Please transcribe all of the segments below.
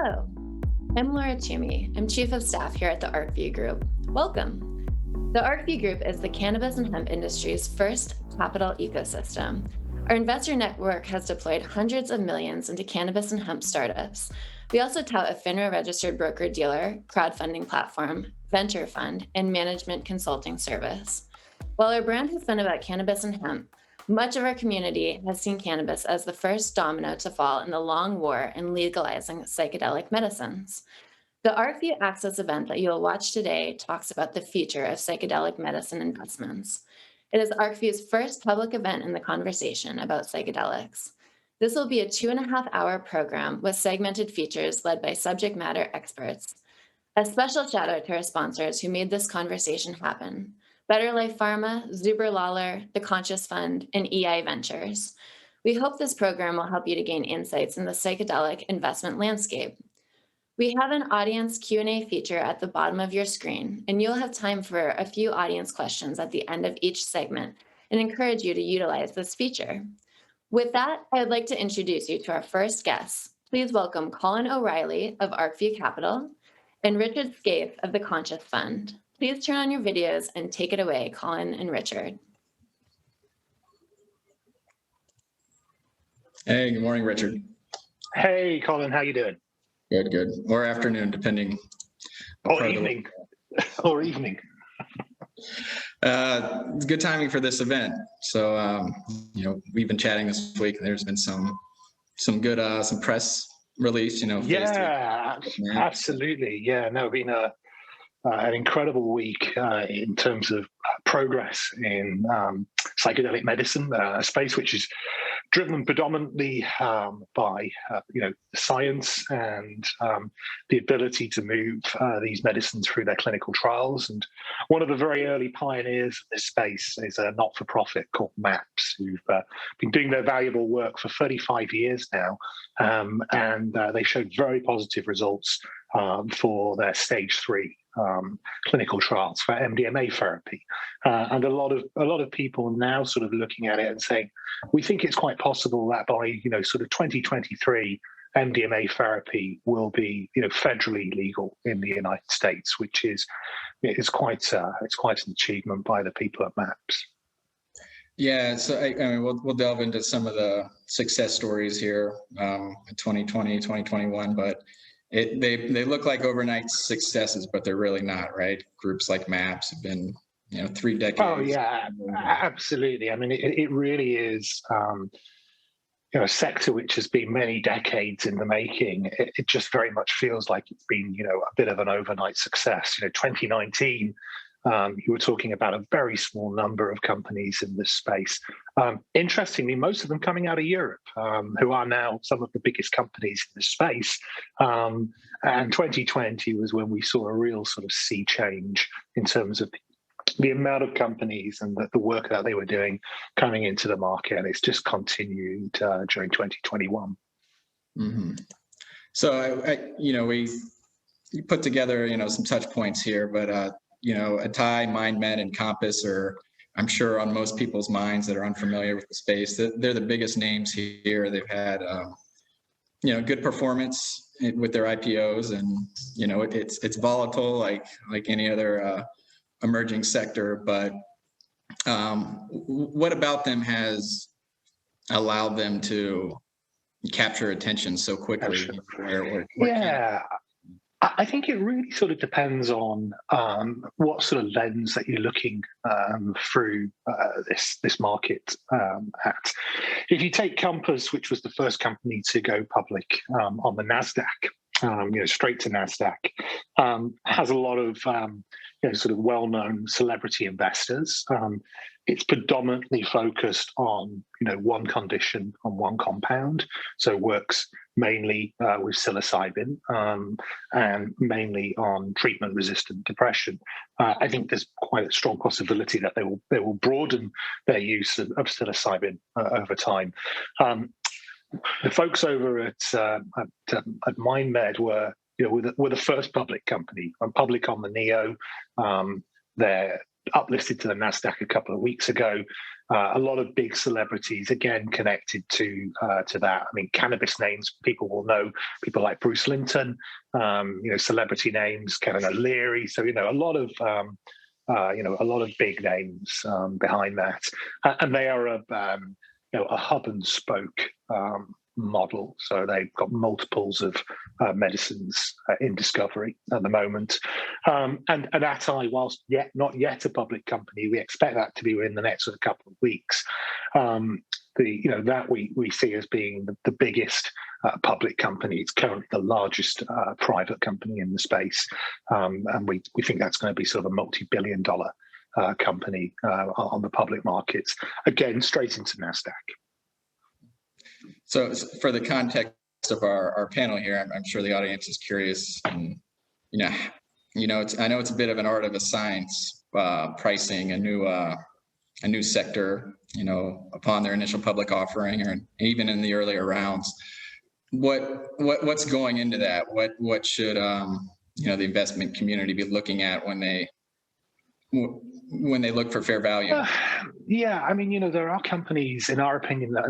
Hello, I'm Laura Toomey. I'm Chief of Staff here at the Arcview Group. Welcome. The Arcview Group is the cannabis and hemp industry's first capital ecosystem. Our investor network has deployed hundreds of millions into cannabis and hemp startups. We also tout a FINRA-registered broker-dealer, crowdfunding platform, venture fund, and management consulting service. While our brand has been about cannabis and hemp, much of our community has seen cannabis as the first domino to fall in the long war in legalizing psychedelic medicines. The Arcview Access event that you'll watch today talks about the future of psychedelic medicine investments. It is Arcview's first public event in the conversation about psychedelics. This will be a 2.5-hour program with segmented features led by subject matter experts. A special shout out to our sponsors who made this conversation happen: BetterLife Pharma, Zuber, Lawler, The Conscious Fund, and EI Ventures. We hope this program will help you to gain insights in the psychedelic investment landscape. We have an audience Q&A feature at the bottom of your screen, and you'll have time for a few audience questions at the end of each segment and encourage you to utilize this feature. With that, I would like to introduce you to our first guests. Please welcome Colin O'Reilly of Arcview Capital and Richard Skaife of the Conscious Fund. Please turn on your videos and take it away, Colin and Richard. Hey, good morning, Richard. Hey, Colin, how you doing? Good. Or afternoon, depending. Or evening. Or evening. It's good timing for this event. So, we've been chatting this week, and there's been some good some press release. Yeah, absolutely. Yeah, no, it's been an incredible week in terms of progress in psychedelic medicine, a space which is driven predominantly by science and the ability to move these medicines through their clinical trials. And one of the very early pioneers of this space is a not-for-profit called MAPS, who've been doing their valuable work for 35 years now, and they showed very positive results for their stage 3 clinical trials for MDMA therapy, and a lot of people now sort of looking at it and saying, we think it's quite possible that by sort of 2023, MDMA therapy will be federally legal in the United States, which is quite an achievement by the people at MAPS. Yeah, so I mean, we'll delve into some of the success stories here in 2020, 2021, but they look like overnight successes, but they're really not, right? Groups like MAPS have been 3 decades. Oh yeah, absolutely. I mean, it really is a sector which has been many decades in the making. It just very much feels like it's been a bit of an overnight success. 2019. You were talking about a very small number of companies in this space. Interestingly, most of them coming out of Europe, who are now some of the biggest companies in this space. And 2020 was when we saw a real sort of sea change in terms of the amount of companies and the work that they were doing coming into the market. And it's just continued during 2021. Mm-hmm. So, we put together, some touch points here, but Atai, MindMed, and Compass are, I'm sure, on most people's minds that are unfamiliar with the space. They're the biggest names here. They've had, good performance with their IPOs, and it's volatile like any other emerging sector. But what about them has allowed them to capture attention so quickly? Yeah. I think it really sort of depends on what sort of lens that you're looking through this market at. If you take Compass, which was the first company to go public on the NASDAQ, straight to NASDAQ, has a lot of sort of well-known celebrity investors. It's predominantly focused on one condition, on one compound, so works mainly with psilocybin and mainly on treatment-resistant depression. I think there's quite a strong possibility that they will broaden their use of psilocybin over time. The folks over at MindMed were the first public company, public on the NEO. They're uplisted to the Nasdaq a couple of weeks ago. A lot of big celebrities, again, connected to that. I mean, cannabis names people will know, people like Bruce Linton, celebrity names, Kevin O'Leary. So, a lot of big names behind that, and they are a hub and spoke model. So they've got multiples of medicines in discovery at the moment. And Atai, whilst not yet a public company, we expect that to be within the next couple of weeks. That we see as being the biggest public company. It's currently the largest private company in the space, and we think that's going to be sort of a multi-billion-dollar company on the public markets. Again, straight into Nasdaq. So for the context of our panel here, I'm sure the audience is curious. And, I know it's a bit of an art of a science, pricing a new sector, upon their initial public offering, or even in the earlier rounds. What's going into that? What should the investment community be looking at when they look for fair value? There are companies, in our opinion, that,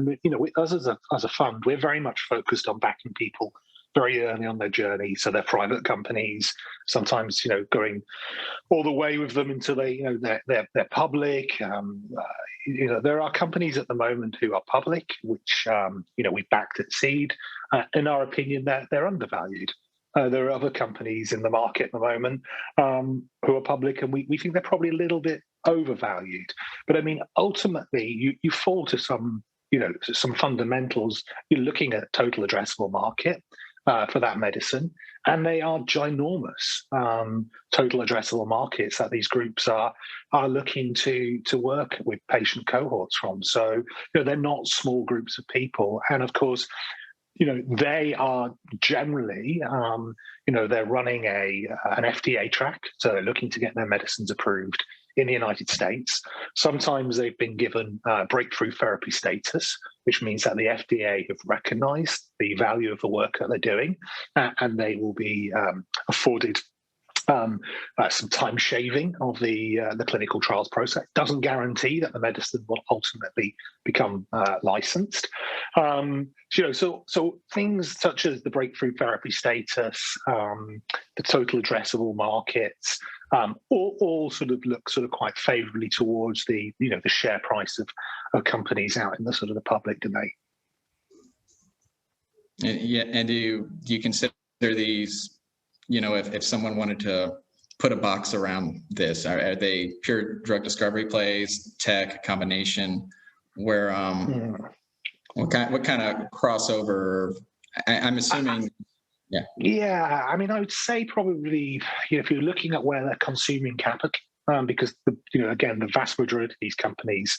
us as a fund, we're very much focused on backing people very early on their journey. So they're private companies, sometimes, going all the way with them until they're public. There are companies at the moment who are public, which, we backed at seed. In our opinion, they're undervalued. There are other companies in the market at the moment who are public, and we think they're probably a little bit overvalued. But ultimately, you fall to some fundamentals. You're looking at total addressable market for that medicine, and they are ginormous total addressable markets that these groups are looking to work with patient cohorts from. So they're not small groups of people, and of course, they are generally, they're running an FDA track, so they're looking to get their medicines approved in the United States. Sometimes they've been given breakthrough therapy status, which means that the FDA have recognized the value of the work that they're doing, and they will be afforded some time shaving of the clinical trials process. Doesn't guarantee that the medicine will ultimately become licensed. So things such as the breakthrough therapy status, the total addressable markets, all sort of look quite favorably towards the share price of companies out in the public domain. Yeah, and do you consider these? If someone wanted to put a box around this, are they pure drug discovery plays, tech, combination? Where what kind of crossover? I'm assuming. Yeah. I would say probably if you're looking at where they're consuming capital, because again, the vast majority of these companies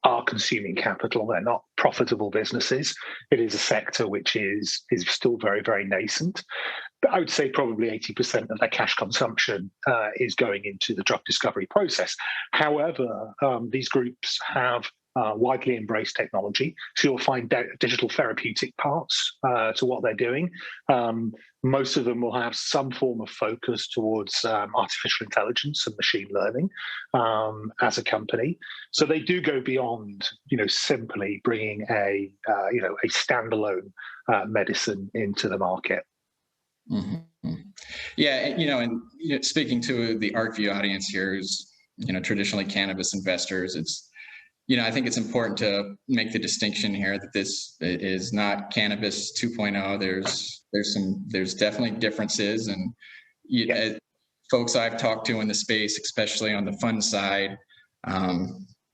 are consuming capital. They're not profitable businesses. It is a sector which is still very, very nascent. But I would say probably 80% of their cash consumption is going into the drug discovery process. However, these groups have widely embraced technology. So you'll find digital therapeutic parts to what they're doing. Most of them will have some form of focus towards artificial intelligence and machine learning as a company. So they do go beyond, simply bringing a standalone medicine into the market. Mm-hmm. Yeah, and speaking to the Arcview audience here, who's traditionally cannabis investors, it's I think it's important to make the distinction here that this is not cannabis 2.0. There's definitely differences, and folks I've talked to in the space, especially on the fund side,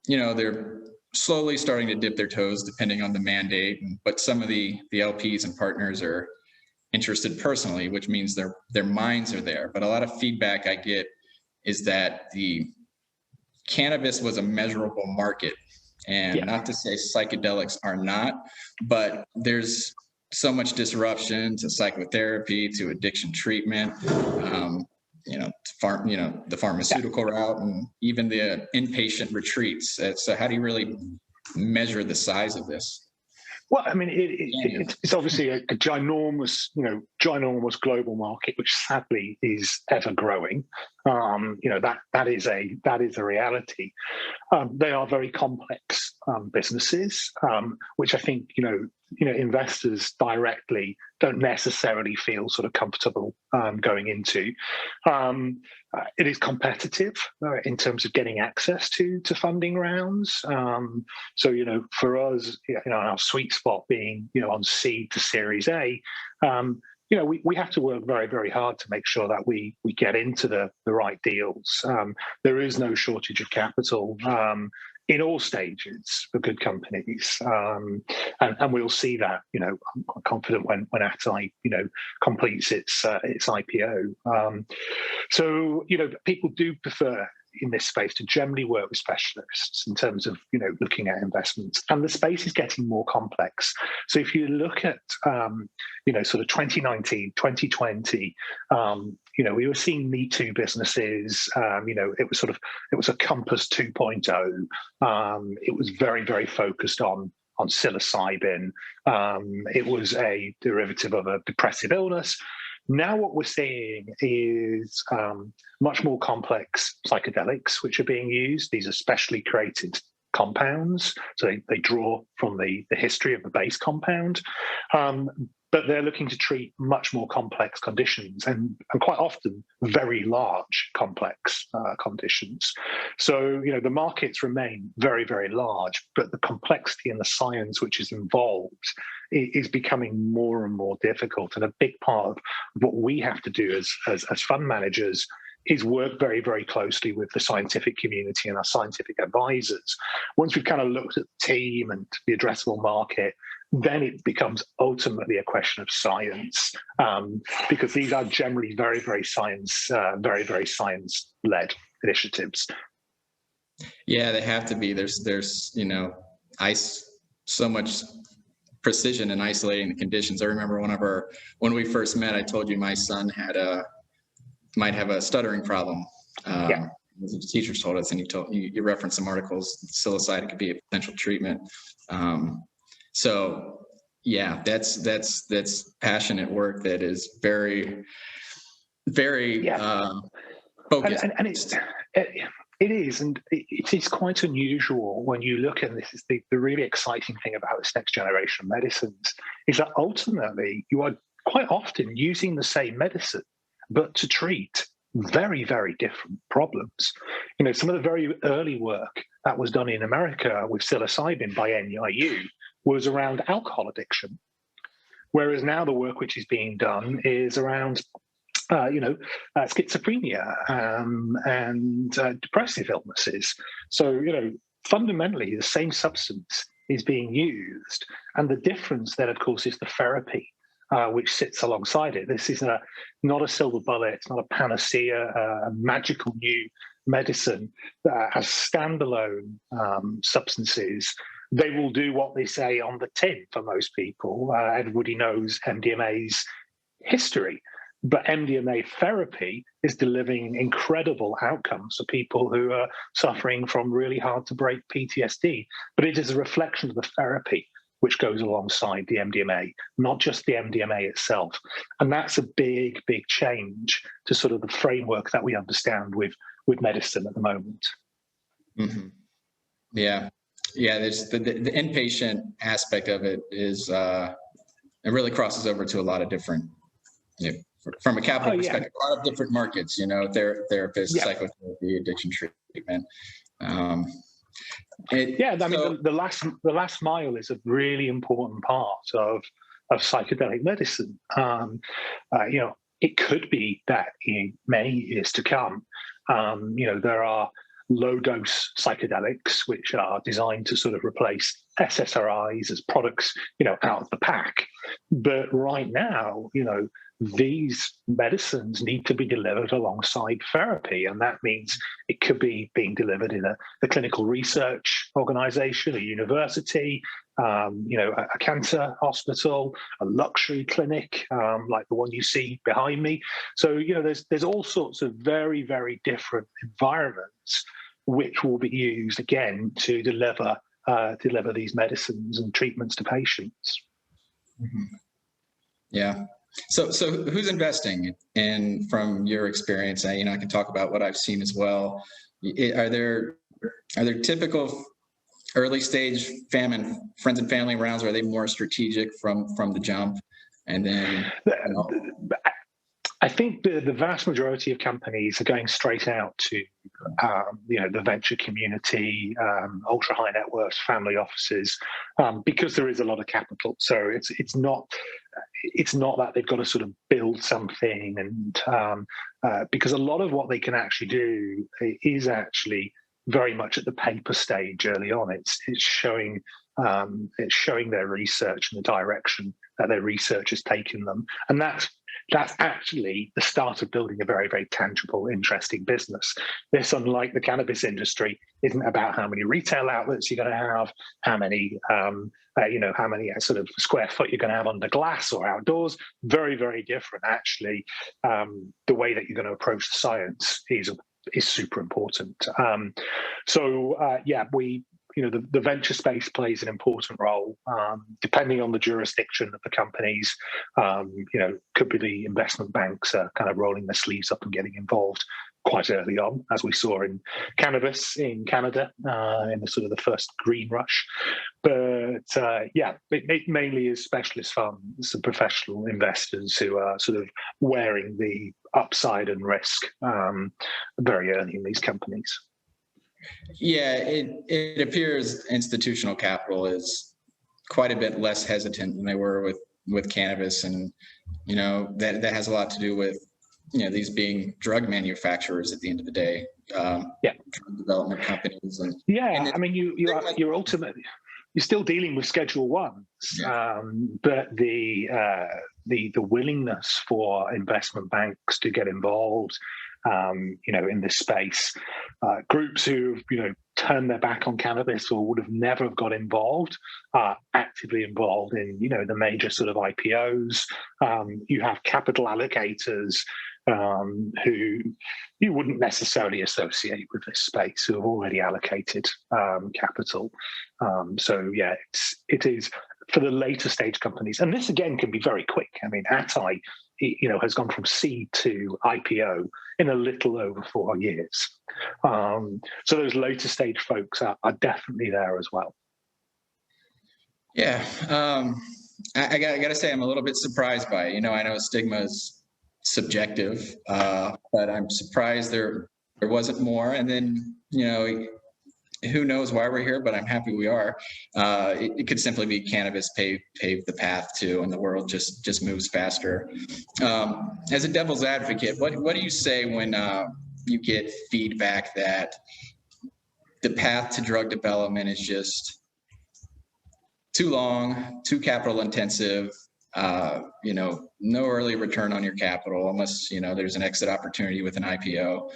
they're slowly starting to dip their toes depending on the mandate. But some of the LPs and partners are interested personally, which means their minds are there. But a lot of feedback I get is that the cannabis was a measurable market, and not to say psychedelics are not, but there's so much disruption to psychotherapy, to addiction treatment, the pharmaceutical route, and even the inpatient retreats. So how do you really measure the size of this? Well, I mean, it's obviously a ginormous, ginormous global market, which sadly is ever growing. That is a reality. They are very complex businesses, which I think investors directly don't necessarily feel sort of comfortable going into. It is competitive in terms of getting access to funding rounds. So for us, our sweet spot being on seed to Series A. We have to work very, very hard to make sure that we get into the right deals. There is no shortage of capital in all stages for good companies, and we'll see that. I'm quite confident when Atai completes its IPO. So people do prefer in this space to generally work with specialists in terms of looking at investments, and the space is getting more complex. So if you look at sort of 2019, 2020, we were seeing Me Too businesses. It was a Compass 2.0. It was very, very focused on psilocybin. It was a derivative of a depressive illness. Now what we're seeing is much more complex psychedelics which are being used. These are specially created compounds, so they draw from the history of the base compound, but they're looking to treat much more complex conditions and quite often very large complex conditions. So the markets remain very, very large, but the complexity and the science which is involved is becoming more and more difficult. And a big part of what we have to do as fund managers is work very, very closely with the scientific community and our scientific advisors. Once we've kind of looked at the team and the addressable market, then it becomes ultimately a question of science, because these are generally very, very very science-led initiatives. Yeah, they have to be. There's so much precision in isolating the conditions. I remember when we first met, I told you my son might have a stuttering problem. The teachers told us, and you referenced some articles. Psilocybin could be a potential treatment. So yeah, that's passionate work that is very, very focused. And it is, and it is quite unusual when you look at this. Is the really exciting thing about this next generation of medicines is that ultimately you are quite often using the same medicine, but to treat very, very different problems. Some of the very early work that was done in America with psilocybin by NIU was around alcohol addiction, whereas now the work which is being done is around schizophrenia and depressive illnesses. So fundamentally the same substance is being used, and the difference then of course is the therapy which sits alongside it. This is not a silver bullet, it's not a panacea, a magical new medicine as standalone substances. They will do what they say on the tin for most people. Everybody knows MDMA's history, but MDMA therapy is delivering incredible outcomes for people who are suffering from really hard to break PTSD. But it is a reflection of the therapy which goes alongside the MDMA, not just the MDMA itself. And that's a big, big change to sort of the framework that we understand with medicine at the moment. Mm-hmm. Yeah. There's the inpatient aspect of it is it really crosses over to a lot of different, from a capital perspective, a lot of different markets. Therapists, psychotherapy, addiction treatment. The last mile is a really important part of psychedelic medicine. It could be that in many years to come, there are low-dose psychedelics which are designed to sort of replace SSRIs as products, out of the pack. But right now, these medicines need to be delivered alongside therapy, and that means it could be being delivered in a clinical research organization, a university, a cancer hospital, a luxury clinic like the one you see behind me. So there's all sorts of very, very different environments which will be used again to deliver deliver these medicines and treatments to patients. Mm-hmm. Yeah. So who's investing in, from your experience? I can talk about what I've seen as well. Are there typical early stage friends and family rounds? Or are they more strategic from the jump? And then, I think the vast majority of companies are going straight out to the venture community, ultra high net worth family offices, because there is a lot of capital. So it's not that they've got to sort of build something, and because a lot of what they can actually do is actually very much at the paper stage early on. It's showing their research and the direction that their research has taken them, and that's actually the start of building a very, very tangible, interesting business. This, unlike the cannabis industry, isn't about how many retail outlets you're going to have, how many sort of square foot you're going to have under glass or outdoors. Very, very different. Actually, the way that you're going to approach the science is super important. The venture space plays an important role, depending on the jurisdiction of the companies. Could be the investment banks kind of rolling their sleeves up and getting involved quite early on, as we saw in cannabis in Canada in the sort of the first green rush. But it mainly is specialist funds and professional investors who are sort of wearing the upside and risk very early in these companies. Yeah, it appears institutional capital is quite a bit less hesitant than they were with cannabis, and that has a lot to do with these being drug manufacturers at the end of the day. Drug development companies, and you're ultimately still dealing with Schedule Ones, but the willingness for investment banks to get involved, in this space, groups who've turned their back on cannabis or would have never have got involved are actively involved in the major sort of IPOs. You have capital allocators who you wouldn't necessarily associate with this space, who have already allocated capital. It is for the later stage companies, and this again can be very quick. I mean, Atai, has gone from seed to IPO in a little over 4 years. So those later stage folks are definitely there as well. Yeah, I got to say I'm a little bit surprised by it. I know stigma is subjective, but I'm surprised there wasn't more. And then who knows why we're here, but I'm happy we are. It could simply be cannabis paved the path too, and the world just moves faster. As a devil's advocate, what do you say when you get feedback that the path to drug development is just too long, too capital intensive, no early return on your capital unless there's an exit opportunity with an IPO?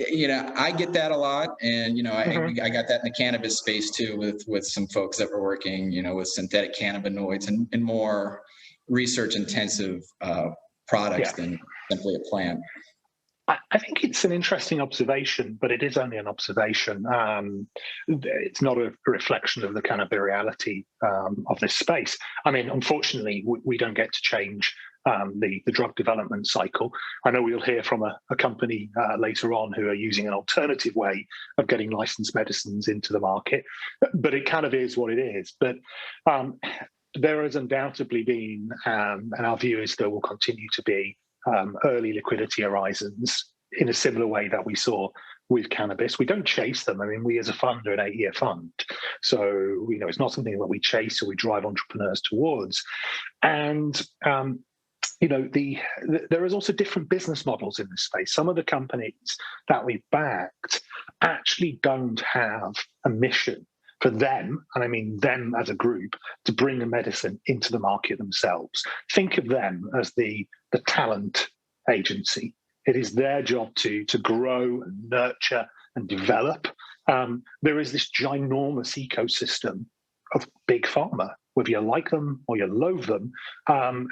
I get that a lot, and I got that in the cannabis space too, with some folks that were working, with synthetic cannabinoids and more research intensive products than simply a plant. I think it's an interesting observation, but it is only an observation. It's not a reflection of the kind of the reality of this space. I mean, unfortunately, we don't get to change the drug development cycle. I know we'll hear from a company later on who are using an alternative way of getting licensed medicines into the market, but it kind of is what it is. But there has undoubtedly been, and our view is there will continue to be, early liquidity horizons in a similar way that we saw with cannabis. We don't chase them. I mean, we as a fund are an 8-year fund. So, it's not something that we chase or we drive entrepreneurs towards. And there is also different business models in this space. Some of the companies that we backed actually don't have a mission for them, and I mean them as a group, to bring a medicine into the market themselves. Think of them as the talent agency. It is their job to grow and nurture and develop. There is this ginormous ecosystem of big pharma, whether you like them or you loathe them,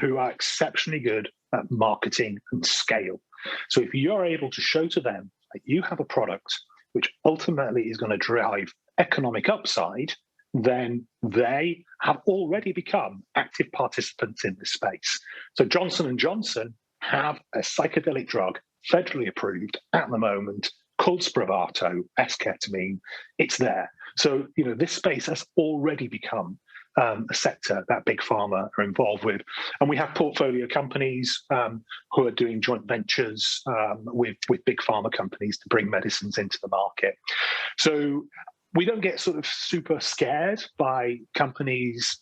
who are exceptionally good at marketing and scale. So if you're able to show to them that you have a product which ultimately is going to drive economic upside, then they have already become active participants in this space. So Johnson & Johnson have a psychedelic drug federally approved at the moment called Spravato, S-ketamine. It's there. So, this space has already become a sector that big pharma are involved with. And we have portfolio companies who are doing joint ventures with big pharma companies to bring medicines into the market. So we don't get sort of super scared by companies,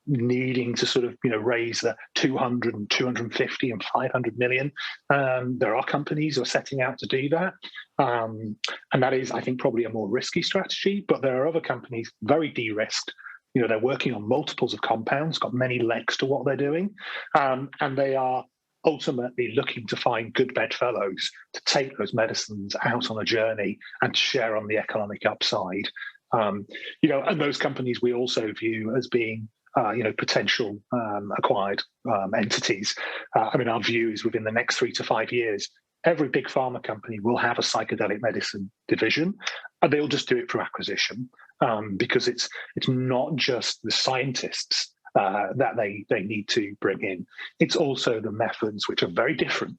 needing to sort of, raise the 200 and 250 and 500 million. There are companies who are setting out to do that. And that is, I think, probably a more risky strategy. But there are other companies very de-risked. They're working on multiples of compounds, got many legs to what they're doing. And they are ultimately looking to find good bedfellows to take those medicines out on a journey and share on the economic upside. And those companies we also view as being potential acquired entities. Our view is within the next 3 to 5 years, every big pharma company will have a psychedelic medicine division, and they'll just do it through acquisition because it's not just the scientists that they need to bring in. It's also the methods, which are very different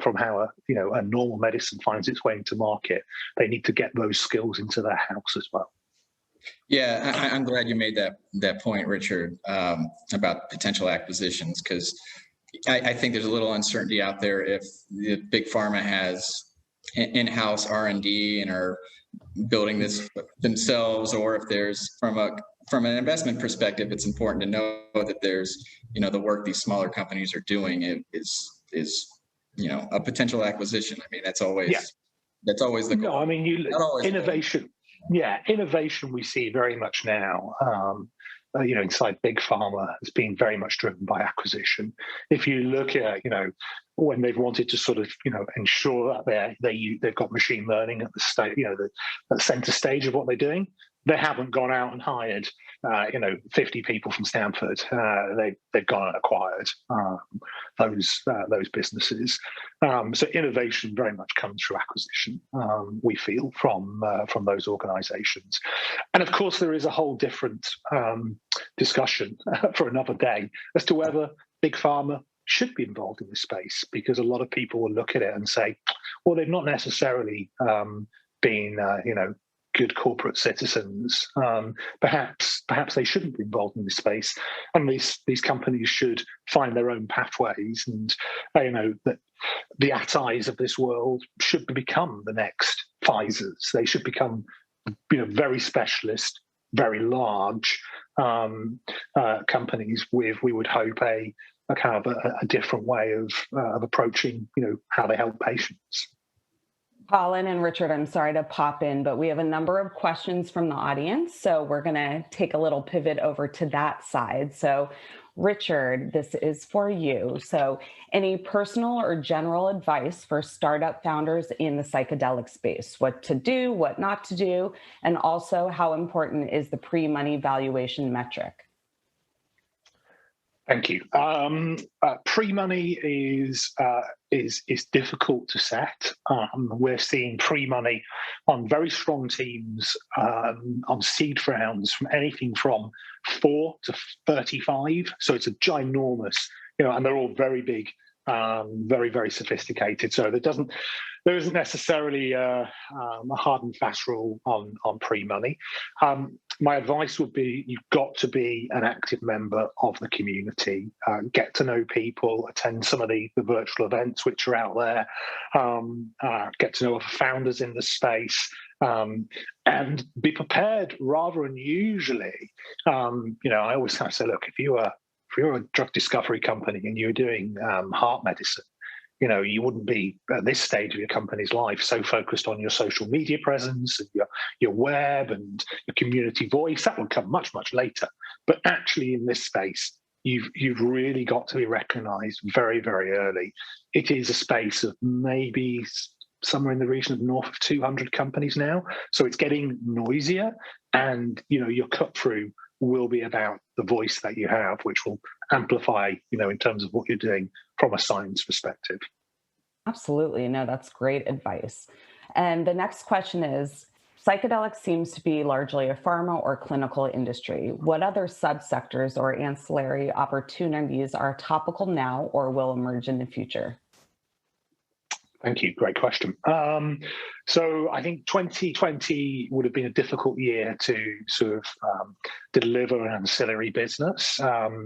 from how a normal medicine finds its way into market. They need to get those skills into their house as well. Yeah, I'm glad you made that point, Richard, about potential acquisitions, because I think there's a little uncertainty out there if the big pharma has in-house R&D and are building this themselves, or if there's from an investment perspective, it's important to know that there's the work these smaller companies are doing is a potential acquisition. That's always the goal. No, innovation. Yeah, innovation we see very much now, inside big pharma has been very much driven by acquisition. If you look at, when they've wanted to sort of, ensure that they've got machine learning at the state, the center stage of what they're doing, they haven't gone out and hired, 50 people from Stanford. They've gone and acquired those businesses. So innovation very much comes through acquisition. We feel from those organisations, and of course there is a whole different discussion for another day as to whether big pharma should be involved in this space, because a lot of people will look at it and say, well, they've not necessarily been, good corporate citizens. Perhaps they shouldn't be involved in this space, and these companies should find their own pathways. And that the Atais of this world should become the next Pfizers. They should become, very specialist, very large companies with, we would hope, a kind of a different way of approaching, how they help patients. Colin and Richard, I'm sorry to pop in, but we have a number of questions from the audience. So we're going to take a little pivot over to that side. So Richard, this is for you. So any personal or general advice for startup founders in the psychedelic space? What to do, what not to do, and also how important is the pre-money valuation metric? Thank you. Pre-money is difficult to set. We're seeing pre-money on very strong teams on seed rounds from anything from 4 to 35. So it's a ginormous, and they're all very big, very, very sophisticated. So there isn't necessarily a hard and fast rule on pre-money. My advice would be, you've got to be an active member of the community, get to know people, attend some of the virtual events which are out there, get to know other founders in the space, and be prepared rather unusually. I always kind of say, look, if you're a drug discovery company and you're doing heart medicine, you wouldn't be at this stage of your company's life so focused on your social media presence and your web and your community voice. That would come much, much later. But actually in this space, you've really got to be recognized very, very early. It is a space of maybe somewhere in the region of north of 200 companies now. So it's getting noisier, and your cut through will be about the voice that you have, which will amplify, in terms of what you're doing from a science perspective. Absolutely. No, that's great advice. And the next question is, Psychedelics seems to be largely a pharma or clinical industry. What other subsectors or ancillary opportunities are topical now or will emerge in the future? Thank you. Great question. So I think 2020 would have been a difficult year to sort of deliver an ancillary business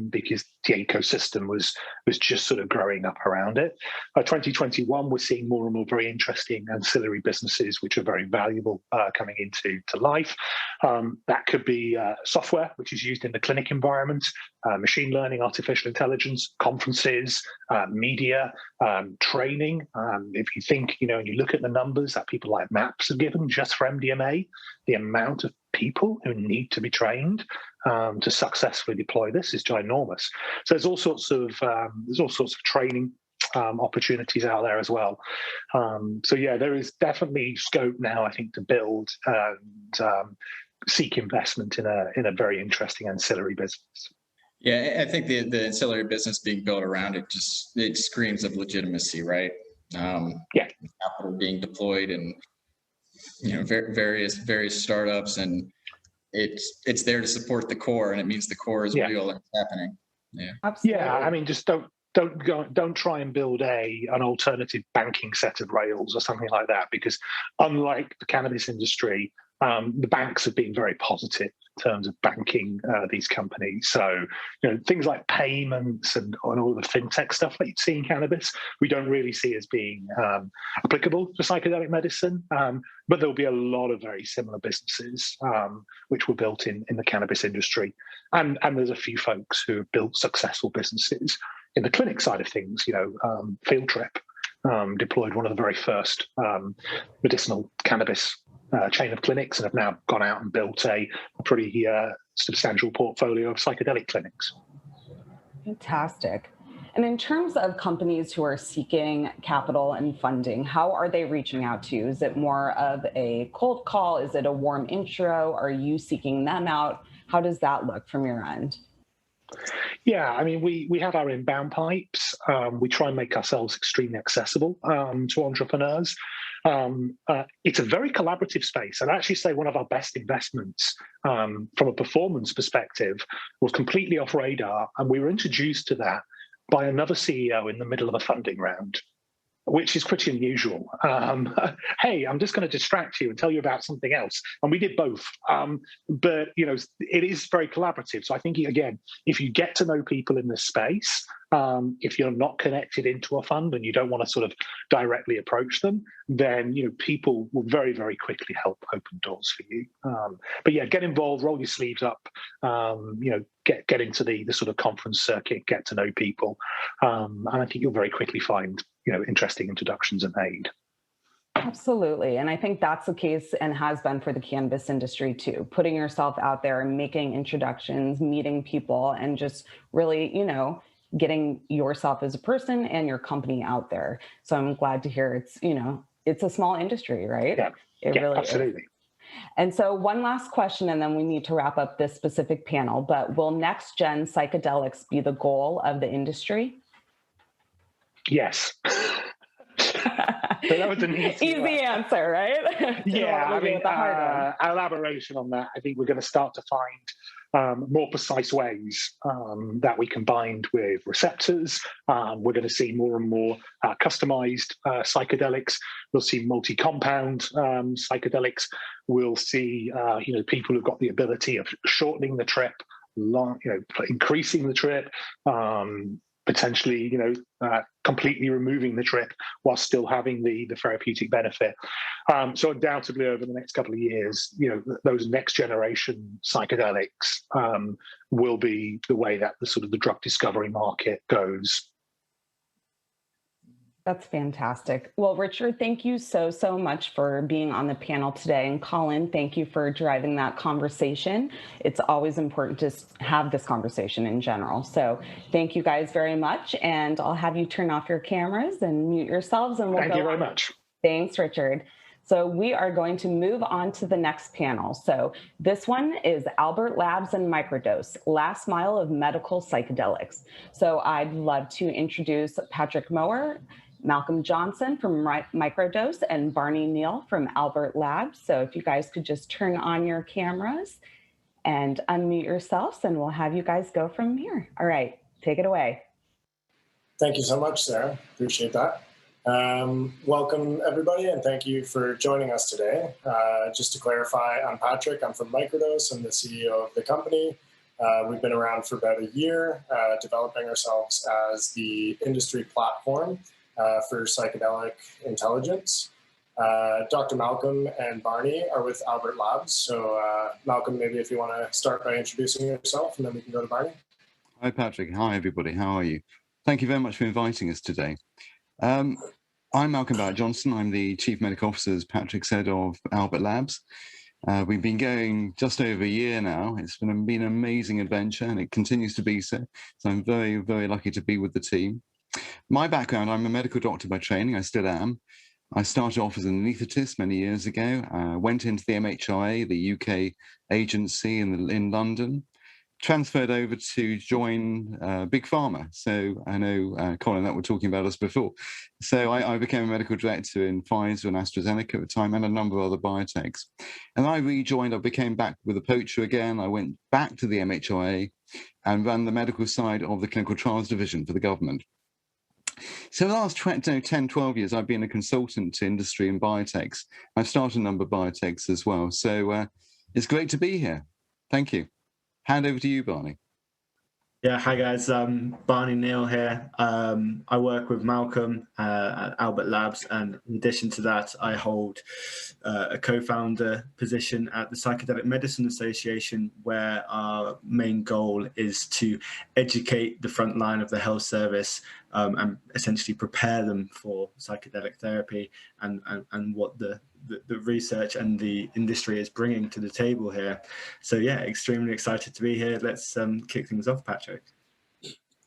because the ecosystem was just sort of growing up around it. 2021, we're seeing more and more very interesting ancillary businesses, which are very valuable coming into life. That could be software, which is used in the clinic environment, machine learning, artificial intelligence, conferences, media, training. If you think, and you look at the numbers that people like MAPS have given just for MDMA, the amount of people who need to be trained to successfully deploy this is ginormous. So there's all sorts of training opportunities out there as well. So yeah, there is definitely scope now, I think, to build and seek investment in a very interesting ancillary business. Yeah, I think the ancillary business being built around it it screams of legitimacy, right? Capital being deployed and various startups, and it's there to support the core, and it means the core is real and it's happening. Yeah, absolutely. Yeah, I mean, just don't try and build an alternative banking set of rails or something like that, because unlike the cannabis industry, the banks have been very positive in terms of banking these companies. So, things like payments and all the fintech stuff that you see in cannabis, we don't really see as being applicable to psychedelic medicine. But there'll be a lot of very similar businesses which were built in the cannabis industry. And there's a few folks who have built successful businesses in the clinic side of things. Field Trip deployed one of the very first medicinal cannabis chain of clinics and have now gone out and built a pretty substantial portfolio of psychedelic clinics. Fantastic. And in terms of companies who are seeking capital and funding, how are they reaching out to you? Is it more of a cold call? Is it a warm intro? Are you seeking them out? How does that look from your end? Yeah, I mean, we have our inbound pipes. We try and make ourselves extremely accessible to entrepreneurs. It's a very collaborative space. I'd actually say one of our best investments from a performance perspective was completely off radar. And we were introduced to that by another CEO in the middle of a funding round, which is pretty unusual. Hey, I'm just going to distract you and tell you about something else. And we did both. But, it is very collaborative. So I think, again, if you get to know people in this space, if you're not connected into a fund and you don't want to sort of directly approach them, then, people will very, very quickly help open doors for you. But yeah, get involved, roll your sleeves up, get into the sort of conference circuit, get to know people. And I think you'll very quickly find, interesting introductions are made. Absolutely. And I think that's the case and has been for the cannabis industry too, putting yourself out there and making introductions, meeting people, and just really, getting yourself as a person and your company out there. So I'm glad to hear it's a small industry, right? Yeah, it really absolutely. Is. And so one last question, and then we need to wrap up this specific panel, but will next gen psychedelics be the goal of the industry? Yes. So that was an easy answer, right? Yeah, I mean, elaboration on that. I think we're going to start to find more precise ways that we combined with receptors. We're going to see more and more customized psychedelics. We'll see multi-compound psychedelics. We'll see, people who've got the ability of shortening the trip, increasing the trip. Potentially, completely removing the trip while still having the therapeutic benefit. So undoubtedly, over the next couple of years, those next generation psychedelics will be the way that the drug discovery market goes. That's fantastic. Well, Richard, thank you so much for being on the panel today. And Colin, thank you for driving that conversation. It's always important to have this conversation in general. So thank you guys very much. And I'll have you turn off your cameras and mute yourselves. And Thank you very much. Thanks, Richard. So we are going to move on to the next panel. So this one is Albert Labs and Microdose, Last Mile of Medical Psychedelics. So I'd love to introduce Patrick Moher, Malcolm Johnson from Microdose, and Barney Neal from Albert Labs. So if you guys could just turn on your cameras and unmute yourselves, and we'll have you guys go from here. All right, take it away. Thank you so much, Sarah. Appreciate that. Welcome, everybody, and thank you for joining us today. Just to clarify, I'm Patrick. I'm from Microdose. I'm the CEO of the company. We've been around for about a year, developing ourselves as the industry platform for psychedelic intelligence. Dr. Malcolm and Barney are with Albert Labs. So Malcolm, maybe if you want to start by introducing yourself, and then we can go to Barney. Hi, Patrick. Hi, everybody. How are you? Thank you very much for inviting us today. I'm Malcolm Barratt Johnson. I'm the Chief Medical Officer, as Patrick said, of Albert Labs. We've been going just over a year now. It's been an amazing adventure, and it continues to be so. So I'm very, very lucky to be with the team. My background, I'm a medical doctor by training. I still am. I started off as an anaesthetist many years ago. Went into the MHRA, the UK agency in London. Transferred over to join Big Pharma. So I know Colin and that were talking about us before. So I became a medical director in Pfizer and AstraZeneca at the time, and a number of other biotechs. And I rejoined, I became back with a poacher again. I went back to the MHRA and ran the medical side of the clinical trials division for the government. So the last 10, 12 years, I've been a consultant to industry and biotechs. I've started a number of biotechs as well. So it's great to be here. Thank you. Hand over to you, Barney. Yeah, hi guys. Barney Neal here. I work with Malcolm at Albert Labs, and in addition to that, I hold a co-founder position at the Psychedelic Medicine Association, where our main goal is to educate the front line of the health service and essentially prepare them for psychedelic therapy and what the research and the industry is bringing to the table here. So yeah, extremely excited to be here. Let's kick things off, Patrick.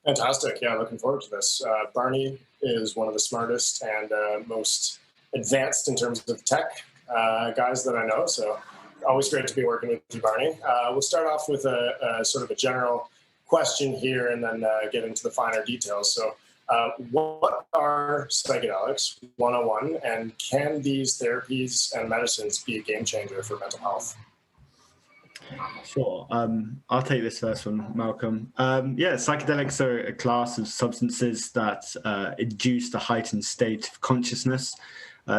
Fantastic. Yeah, looking forward to this. Barney is one of the smartest and most advanced in terms of tech guys that I know. So always great to be working with you, Barney. We'll start off with a sort of a general question here and then get into the finer details. So what are psychedelics 101, and can these therapies and medicines be a game changer for mental health? Sure. I'll take this first one, Malcolm. Yeah, psychedelics are a class of substances that induce the heightened state of consciousness.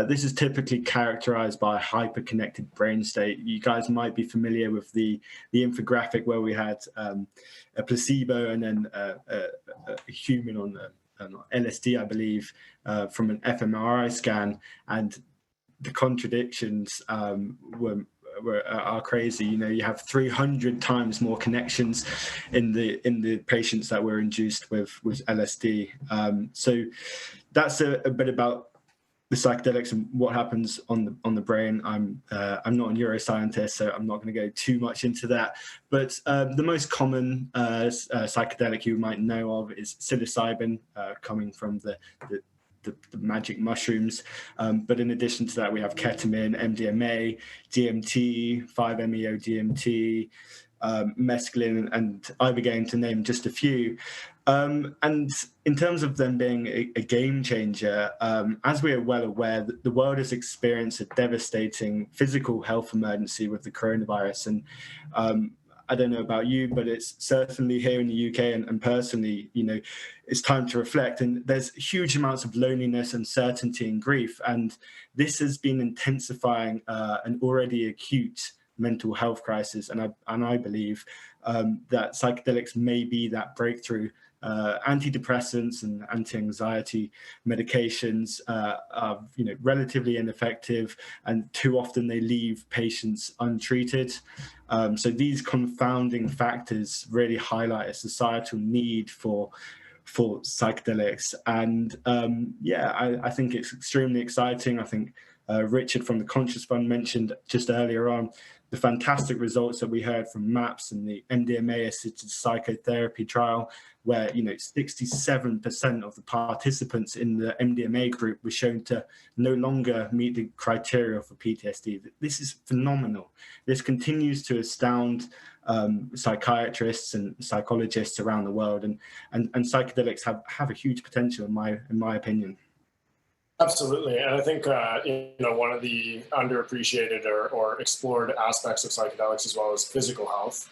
This is typically characterized by a hyper-connected brain state. You guys might be familiar with the infographic where we had a placebo and then a human on LSD, I believe, from an fMRI scan, and the contradictions are crazy. You know, you have 300 times more connections in the patients that were induced with LSD. So that's a bit about the psychedelics and what happens on the brain. I'm not a neuroscientist, so I'm not going to go too much into that. But the most common psychedelic you might know of is psilocybin, coming from the magic mushrooms. But in addition to that, we have ketamine, MDMA, DMT, 5-MeO-DMT, mescaline, and ibogaine, to name just a few. And in terms of them being a game changer, as we are well aware, the world has experienced a devastating physical health emergency with the coronavirus. And I don't know about you, but it's certainly here in the UK and personally, you know, it's time to reflect. And there's huge amounts of loneliness, uncertainty, and grief. And this has been intensifying an already acute mental health crisis. And I believe that psychedelics may be that breakthrough. Antidepressants and anti-anxiety medications are, you know, relatively ineffective, and too often they leave patients untreated. So these confounding factors really highlight a societal need for psychedelics. And I think it's extremely exciting. I think Richard from the Conscious Fund mentioned just earlier on the fantastic results that we heard from MAPS and the MDMA-assisted psychotherapy trial, where 67% of the participants in the MDMA group were shown to no longer meet the criteria for PTSD. This is phenomenal. This continues to astound psychiatrists and psychologists around the world, and psychedelics have a huge potential in my opinion. Absolutely. And I think, one of the underappreciated or explored aspects of psychedelics as well as physical health.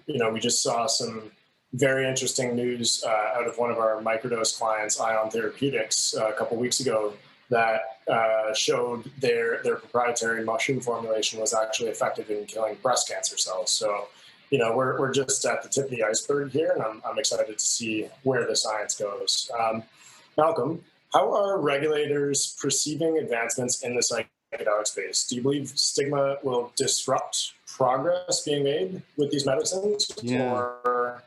We just saw some very interesting news out of one of our microdose clients, Ion Therapeutics, a couple weeks ago that showed their proprietary mushroom formulation was actually effective in killing breast cancer cells. So, we're just at the tip of the iceberg here, and I'm excited to see where the science goes. Malcolm, how are regulators perceiving advancements in the psychedelic space? Do you believe stigma will disrupt progress being made with these medicines? Yeah. Or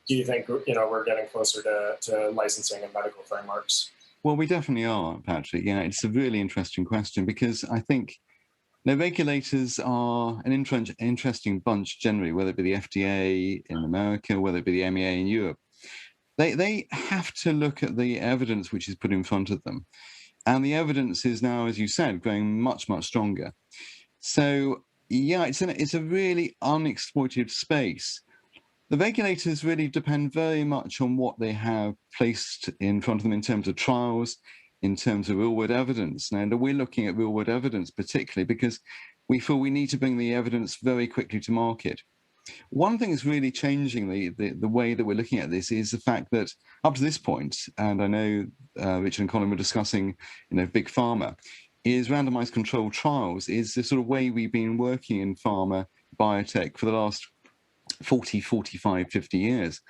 do you think, we're getting closer to licensing and medical frameworks? Well, we definitely are, Patrick. Yeah, it's a really interesting question because I think regulators are an interesting bunch generally, whether it be the FDA in America, whether it be the MEA in Europe. They have to look at the evidence which is put in front of them. And the evidence is now, as you said, growing much, much stronger. So, yeah, it's a really unexploited space. The regulators really depend very much on what they have placed in front of them in terms of trials, in terms of real-world evidence. And we're looking at real-world evidence particularly because we feel we need to bring the evidence very quickly to market. One thing that's really changing the way that we're looking at this is the fact that up to this point, and I know Richard and Colin were discussing, big pharma, is randomized controlled trials is the sort of way we've been working in pharma biotech for the last 40, 45, 50 years.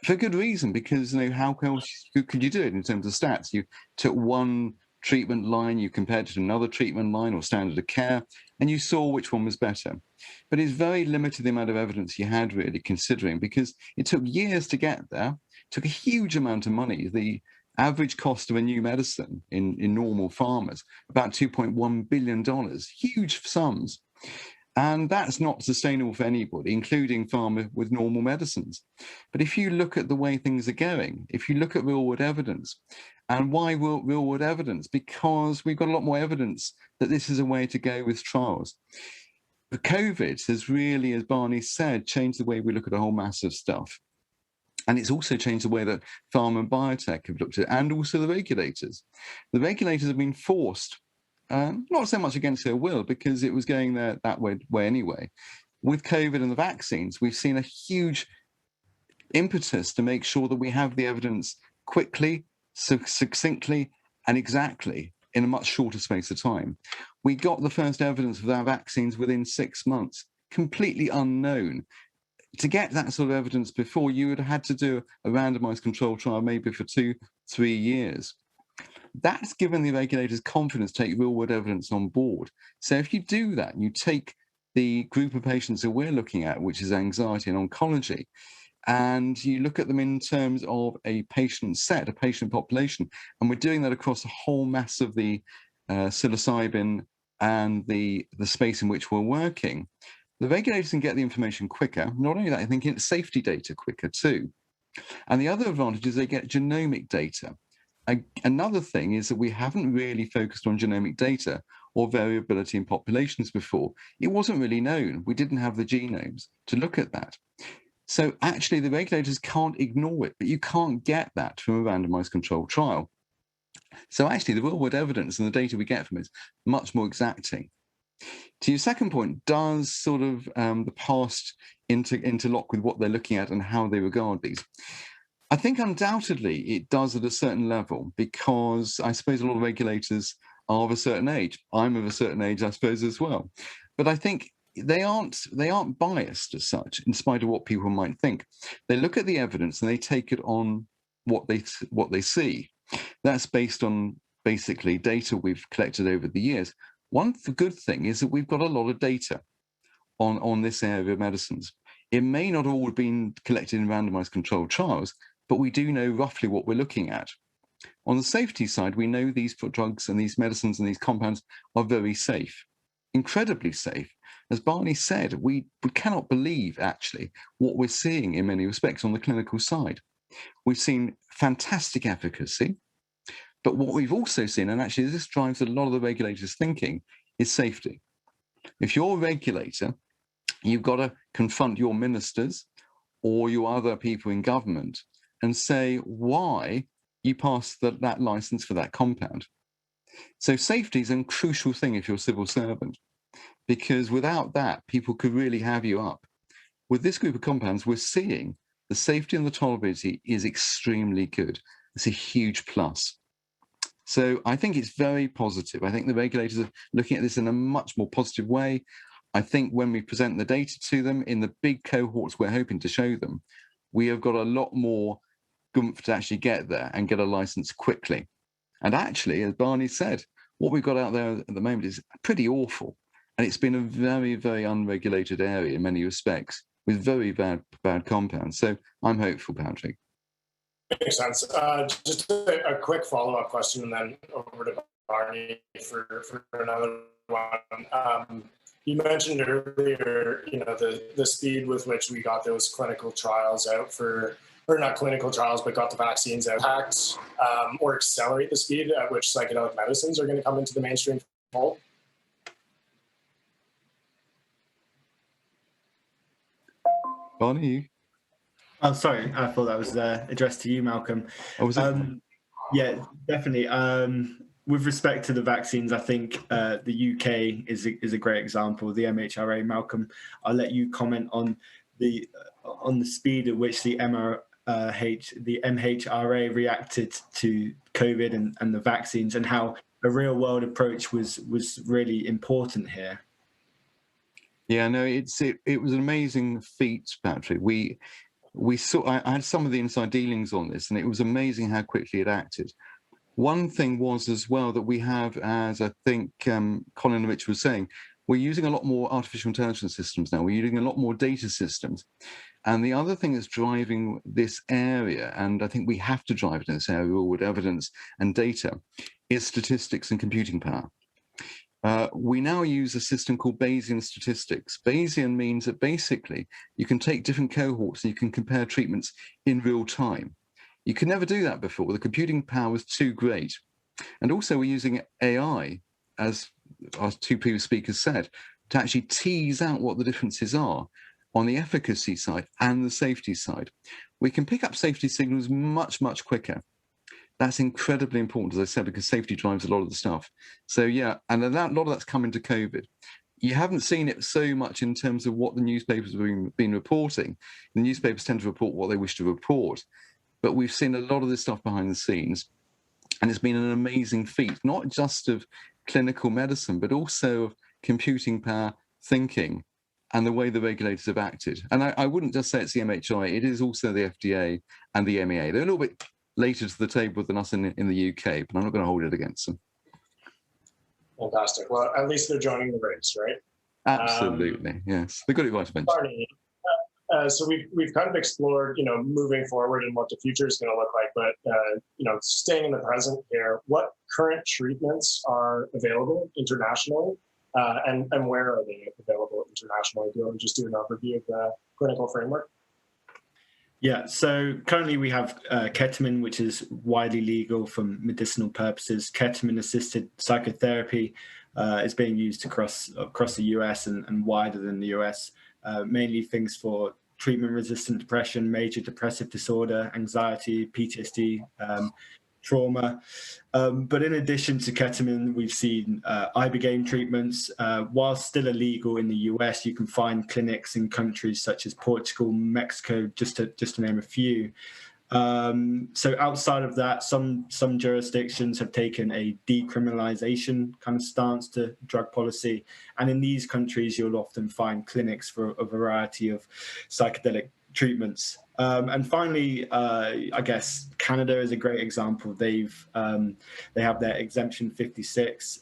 For good reason, because how else could you do it in terms of stats? You took one treatment line, you compared it to another treatment line or standard of care, and you saw which one was better. But it's very limited the amount of evidence you had really considering, because it took years to get there, it took a huge amount of money. The average cost of a new medicine in normal pharmas, about $2.1 billion, huge sums. And that's not sustainable for anybody, including pharma with normal medicines. But if you look at the way things are going, if you look at real-world evidence, and why real-world evidence? Because we've got a lot more evidence that this is a way to go with trials. The COVID has really, as Barney said, changed the way we look at a whole mass of stuff. And it's also changed the way that pharma and biotech have looked at it, and also the regulators. The regulators have been forced, not so much against their will, because it was going there that way anyway. With COVID and the vaccines, we've seen a huge impetus to make sure that we have the evidence quickly, succinctly, and exactly in a much shorter space of time. We got the first evidence of our vaccines within 6 months, completely unknown. To get that sort of evidence before, you would have had to do a randomized control trial maybe for 2-3 years. That's given the regulators confidence to take real-world evidence on board. So if you do that, you take the group of patients that we're looking at, which is anxiety and oncology, and you look at them in terms of a patient set, a patient population, and we're doing that across the whole mass of the psilocybin and the space in which we're working, the regulators can get the information quicker. Not only that, I think it's safety data quicker too. And the other advantage is they get genomic data. Another thing is that we haven't really focused on genomic data or variability in populations before. It wasn't really known. We didn't have the genomes to look at that. So actually the regulators can't ignore it, but you can't get that from a randomized controlled trial. So actually the real world evidence and the data we get from it is much more exacting. To your second point, does sort of the past interlock with what they're looking at and how they regard these? I think undoubtedly it does at a certain level, because I suppose a lot of regulators are of a certain age. I'm of a certain age, I suppose, as well. But I think they aren't biased as such, in spite of what people might think. They look at the evidence and they take it on what they see. That's based on basically data we've collected over the years. One good thing is that we've got a lot of data on this area of medicines. It may not all have been collected in randomized controlled trials, but we do know roughly what we're looking at. On the safety side, we know these drugs and these medicines and these compounds are very safe, incredibly safe. As Barney said, we cannot believe actually what we're seeing in many respects on the clinical side. We've seen fantastic efficacy, but what we've also seen, and actually this drives a lot of the regulators' thinking, is safety. If you're a regulator, you've got to confront your ministers or your other people in government and say why you passed that license for that compound. So safety is a crucial thing if you're a civil servant, because without that, people could really have you up. With this group of compounds, we're seeing the safety and the tolerability is extremely good. It's a huge plus. So I think it's very positive. I think the regulators are looking at this in a much more positive way. I think when we present the data to them in the big cohorts we're hoping to show them, we have got a lot more gumph to actually get there and get a license quickly. And actually, as Barney said, what we've got out there at the moment is pretty awful. And it's been a very, very unregulated area in many respects with very bad compounds. So I'm hopeful, Patrick. Makes sense. Just a quick follow-up question and then over to Barney for another one. You mentioned earlier, the speed with which we got those clinical trials out or not clinical trials, but got the vaccines out, impact or accelerate the speed at which psychedelic medicines are going to come into the mainstream fold? Barney? Oh, sorry. I thought that was addressed to you, Malcolm. Oh, was it? Yeah, definitely. With respect to the vaccines, I think the UK is a great example. The MHRA, Malcolm, I'll let you comment on the speed at which the MHRA reacted to COVID and the vaccines, and how a real world approach was really important here. Yeah, no, it was an amazing feat, Patrick. We saw. I had some of the inside dealings on this, and it was amazing how quickly it acted. One thing was as well that we have, as I think Colin and Rich was saying, we're using a lot more artificial intelligence systems now. We're using a lot more data systems. And the other thing that's driving this area, and I think we have to drive it in this area with evidence and data, is statistics and computing power. We now use a system called Bayesian statistics. Bayesian means that basically you can take different cohorts and you can compare treatments in real time. You could never do that before. The computing power was too great. And also we're using AI, as our two previous speakers said, to actually tease out what the differences are on the efficacy side and the safety side. We can pick up safety signals much, much quicker. That's incredibly important, as I said, because safety drives a lot of the stuff. So yeah, and a lot of that's come into COVID. You haven't seen it so much in terms of what the newspapers have been reporting. The newspapers tend to report what they wish to report. But we've seen a lot of this stuff behind the scenes. And it's been an amazing feat, not just of clinical medicine, but also of computing power, thinking, and the way the regulators have acted. And I wouldn't just say it's the MHRA, it is also the FDA and the MEA. They're a little bit later to the table than us in the UK, but I'm not going to hold it against them. Fantastic. Well, at least they're joining the race, right? Absolutely, yes. They've got it right eventually. Barney, so we've kind of explored, moving forward and what the future is going to look like, but, staying in the present here, what current treatments are available internationally and where are they available internationally? Do you want to just do an overview of the clinical framework? Yeah, so currently we have ketamine, which is widely legal for medicinal purposes. Ketamine-assisted psychotherapy is being used across the US and wider than the US. Mainly things for treatment-resistant depression, major depressive disorder, anxiety, PTSD, trauma. But in addition to ketamine, we've seen ibogaine treatments. While still illegal in the US, you can find clinics in countries such as Portugal, Mexico, just to name a few. So outside of that, some jurisdictions have taken a decriminalization kind of stance to drug policy. And in these countries, you'll often find clinics for a variety of psychedelic treatments. And finally, I guess Canada is a great example. They have their exemption 56,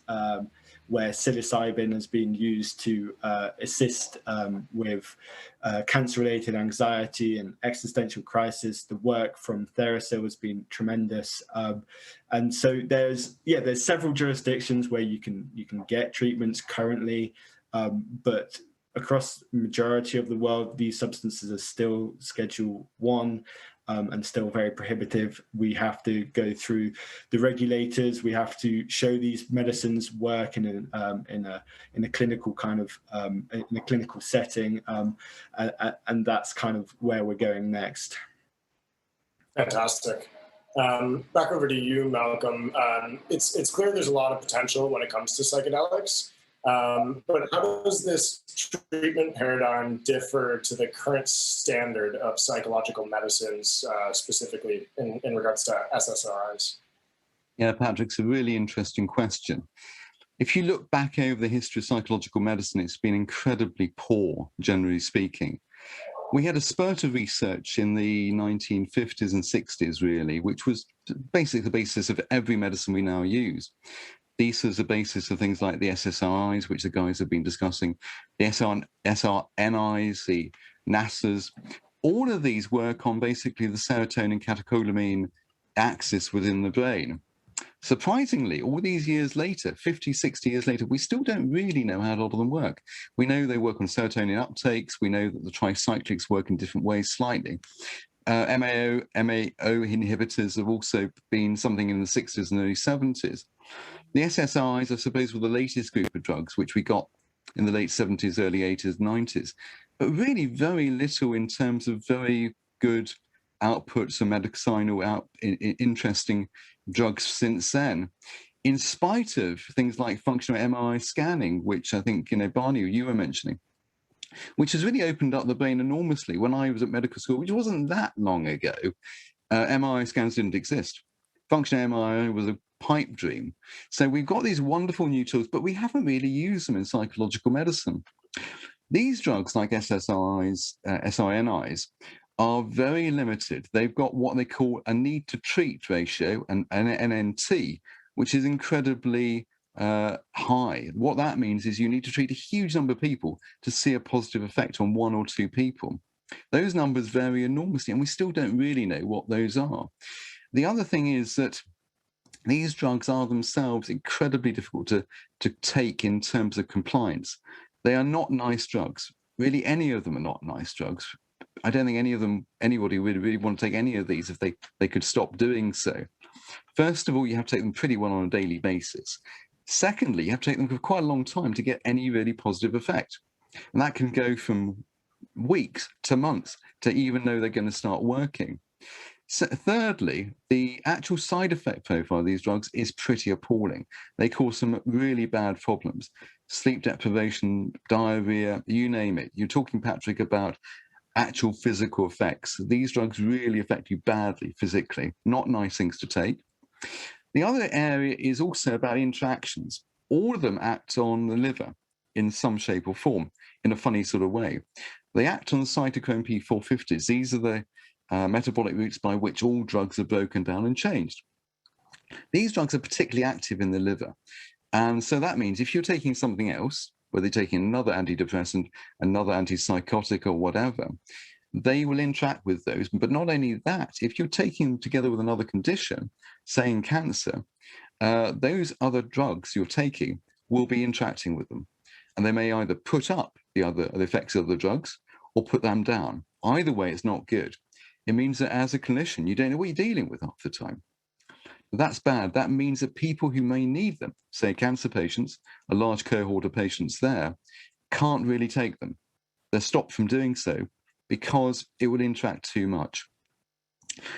where psilocybin has been used to assist with cancer-related anxiety and existential crisis. The work from Therasil has been tremendous, and so there's several jurisdictions where you can get treatments currently, but across the majority of the world, these substances are still Schedule 1 and still very prohibitive. We have to go through the regulators. We have to show these medicines work in a clinical kind of in a clinical setting, and that's kind of where we're going next. Fantastic. Back over to you, Malcolm. It's clear there's a lot of potential when it comes to psychedelics, but how does this treatment paradigm differ to the current standard of psychological medicines, specifically in regards to SSRIs? Yeah, Patrick, it's a really interesting question. If you look back over the history of psychological medicine, it's been incredibly poor, generally speaking. We had a spurt of research in the 1950s and 60s, really, which was basically the basis of every medicine we now use. These are the basis of things like the SSRIs, which the guys have been discussing, the SRNIs, the NASAs. All of these work on basically the serotonin catecholamine axis within the brain. Surprisingly, all these years later, 50, 60 years later, we still don't really know how a lot of them work. We know they work on serotonin uptakes. We know that the tricyclics work in different ways slightly. MAO inhibitors have also been something in the 60s and early 70s. The SSRIs, I suppose, were the latest group of drugs, which we got in the late 70s, early 80s, 90s. But really very little in terms of very good outputs of medicinal, interesting drugs since then, in spite of things like functional MRI scanning, which I think, Barney, you were mentioning, which has really opened up the brain enormously. When I was at medical school, which wasn't that long ago, MRI scans didn't exist. Functional MRI was a pipe dream. So we've got these wonderful new tools, but we haven't really used them in psychological medicine. These drugs, like SSRIs, SRNIs, are very limited. They've got what they call a need to treat ratio, an NNT, which is incredibly high. What that means is you need to treat a huge number of people to see a positive effect on one or two people. Those numbers vary enormously, and we still don't really know what those are. The other thing is that these drugs are themselves incredibly difficult to take in terms of compliance. They are not nice drugs. Really, any of them are not nice drugs. I don't think anybody would really want to take any of these if they could stop doing so. First of all, you have to take them pretty well on a daily basis. Secondly, you have to take them for quite a long time to get any really positive effect. And that can go from weeks to months to even know they're going to start working. So thirdly, the actual side effect profile of these drugs is pretty appalling. They cause some really bad problems. Sleep deprivation, diarrhea, you name it. You're talking, Patrick, about actual physical effects. These drugs really affect you badly physically, not nice things to take. The other area is also about interactions. All of them act on the liver in some shape or form, in a funny sort of way. They act on the cytochrome P450s. These are the metabolic routes by which all drugs are broken down and changed. These drugs are particularly active in the liver. And so that means if you're taking something else, whether you're taking another antidepressant, another antipsychotic or whatever, they will interact with those. But not only that, if you're taking them together with another condition, say in cancer, those other drugs you're taking will be interacting with them. And they may either put up the effects of the drugs or put them down. Either way, it's not good. It means that as a clinician, you don't know what you're dealing with half the time. That's bad. That means that people who may need them, say cancer patients, a large cohort of patients there, can't really take them. They're stopped from doing so because it would interact too much.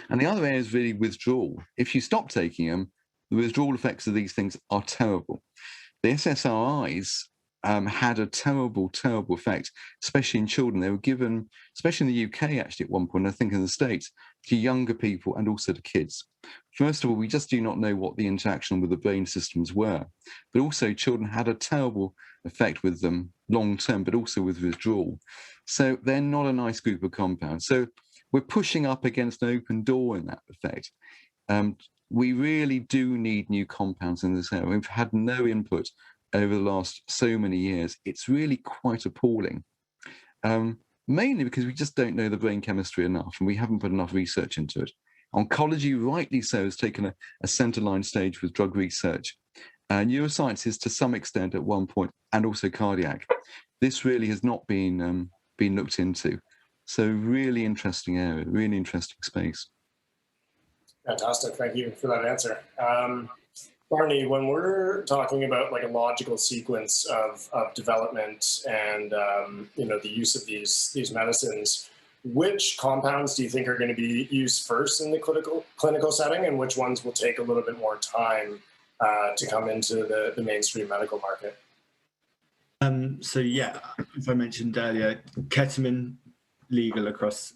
And the other area is really withdrawal. If you stop taking them, the withdrawal effects of these things are terrible. The SSRIs had a terrible, terrible effect, especially in children. They were given, especially in the UK actually at one point, I think in the States, to younger people and also to kids. First of all, we just do not know what the interaction with the brain systems were, but also children had a terrible effect with them long term, but also with withdrawal. So they're not a nice group of compounds. So we're pushing up against an open door in that effect. We really do need new compounds in this area. We've had no input over the last so many years. It's really quite appalling, mainly because we just don't know the brain chemistry enough and we haven't put enough research into it. Oncology, rightly so, has taken a centre-line stage with drug research. Neuroscience is to some extent at one point, and also cardiac. This really has not been looked into. So really interesting area, really interesting space. Fantastic. Thank you for that answer. Barney, when we're talking about like a logical sequence of development and the use of these medicines, which compounds do you think are going to be used first in the clinical setting, and which ones will take a little bit more time to come into the mainstream medical market? So yeah, as I mentioned earlier, ketamine legal across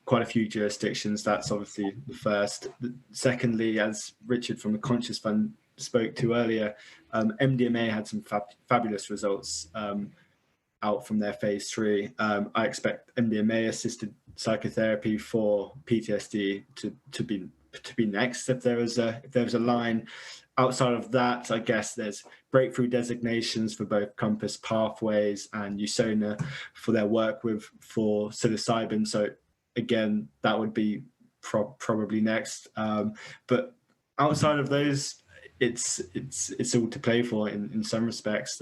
quite a few jurisdictions. That's obviously the first. Secondly, as Richard from the Conscious Fund spoke to earlier, MDMA had some fabulous results out from their phase 3. I expect MDMA-assisted psychotherapy for PTSD to be next if there was a line. Outside of that, I guess there's breakthrough designations for both Compass Pathways and USONA for their work for psilocybin. So again, that would be probably next. But outside of those, it's all to play for in some respects.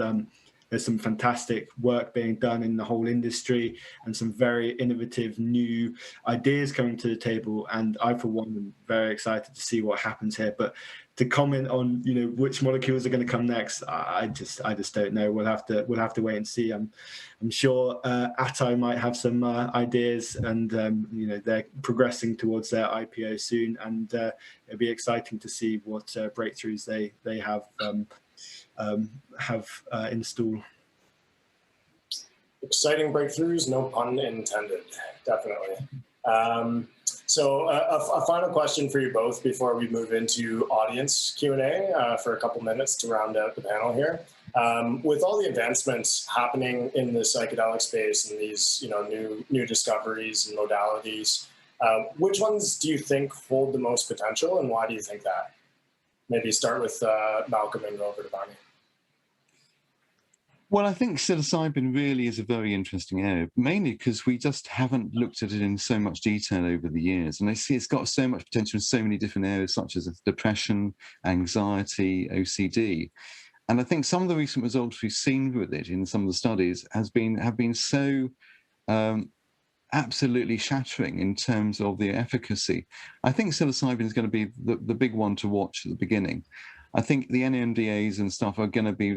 There's some fantastic work being done in the whole industry and some very innovative new ideas coming to the table. And I, for one, am very excited to see what happens here. But to comment on, which molecules are going to come next, I just don't know. We'll have to wait and see. I'm sure Atai might have some ideas, and they're progressing towards their IPO soon, and it'll be exciting to see what breakthroughs they have installed. Exciting breakthroughs, no pun intended, definitely. So a final question for you both before we move into audience Q&A for a couple minutes to round out the panel here. With all the advancements happening in the psychedelic space and these new discoveries and modalities, which ones do you think hold the most potential, and why do you think that? Maybe start with Malcolm and go over to Barney. Well, I think psilocybin really is a very interesting area, mainly because we just haven't looked at it in so much detail over the years. And I see it's got so much potential in so many different areas, such as depression, anxiety, OCD. And I think some of the recent results we've seen with it in some of the studies have been so absolutely shattering in terms of the efficacy. I think psilocybin is going to be the big one to watch at the beginning. I think the NMDAs and stuff are going to be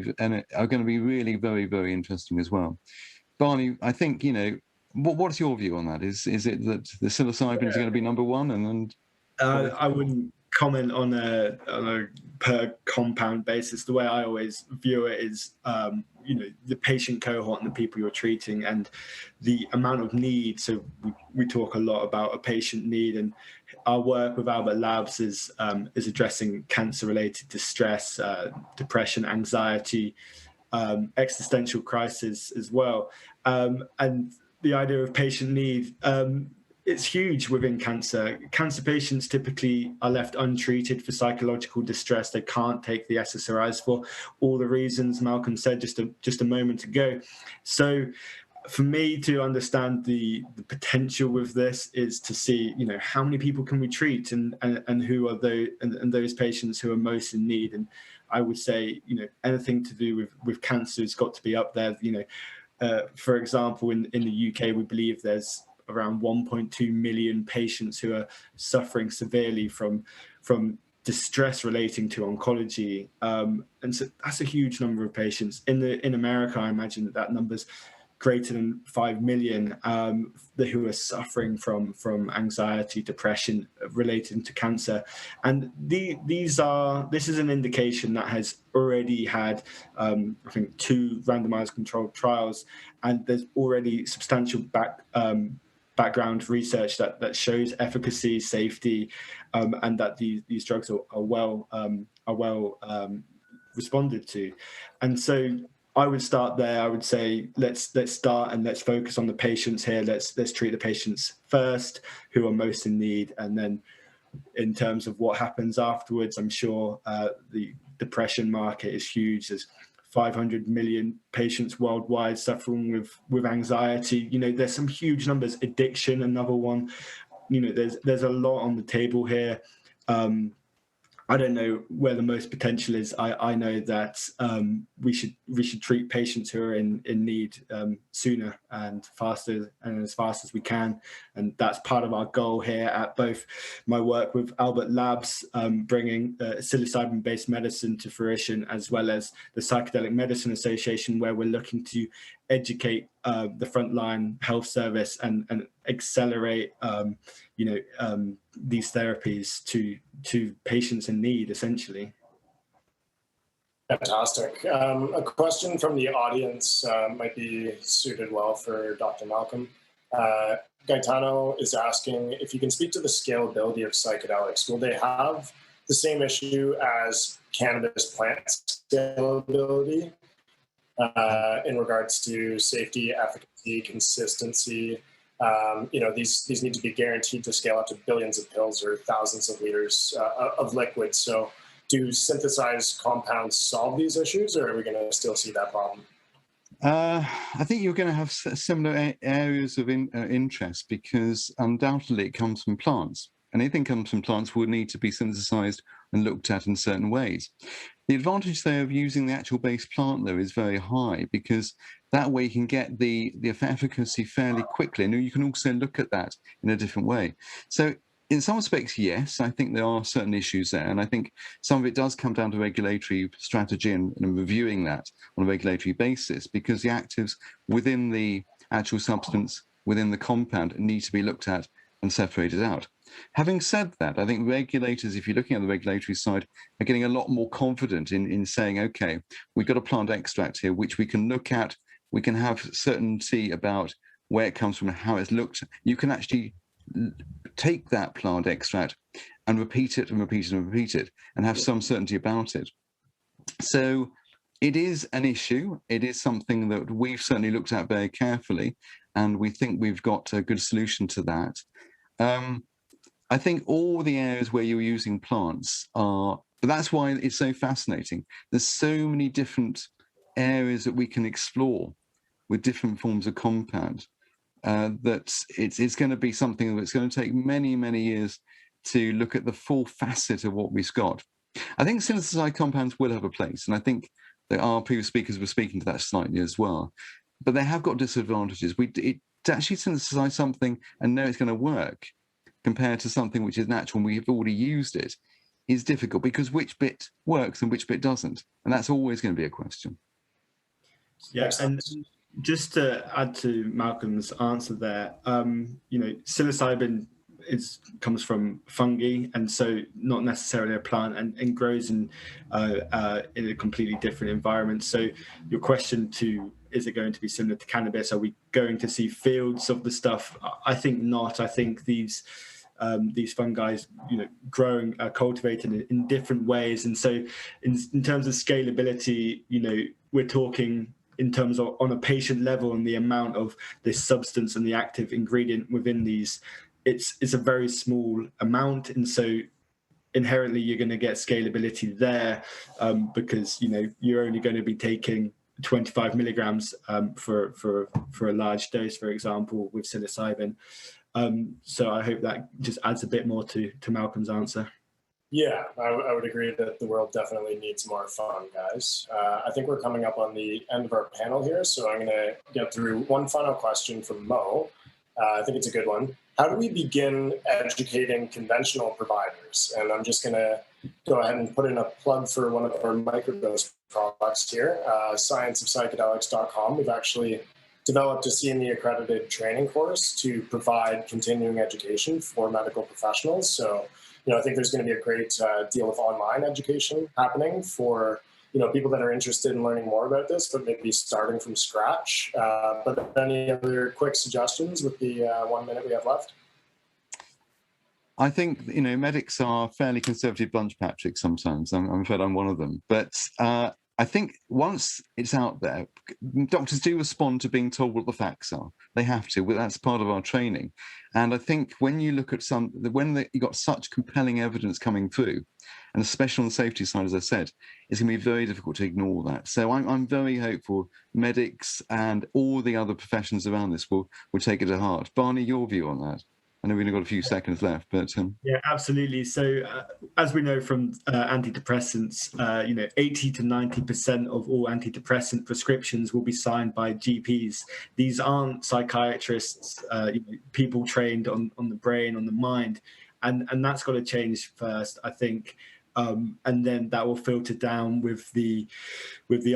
really very, very interesting as well. Barney, I think, what's your view on that? Is it that the psilocybin is going to be number one? I wouldn't comment on a per compound basis. The way I always view it is, the patient cohort and the people you're treating and the amount of need. So we talk a lot about a patient need, and our work with Albert Labs is addressing cancer-related distress, depression, anxiety, existential crisis as well. And the idea of patient need, it's huge within cancer. Cancer patients typically are left untreated for psychological distress. They can't take the SSRIs for all the reasons Malcolm said just a moment ago. So for me to understand the potential with this is to see, how many people can we treat and who are those patients who are most in need. And I would say, anything to do with cancer has got to be up there. For example, in the UK, we believe there's around 1.2 million patients who are suffering severely from distress relating to oncology, and so that's a huge number of patients. In America, I imagine that number's greater than 5 million who are suffering from anxiety, depression relating to cancer. And this is an indication that has already had, I think, 2 randomized controlled trials, and there's already substantial background research that shows efficacy, safety, and that these drugs are well responded to. And so I would start there. I would say let's start and let's focus on the patients here. Let's treat the patients first who are most in need, and then in terms of what happens afterwards, I'm sure the depression market is huge. There's 500 million patients worldwide suffering with anxiety. There's some huge numbers. Addiction, another one. There's a lot on the table here. I don't know where the most potential is. I know that we should treat patients who are in need sooner and faster and as fast as we can. And that's part of our goal here at both my work with Albert Labs, bringing psilocybin-based medicine to fruition, as well as the Psychedelic Medicine Association, where we're looking to educate the frontline health service and accelerate, these therapies to patients in need, essentially. Fantastic. A question from the audience might be suited well for Dr. Malcolm. Gaetano is asking if you can speak to the scalability of psychedelics. Will they have the same issue as cannabis plant scalability in regards to safety, efficacy, consistency? These need to be guaranteed to scale up to billions of pills or thousands of liters of liquid. So do synthesized compounds solve these issues, or are we going to still see that problem? I think you're going to have similar areas of interest, because undoubtedly it comes from plants. Anything comes from plants will need to be synthesized and looked at in certain ways. The advantage there of using the actual base plant, though, is very high, because that way you can get the efficacy fairly quickly, and you can also look at that in a different way. So in some respects, yes, I think there are certain issues there, and I think some of it does come down to regulatory strategy and reviewing that on a regulatory basis, because the actives within the actual substance, within the compound, need to be looked at and separated out. Having said that, I think regulators, if you're looking at the regulatory side, are getting a lot more confident in saying, okay, we've got a plant extract here, which we can look at, we can have certainty about where it comes from and how it's looked. You can actually take that plant extract and repeat it and repeat it and repeat it and have some certainty about it. So it is an issue. It is something that we've certainly looked at very carefully, and we think we've got a good solution to that. I think all the areas where you're using plants but that's why it's so fascinating. There's so many different areas that we can explore with different forms of compound. That it's going to be something that's going to take many, many years to look at the full facet of what we've got. I think synthesized compounds will have a place, and I think that our previous speakers were speaking to that slightly as well. But they have got disadvantages. To actually synthesize something and know it's going to work compared to something which is natural and we've already used it is difficult, because which bit works and which bit doesn't, and that's always going to be a question. Yeah, and just to add to Malcolm's answer there, psilocybin comes from fungi, and so not necessarily a plant, and grows in a completely different environment. So your question is it going to be similar to cannabis? Are we going to see fields of the stuff? I think not. I think these fungi, growing, cultivated in different ways, and so in terms of scalability, we're talking in terms of on a patient level, and the amount of this substance and the active ingredient within these, it's a very small amount, and so inherently you're going to get scalability there, because you're only going to be taking 25 milligrams for a large dose, for example, with psilocybin. So I hope that just adds a bit more to Malcolm's answer. Yeah, I would agree that the world definitely needs more fun, guys. I think we're coming up on the end of our panel here, so I'm going to get through one final question from Mo. I think it's a good one. How do we begin educating conventional providers? And I'm just going to go ahead and put in a plug for one of our Microdose products here, scienceofpsychedelics.com. We've actually developed a CME accredited training course to provide continuing education for medical professionals. So, I think there's going to be a great deal of online education happening for, people that are interested in learning more about this, but maybe starting from scratch. But any other quick suggestions with the 1 minute we have left? I think, medics are a fairly conservative bunch, Patrick, sometimes. I'm afraid I'm one of them. But I think once it's out there, doctors do respond to being told what the facts are. They have to. That's part of our training. And I think when you look at you've got such compelling evidence coming through, and especially on the safety side, as I said, it's going to be very difficult to ignore that. So I'm very hopeful medics and all the other professions around this will take it to heart. Barney, your view on that? I know we've only got a few seconds left, but yeah, absolutely. So as we know from antidepressants, 80 to 90% of all antidepressant prescriptions will be signed by GPs. These aren't psychiatrists, people trained on the brain, on the mind, and that's got to change first. I think and then that will filter down with the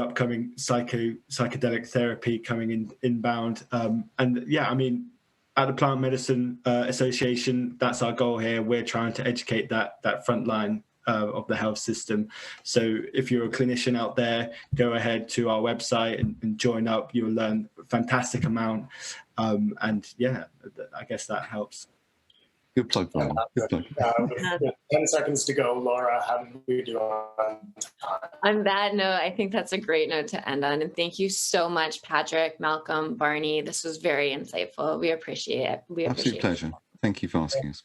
upcoming psychedelic therapy coming inbound. And yeah, I mean, at the Plant Medicine Association, that's our goal here. We're trying to educate that front line of the health system. So if you're a clinician out there, go ahead to our website and join up. You'll learn a fantastic amount. And yeah, I guess that helps. Good plug, Barney. Good plug. With 10 seconds to go, Laura, how did we do on time? On that note, I think that's a great note to end on. And thank you so much, Patrick, Malcolm, Barney. This was very insightful. We appreciate it. Absolute pleasure. Thank you for asking us.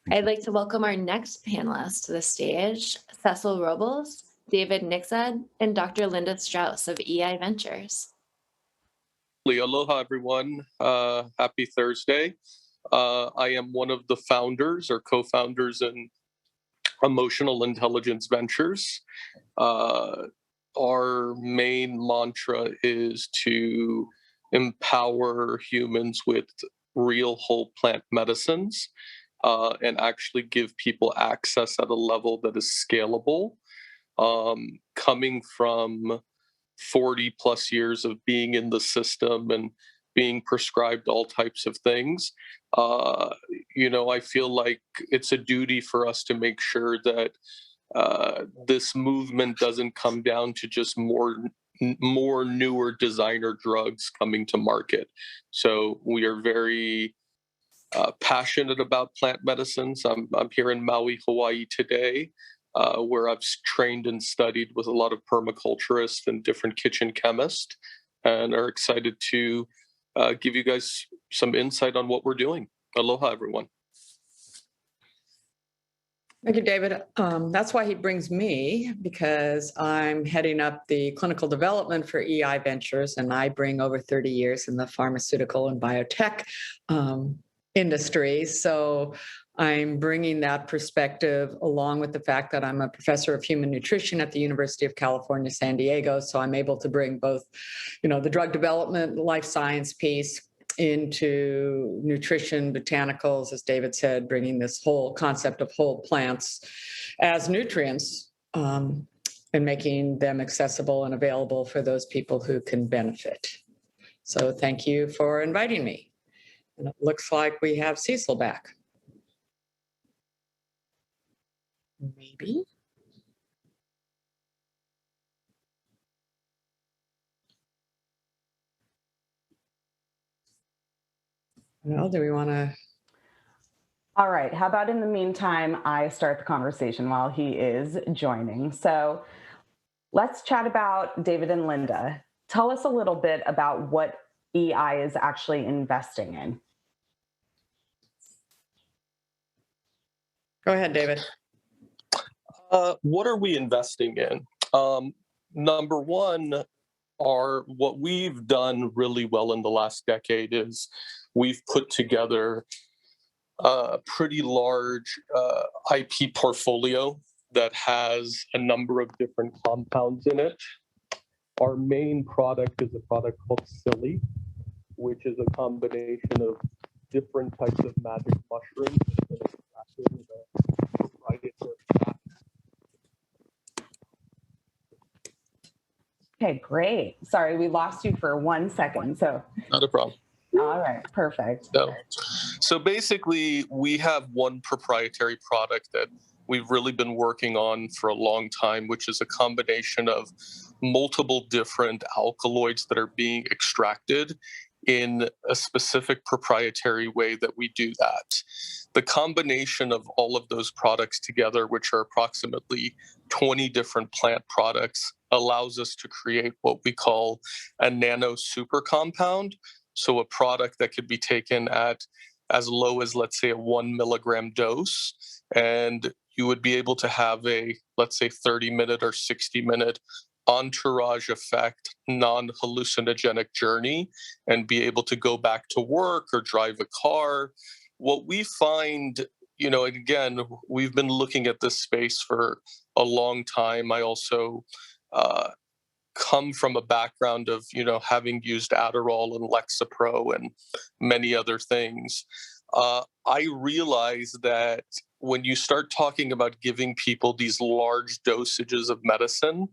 I'd like to welcome our next panelists to the stage, Cecil Robles, David Nikzad, and Dr. Linda Strause of EI Ventures. Aloha, everyone. Happy Thursday. I am one of the founders or co-founders in Emotional Intelligence Ventures. Our main mantra is to empower humans with real whole plant medicines and actually give people access at a level that is scalable. Coming from 40 plus years of being in the system and being prescribed all types of things, I feel like it's a duty for us to make sure that this movement doesn't come down to just more newer designer drugs coming to market. So we are very passionate about plant medicines. I'm here in Maui, Hawaii today, where I've trained and studied with a lot of permaculturists and different kitchen chemists, and are excited to give you guys some insight on what we're doing. Aloha, everyone. Thank you, David. That's why he brings me, because I'm heading up the clinical development for EI Ventures, and I bring over 30 years in the pharmaceutical and biotech industry. So I'm bringing that perspective along with the fact that I'm a professor of human nutrition at the University of California, San Diego. So I'm able to bring both, the drug development, life science piece into nutrition, botanicals, as David said, bringing this whole concept of whole plants as nutrients and making them accessible and available for those people who can benefit. So thank you for inviting me. And it looks like we have Cecil back. Maybe. Well, do we want to? All right. How about in the meantime, I start the conversation while he is joining. So let's chat about David and Linda. Tell us a little bit about what EI is actually investing in. Go ahead, David. What are we investing in? Number one, what we've done really well in the last decade is we've put together a pretty large IP portfolio that has a number of different compounds in it. Our main product is a product called Silly, which is a combination of different types of magic mushrooms that are extracted in a proprietary fashion. Okay, great. Sorry, we lost you for 1 second. So Not a problem. all right, perfect. So basically, we have one proprietary product that we've really been working on for a long time, which is a combination of multiple different alkaloids that are being extracted in a specific proprietary way that we do that. The combination of all of those products together, which are approximately 20 different plant products, allows us to create what we call a nano super compound. So a product that could be taken at as low as, let's say, a 1 milligram dose, and you would be able to have a, let's say, 30-minute or 60-minute entourage effect, non-hallucinogenic journey, and be able to go back to work or drive a car. What we find, and again, we've been looking at this space for a long time. I also come from a background of, having used Adderall and Lexapro and many other things. I realize that when you start talking about giving people these large dosages of medicine,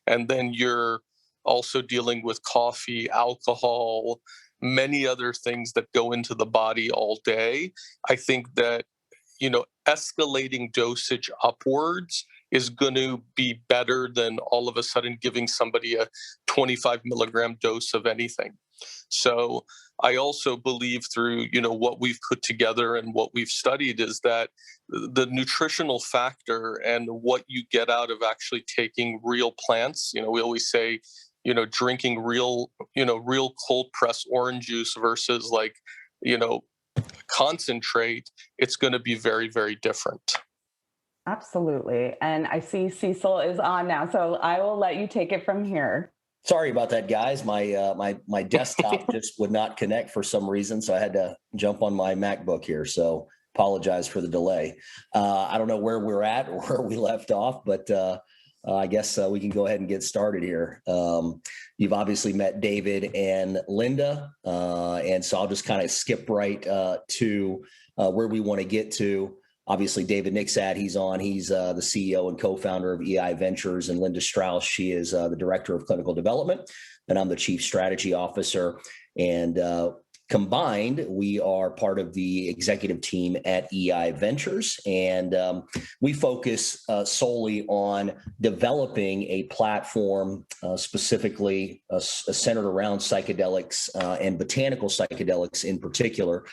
and then you're also dealing with coffee, alcohol, many other things that go into the body all day, I think that, escalating dosage upwards is going to be better than all of a sudden giving somebody a 25 milligram dose of anything. So I also believe through, what we've put together and what we've studied is that the nutritional factor and what you get out of actually taking real plants, we always say, drinking real cold pressed orange juice versus concentrate, it's going to be very, very different. Absolutely. And I see Cecil is on now, so I will let you take it from here. Sorry about that, guys. My desktop just would not connect for some reason, so I had to jump on my MacBook here. So apologize for the delay. I don't know where we're at or where we left off, but I guess we can go ahead and get started here. You've obviously met David and Linda, and so I'll just kind of skip right to where we want to get to. Obviously, David Nikzad, he's on. He's the CEO and co-founder of EI Ventures, and Linda Strause, she is the director of clinical development, and I'm the chief strategy officer. And combined, we are part of the executive team at EI Ventures, and we focus solely on developing a platform specifically centered around psychedelics and botanical psychedelics in particular.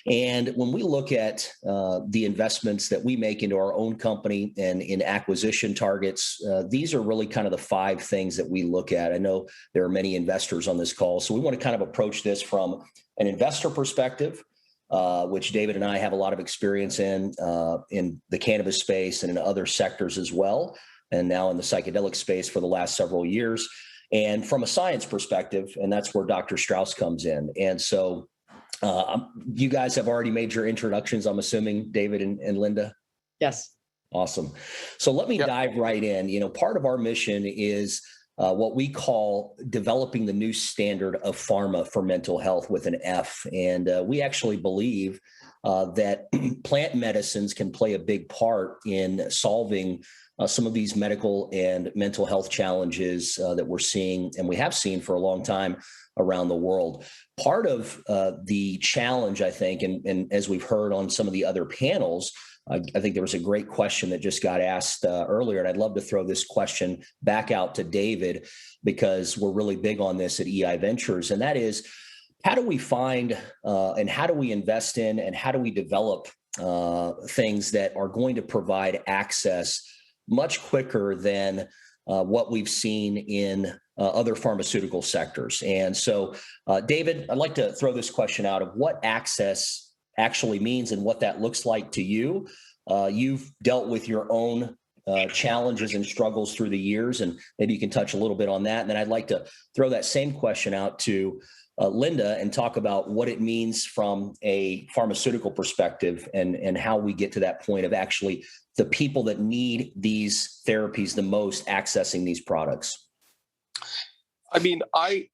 And when we look at the investments that we make into our own company and in acquisition targets, these are really kind of the 5 things that we look at. I know there are many investors on this call, so we want to kind of approach this from an investor perspective, which David and I have a lot of experience in the cannabis space and in other sectors as well, and now in the psychedelic space for the last several years, and from a science perspective, and that's where Dr. Strause comes in. And so you guys have already made your introductions, I'm assuming, David and Linda? Yes. Awesome. So let me dive right in. Part of our mission is what we call developing the new standard of pharma for mental health with an F. And we actually believe that plant medicines can play a big part in solving some of these medical and mental health challenges that we're seeing, and we have seen for a long time around the world. Part of the challenge, I think, and as we've heard on some of the other panels, I think there was a great question that just got asked earlier, and I'd love to throw this question back out to David because we're really big on this at EI Ventures, and that is, how do we find and how do we invest in and how do we develop things that are going to provide access much quicker than what we've seen in other pharmaceutical sectors? And so, David, I'd like to throw this question out of what access actually means and what that looks like to you. You've dealt with your own challenges and struggles through the years, and maybe you can touch a little bit on that. And then I'd like to throw that same question out to Linda and talk about what it means from a pharmaceutical perspective and how we get to that point of actually the people that need these therapies the most accessing these products. I mean, I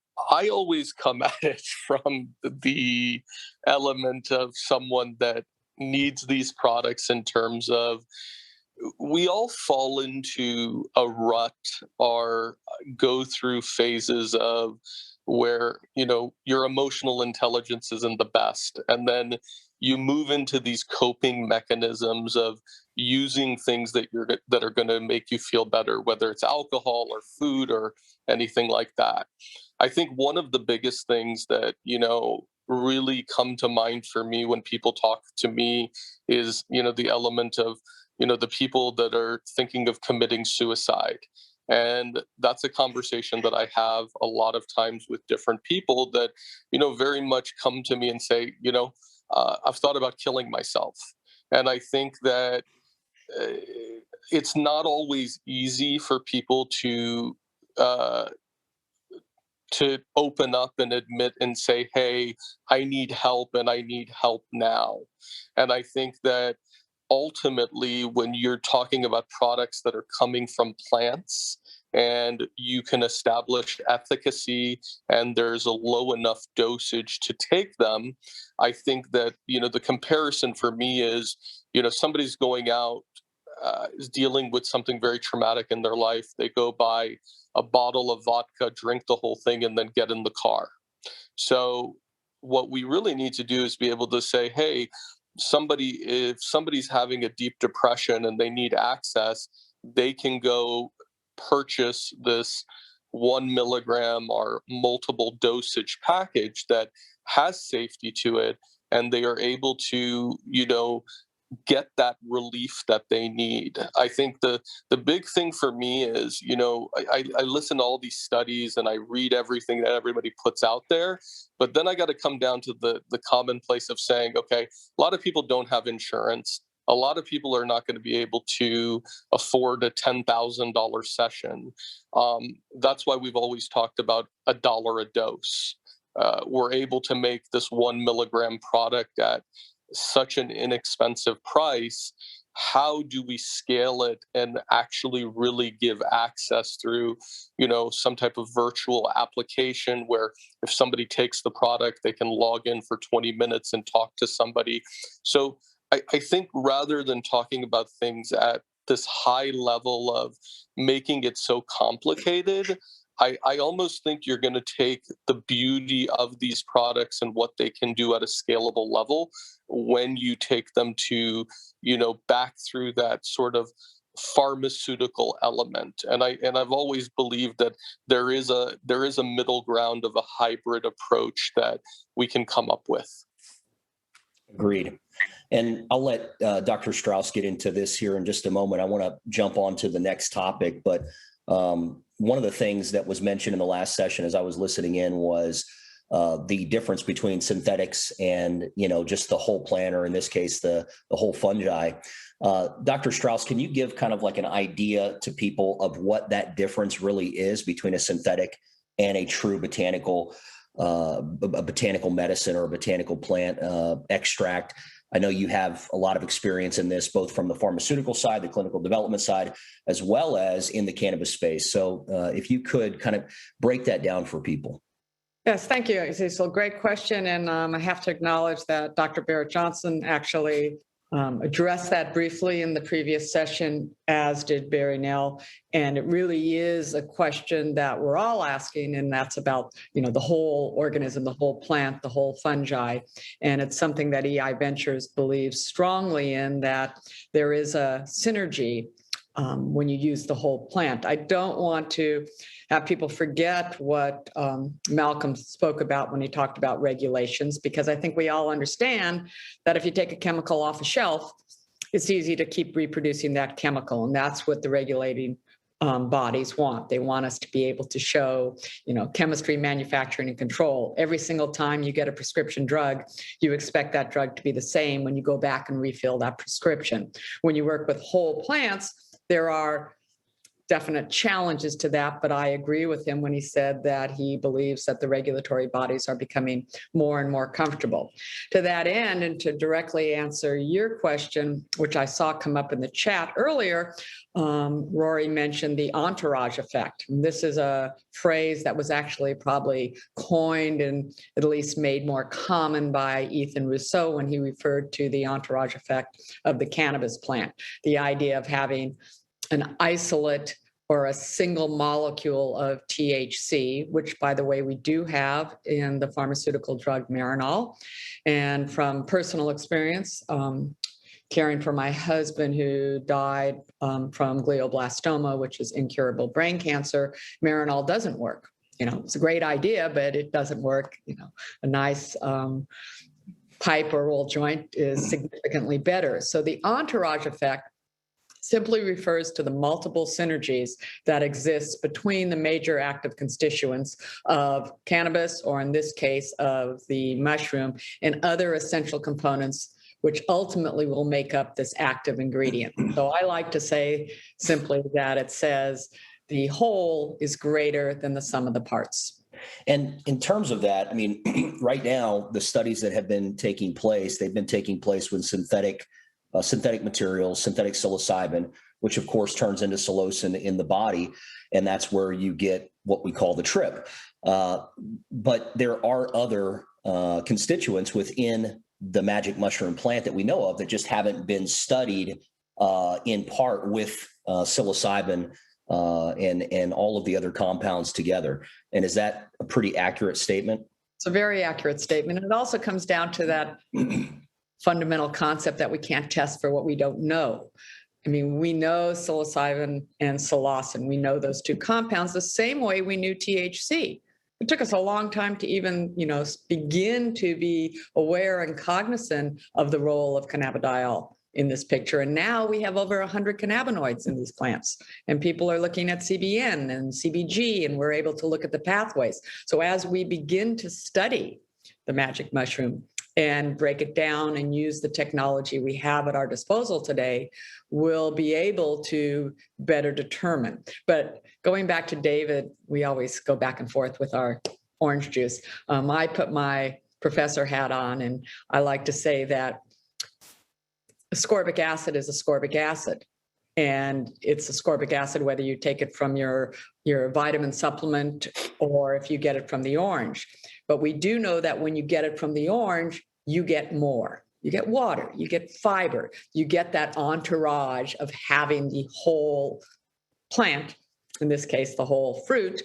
always come at it from the element of someone that needs these products in terms of we all fall into a rut or go through phases of where, your emotional intelligence isn't the best. And then you move into these coping mechanisms of using things that are going to make you feel better, whether it's alcohol or food or anything like that. I think one of the biggest things that, really come to mind for me when people talk to me is, the element of, the people that are thinking of committing suicide. And that's a conversation that I have a lot of times with different people that, very much come to me and say, I've thought about killing myself. And I think that it's not always easy for people to open up and admit and say, hey, I need help and I need help now. And I think that ultimately, when you're talking about products that are coming from plants and you can establish efficacy and there's a low enough dosage to take them, I think that, the comparison for me is, somebody's going out, is dealing with something very traumatic in their life. They go buy a bottle of vodka, drink the whole thing, and then get in the car. So what we really need to do is be able to say, hey, if somebody's having a deep depression and they need access, they can go purchase this 1 milligram or multiple dosage package that has safety to it, and they are able to, get that relief that they need. I think the big thing for me is, I listen to all these studies and I read everything that everybody puts out there, but then I got to come down to the commonplace of saying, okay, a lot of people don't have insurance. A lot of people are not going to be able to afford a $10,000 session. That's why we've always talked about $1 a dose. We're able to make this 1 milligram product at such an inexpensive price. How do we scale it and actually really give access through, some type of virtual application where if somebody takes the product, they can log in for 20 minutes and talk to somebody. So I think rather than talking about things at this high level of making it so complicated, I almost think you're going to take the beauty of these products and what they can do at a scalable level when you take them to, back through that sort of pharmaceutical element. And I've always believed that there is a middle ground of a hybrid approach that we can come up with. Agreed. And I'll let Dr. Strause get into this here in just a moment. I want to jump on to the next topic, but one of the things that was mentioned in the last session as I was listening in was the difference between synthetics and, just the whole plant, or in this case, the whole fungi. Dr. Strause, can you give kind of like an idea to people of what that difference really is between a synthetic and a true botanical medicine or a botanical plant extract? I know you have a lot of experience in this, both from the pharmaceutical side, the clinical development side, as well as in the cannabis space. So if you could kind of break that down for people. Yes, thank you, Cecil. Great question. And I have to acknowledge that Dr. Barratt Johnson actually addressed that briefly in the previous session, as did Barry Neal. And it really is a question that we're all asking, and that's about, the whole organism, the whole plant, the whole fungi. And it's something that EI Ventures believes strongly in, that there is a synergy when you use the whole plant. I don't want to have people forget what Malcolm spoke about when he talked about regulations, because I think we all understand that if you take a chemical off a shelf, it's easy to keep reproducing that chemical. And that's what the regulating bodies want. They want us to be able to show, chemistry, manufacturing, and control. Every single time you get a prescription drug, you expect that drug to be the same when you go back and refill that prescription. When you work with whole plants, there are definite challenges to that, but I agree with him when he said that he believes that the regulatory bodies are becoming more and more comfortable. To that end, and to directly answer your question, which I saw come up in the chat earlier, Rory mentioned the entourage effect. And this is a phrase that was actually probably coined and at least made more common by Ethan Rousseau when he referred to the entourage effect of the cannabis plant. The idea of having an isolate or a single molecule of THC, which, by the way, we do have in the pharmaceutical drug Marinol. And from personal experience, caring for my husband who died from glioblastoma, which is incurable brain cancer, Marinol doesn't work. It's a great idea, but it doesn't work. A nice pipe or roll joint is significantly better. So the entourage effect simply refers to the multiple synergies that exist between the major active constituents of cannabis, or in this case of the mushroom, and other essential components which ultimately will make up this active ingredient. So I like to say simply that it says the whole is greater than the sum of the parts. And in terms of that, right now, the studies that have been taking place, they've been taking place with synthetic materials, synthetic psilocybin, which of course turns into psilocin in the body. And that's where you get what we call the trip. But there are other constituents within the magic mushroom plant that we know of that just haven't been studied in part with psilocybin and all of the other compounds together. And is that a pretty accurate statement? It's a very accurate statement. And it also comes down to that fundamental concept that we can't test for what we don't know. I mean, we know psilocybin and psilocin. We know those two compounds the same way we knew THC. It took us a long time to even, begin to be aware and cognizant of the role of cannabidiol in this picture. And now we have over 100 cannabinoids in these plants. And people are looking at CBN and CBG, and we're able to look at the pathways. So as we begin to study the magic mushroom and break it down and use the technology we have at our disposal today, we'll be able to better determine. But going back to David, we always go back and forth with our orange juice. I put my professor hat on, and I like to say that ascorbic acid is ascorbic acid. And it's ascorbic acid whether you take it from your vitamin supplement or if you get it from the orange. But we do know that when you get it from the orange, you get more. You get water, you get fiber, you get that entourage of having the whole plant, in this case, the whole fruit,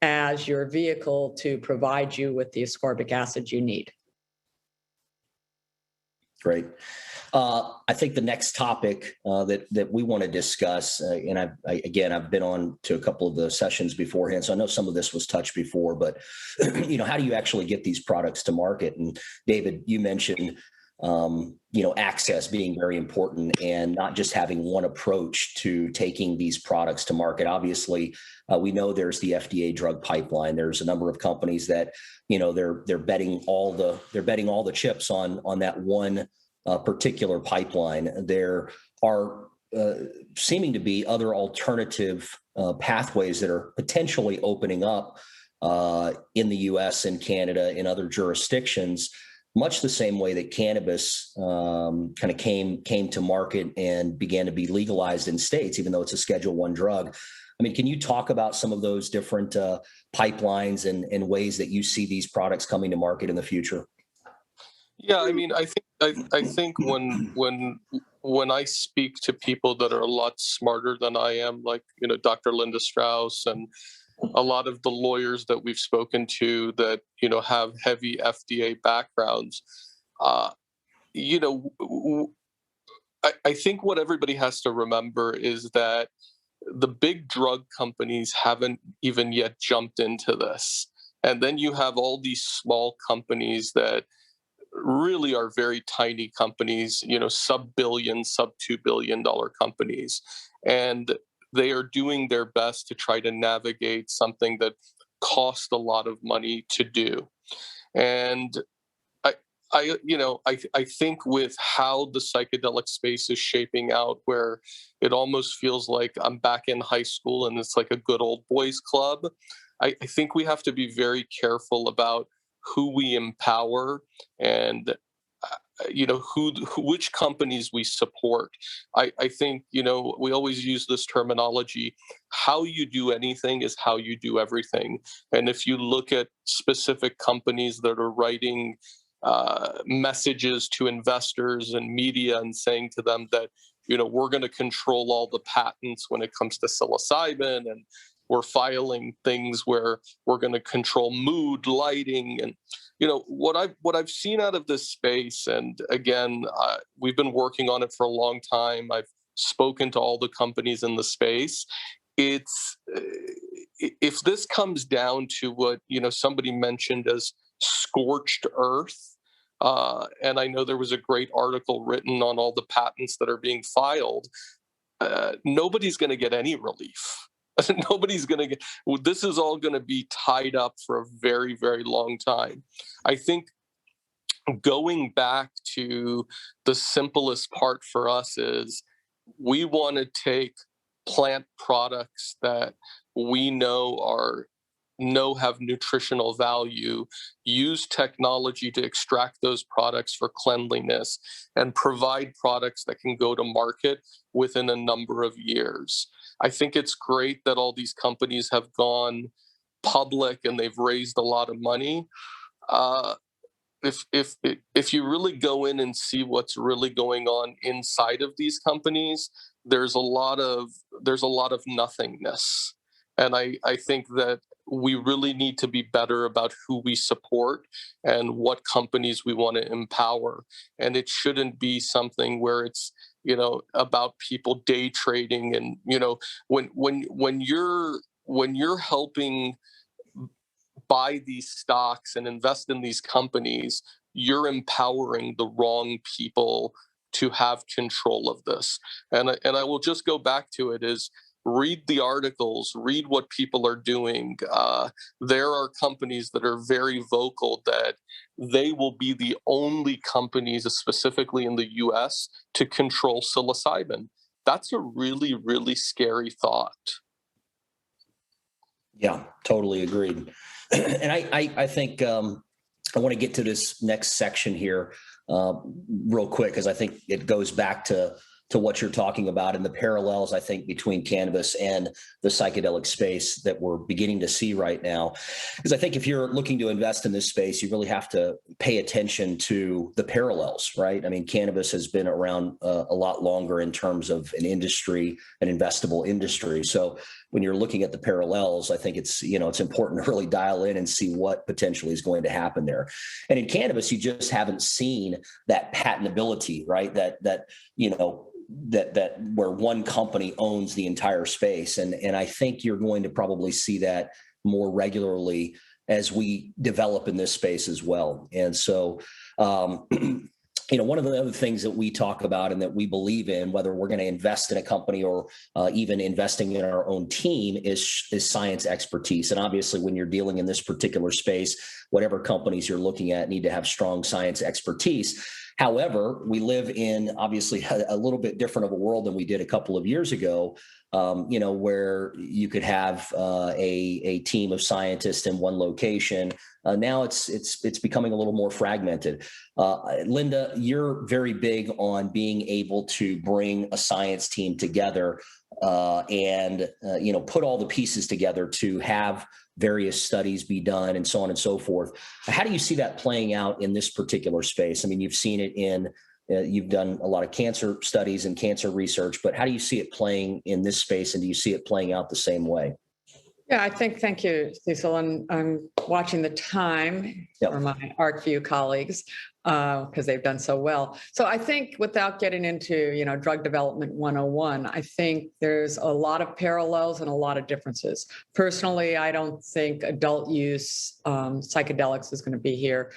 as your vehicle to provide you with the ascorbic acid you need. Great. I think the next topic that we want to discuss, and I've been on to a couple of the sessions beforehand, so I know some of this was touched before, but how do you actually get these products to market? And David, you mentioned access being very important and not just having one approach to taking these products to market. Obviously, we know there's the FDA drug pipeline. There's a number of companies that they're betting all the chips on that one particular pipeline. There are seeming to be other alternative pathways that are potentially opening up in the U.S. and Canada and other jurisdictions, much the same way that cannabis kind of came to market and began to be legalized in states, even though it's a Schedule I drug. I mean, can you talk about some of those different pipelines and ways that you see these products coming to market in the future? Yeah, I mean, I think when I speak to people that are a lot smarter than I am, like Dr. Linda Strause and a lot of the lawyers that we've spoken to that have heavy FDA backgrounds, I think what everybody has to remember is that the big drug companies haven't even yet jumped into this, and then you have all these small companies that really are very tiny companies, sub-billion, sub-$2 billion companies. And they are doing their best to try to navigate something that costs a lot of money to do. And I think with how the psychedelic space is shaping out, where it almost feels like I'm back in high school and it's like a good old boys club, I think we have to be very careful about who we empower and which companies we support. I think we always use this terminology: how you do anything is how you do everything. And if you look at specific companies that are writing messages to investors and media and saying to them that we're going to control all the patents when it comes to psilocybin, and we're filing things where we're going to control mood, lighting, and what I've seen out of this space. And again, we've been working on it for a long time. I've spoken to all the companies in the space. It's if this comes down to what somebody mentioned as scorched earth, and I know there was a great article written on all the patents that are being filed. Nobody's going to get any relief. Nobody's going to get, this is all going to be tied up for a very, very long time. I think going back to the simplest part for us is we want to take plant products that we know are know have nutritional value, use technology to extract those products for cleanliness, and provide products that can go to market within a number of years. I think it's great that all these companies have gone public and they've raised a lot of money. If you really go in and see what's really going on inside of these companies, there's a lot of nothingness. And I think that we really need to be better about who we support and what companies we want to empower. And it shouldn't be something where it's, about people day trading. And, when you're helping buy these stocks and invest in these companies, you're empowering the wrong people to have control of this. And I will just go back to it is read the articles, read what people are doing. There are companies that are very vocal that they will be the only companies, specifically in the US, to control psilocybin. That's a really, really scary thought. Yeah, totally agreed. And I think I want to get to this next section here real quick, because I think it goes back to what you're talking about and the parallels, I think, between cannabis and the psychedelic space that we're beginning to see right now. Because I think if you're looking to invest in this space, you really have to pay attention to the parallels, right? I mean, cannabis has been around a lot longer in terms of an industry, an investable industry. So when you're looking at the parallels, I think it's important to really dial in and see what potentially is going to happen there. And in cannabis, you just haven't seen that patentability, right? That where one company owns the entire space. And I think you're going to probably see that more regularly as we develop in this space as well. And so, one of the other things that we talk about and that we believe in, whether we're going to invest in a company or even investing in our own team, is science expertise. And obviously, when you're dealing in this particular space, whatever companies you're looking at need to have strong science expertise. However, we live in obviously a little bit different of a world than we did a couple of years ago, where you could have a team of scientists in one location. Now it's becoming a little more fragmented. Linda, you're very big on being able to bring a science team together and put all the pieces together to have various studies be done and so on and so forth. How do you see that playing out in this particular space? I mean, you've seen it you've done a lot of cancer studies and cancer research, but how do you see it playing in this space? And do you see it playing out the same way? Yeah, thank you, Cecil. And I'm watching the time for my Arcview colleagues because they've done so well. So I think without getting into, drug development 101, I think there's a lot of parallels and a lot of differences. Personally, I don't think adult use psychedelics is going to be here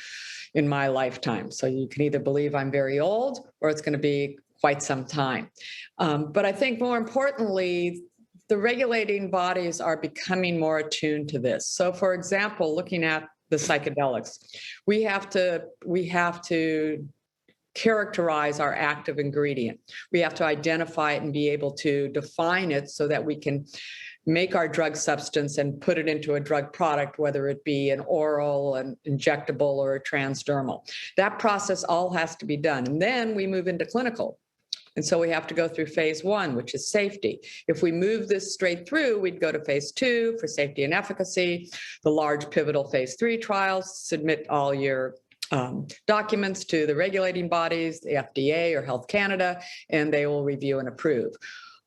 in my lifetime. So you can either believe I'm very old or it's going to be quite some time. But I think more importantly, the regulating bodies are becoming more attuned to this. So, for example, looking at the psychedelics, we have to characterize our active ingredient. We have to identify it and be able to define it so that we can make our drug substance and put it into a drug product, whether it be an oral, an injectable, or a transdermal. That process all has to be done. And then we move into clinical. And so we have to go through phase 1, which is safety. If we move this straight through, we'd go to phase 2 for safety and efficacy, the large pivotal phase 3 trials, submit all your documents to the regulating bodies, the FDA or Health Canada, and they will review and approve.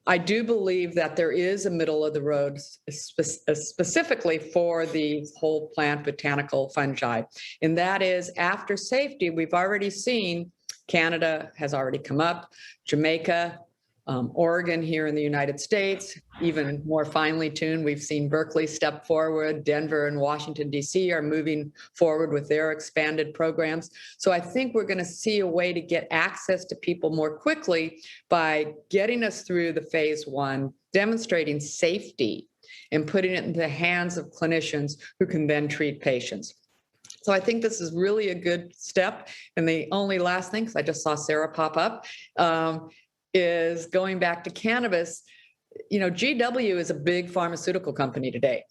I do believe that there is a middle of the road specifically for the whole plant botanical fungi. And that is after safety, we've already seen Canada has already come up, Jamaica, Oregon here in the United States, even more finely tuned. We've seen Berkeley step forward, Denver and Washington, D.C. are moving forward with their expanded programs. So I think we're going to see a way to get access to people more quickly by getting us through the phase 1, demonstrating safety and putting it into the hands of clinicians who can then treat patients. So I think this is really a good step. And the only last thing, because I just saw Sarah pop up, is going back to cannabis. GW is a big pharmaceutical company today.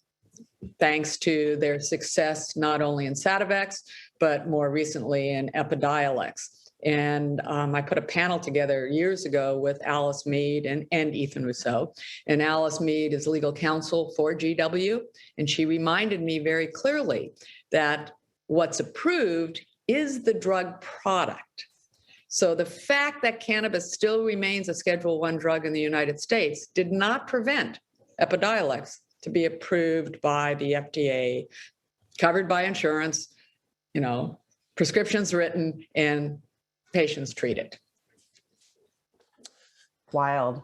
thanks to their success not only in Sativex, but more recently in Epidiolex. And I put a panel together years ago with Alice Mead and Ethan Rousseau. And Alice Mead is legal counsel for GW. And she reminded me very clearly that what's approved is the drug product. So the fact that cannabis still remains a Schedule I drug in the United States did not prevent Epidiolex to be approved by the FDA, covered by insurance, prescriptions written, and patients treated. Wild.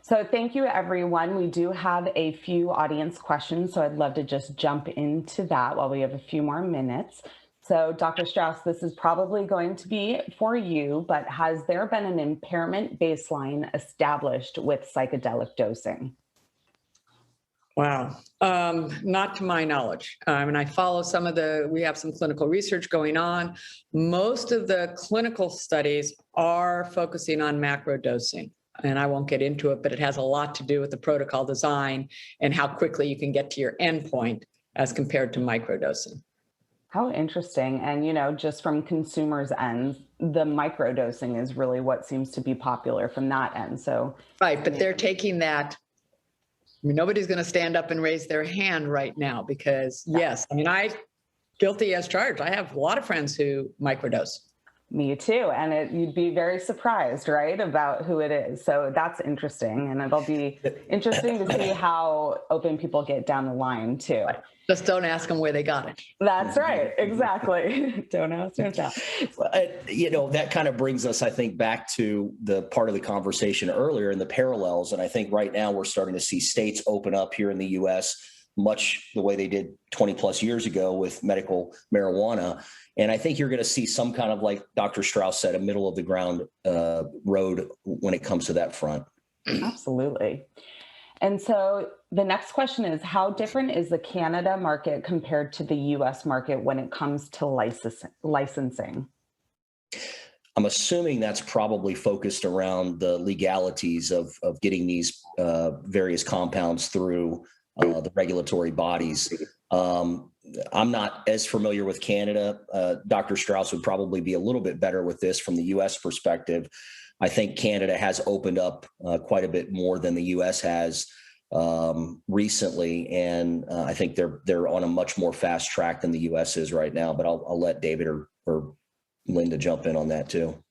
So thank you, everyone. We do have a few audience questions, so I'd love to just jump into that while we have a few more minutes. So Dr. Strause, this is probably going to be for you, but has there been an impairment baseline established with psychedelic dosing? Wow. Not to my knowledge. And I follow we have some clinical research going on. Most of the clinical studies are focusing on macrodosing. And I won't get into it, but it has a lot to do with the protocol design and how quickly you can get to your endpoint as compared to microdosing. How interesting. And, just from consumers' ends, the microdosing is really what seems to be popular from that end. So, right. But they're taking that. Nobody's going to stand up and raise their hand right now because, yes, guilty as charged. I have a lot of friends who microdose. Me too. And you'd be very surprised, right, about who it is. So that's interesting. And it'll be interesting to see how open people get down the line too. Just don't ask them where they got it. That's right. Exactly. Don't ask, don't tell. That kind of brings us, I think, back to the part of the conversation earlier and the parallels. And I think right now we're starting to see states open up here in the U.S. much the way they did 20 plus years ago with medical marijuana. And I think you're going to see some kind of, like Dr. Strause said, a middle of the ground road when it comes to that front. Absolutely. And so the next question is, how different is the Canada market compared to the U.S. market when it comes to licensing? I'm assuming that's probably focused around the legalities of getting these various compounds through the regulatory bodies. I'm not as familiar with Canada. Dr. Strause would probably be a little bit better with this from the U.S. perspective. I think Canada has opened up quite a bit more than the U.S. has recently, and I think they're on a much more fast track than the U.S. is right now. But I'll let David or Linda jump in on that too.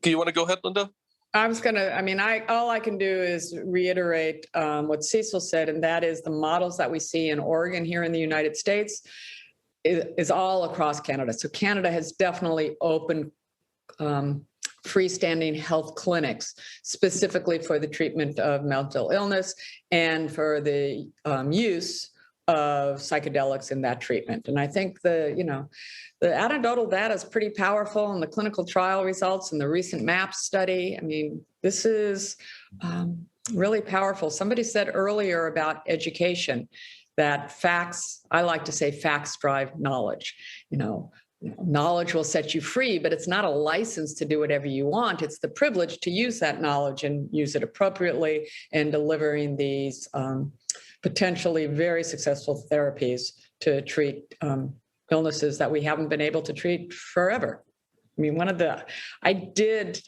Do you want to go ahead, Linda? I was going to, all I can do is reiterate what Cecil said, and that is the models that we see in Oregon here in the United States is all across Canada. So Canada has definitely opened freestanding health clinics specifically for the treatment of mental illness and for the use of psychedelics in that treatment. And I think the anecdotal data is pretty powerful, and the clinical trial results and the recent MAPS study. This is really powerful. Somebody said earlier about education that facts, I like to say facts drive knowledge. Knowledge will set you free, but it's not a license to do whatever you want. It's the privilege to use that knowledge and use it appropriately in delivering these potentially very successful therapies to treat illnesses that we haven't been able to treat forever. I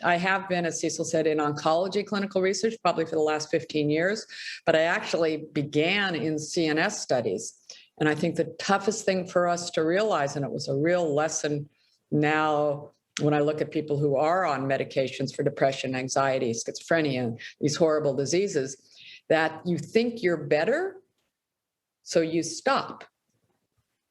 have been, as Cecil said, in oncology clinical research probably for the last 15 years, but I actually began in CNS studies. And I think the toughest thing for us to realize, and it was a real lesson now when I look at people who are on medications for depression, anxiety, schizophrenia, these horrible diseases, that you think you're better, so you stop.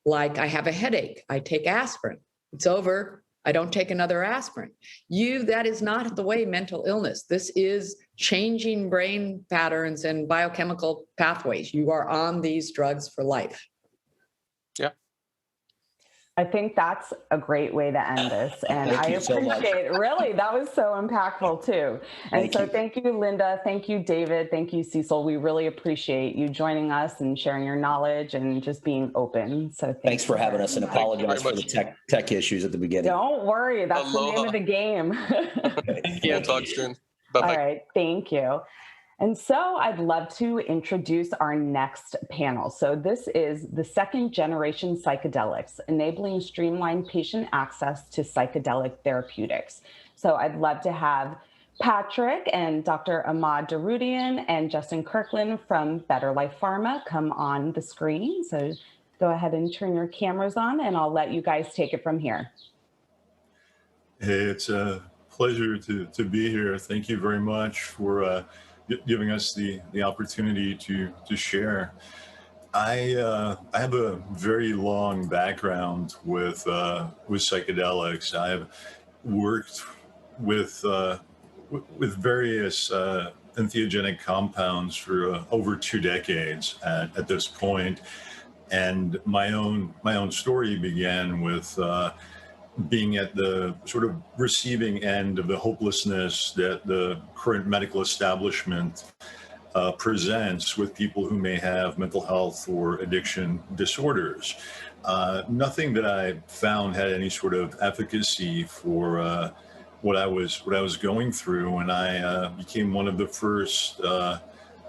Like, I have a headache, I take aspirin, it's over, I don't take another aspirin. That is not the way mental illness. This is changing brain patterns and biochemical pathways. You are on these drugs for life. Yeah. I think that's a great way to end this. And I appreciate really, that was so impactful too. And thank you, Linda. Thank you, David. Thank you, Cecil. We really appreciate you joining us and sharing your knowledge and just being open. So thanks for having us, and apologize for the tech issues at the beginning. Don't worry. That's the name of the game. Yeah, talk soon. Bye-bye. All right. Thank you. And so I'd love to introduce our next panel. So this is the second generation psychedelics, enabling streamlined patient access to psychedelic therapeutics. So I'd love to have Patrick and Dr. Ahmad Douroudian and Justin Kirkland from BetterLife Pharma come on the screen. So go ahead and turn your cameras on and I'll let you guys take it from here. Hey, it's a pleasure to be here. Thank you very much for giving us the opportunity to share. I have a very long background with psychedelics. I've worked with various entheogenic compounds for over 2 decades at this point, and my own story began with being at the sort of receiving end of the hopelessness that the current medical establishment presents with people who may have mental health or addiction disorders. Nothing that I found had any sort of efficacy for what I was going through, and I became one of the first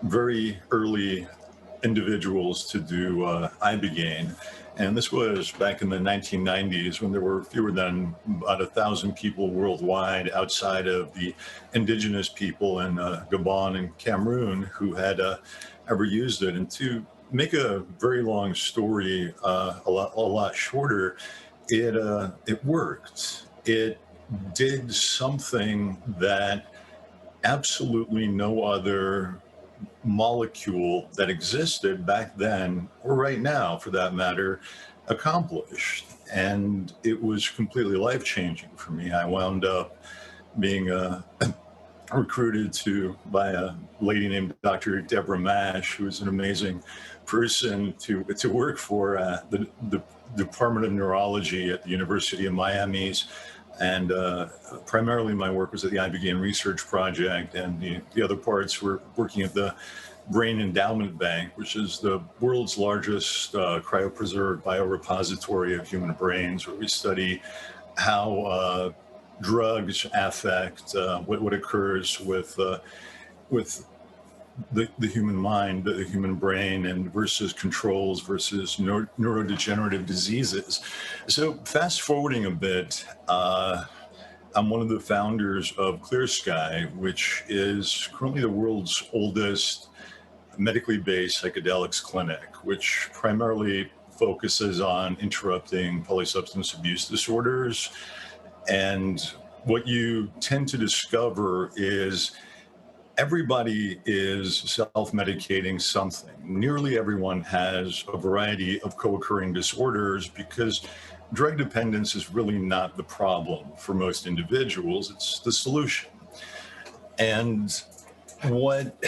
very early individuals to do ibogaine. And this was back in the 1990s when there were fewer than about 1,000 people worldwide outside of the indigenous people in Gabon and Cameroon who had ever used it. And to make a very long story a lot shorter, it worked. It did something that absolutely no other molecule that existed back then, or right now for that matter, accomplished. And it was completely life-changing for me. I wound up being recruited by a lady named Dr. Deborah Mash, who is an amazing person to work for the Department of Neurology at the University of Miami's. And primarily my work was at the ibogaine Research Project, and the other parts were working at the Brain Endowment Bank, which is the world's largest cryopreserved biorepository of human brains, where we study how drugs affect what occurs with the human mind, the human brain, and versus controls versus neurodegenerative diseases. So fast forwarding a bit, I'm one of the founders of Clear Sky, which is currently the world's oldest medically based psychedelics clinic, which primarily focuses on interrupting polysubstance abuse disorders. And what you tend to discover is everybody is self-medicating something. Nearly everyone has a variety of co-occurring disorders because drug dependence is really not the problem for most individuals, it's the solution. And what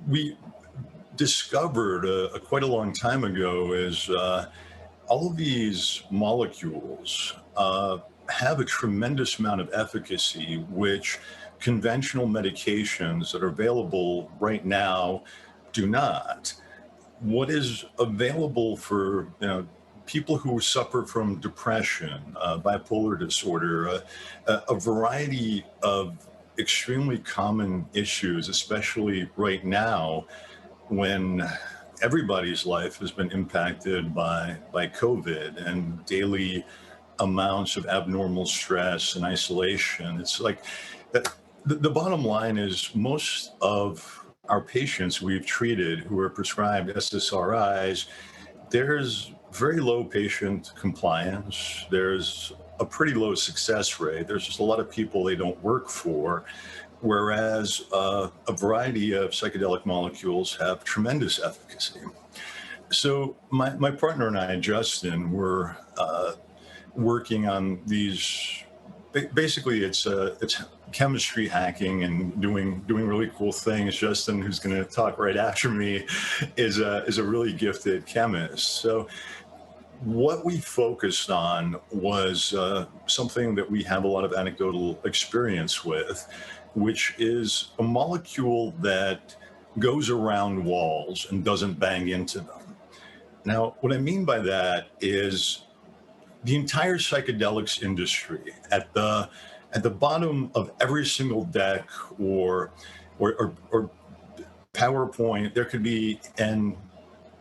we discovered quite a long time ago is all of these molecules have a tremendous amount of efficacy, which conventional medications that are available right now do not. What is available for people who suffer from depression, bipolar disorder, a variety of extremely common issues, especially right now when everybody's life has been impacted by COVID and daily amounts of abnormal stress and isolation. It's like the bottom line is most of our patients we've treated who are prescribed SSRIs, there's very low patient compliance. There's a pretty low success rate. There's just a lot of people they don't work for, whereas a variety of psychedelic molecules have tremendous efficacy. So my partner and I, Justin, were working on these. Basically, it's chemistry hacking and doing really cool things. Justin, who's going to talk right after me, is a really gifted chemist. So what we focused on was something that we have a lot of anecdotal experience with, which is a molecule that goes around walls and doesn't bang into them. Now, what I mean by that is the entire psychedelics industry at the bottom of every single deck or or PowerPoint, there could be an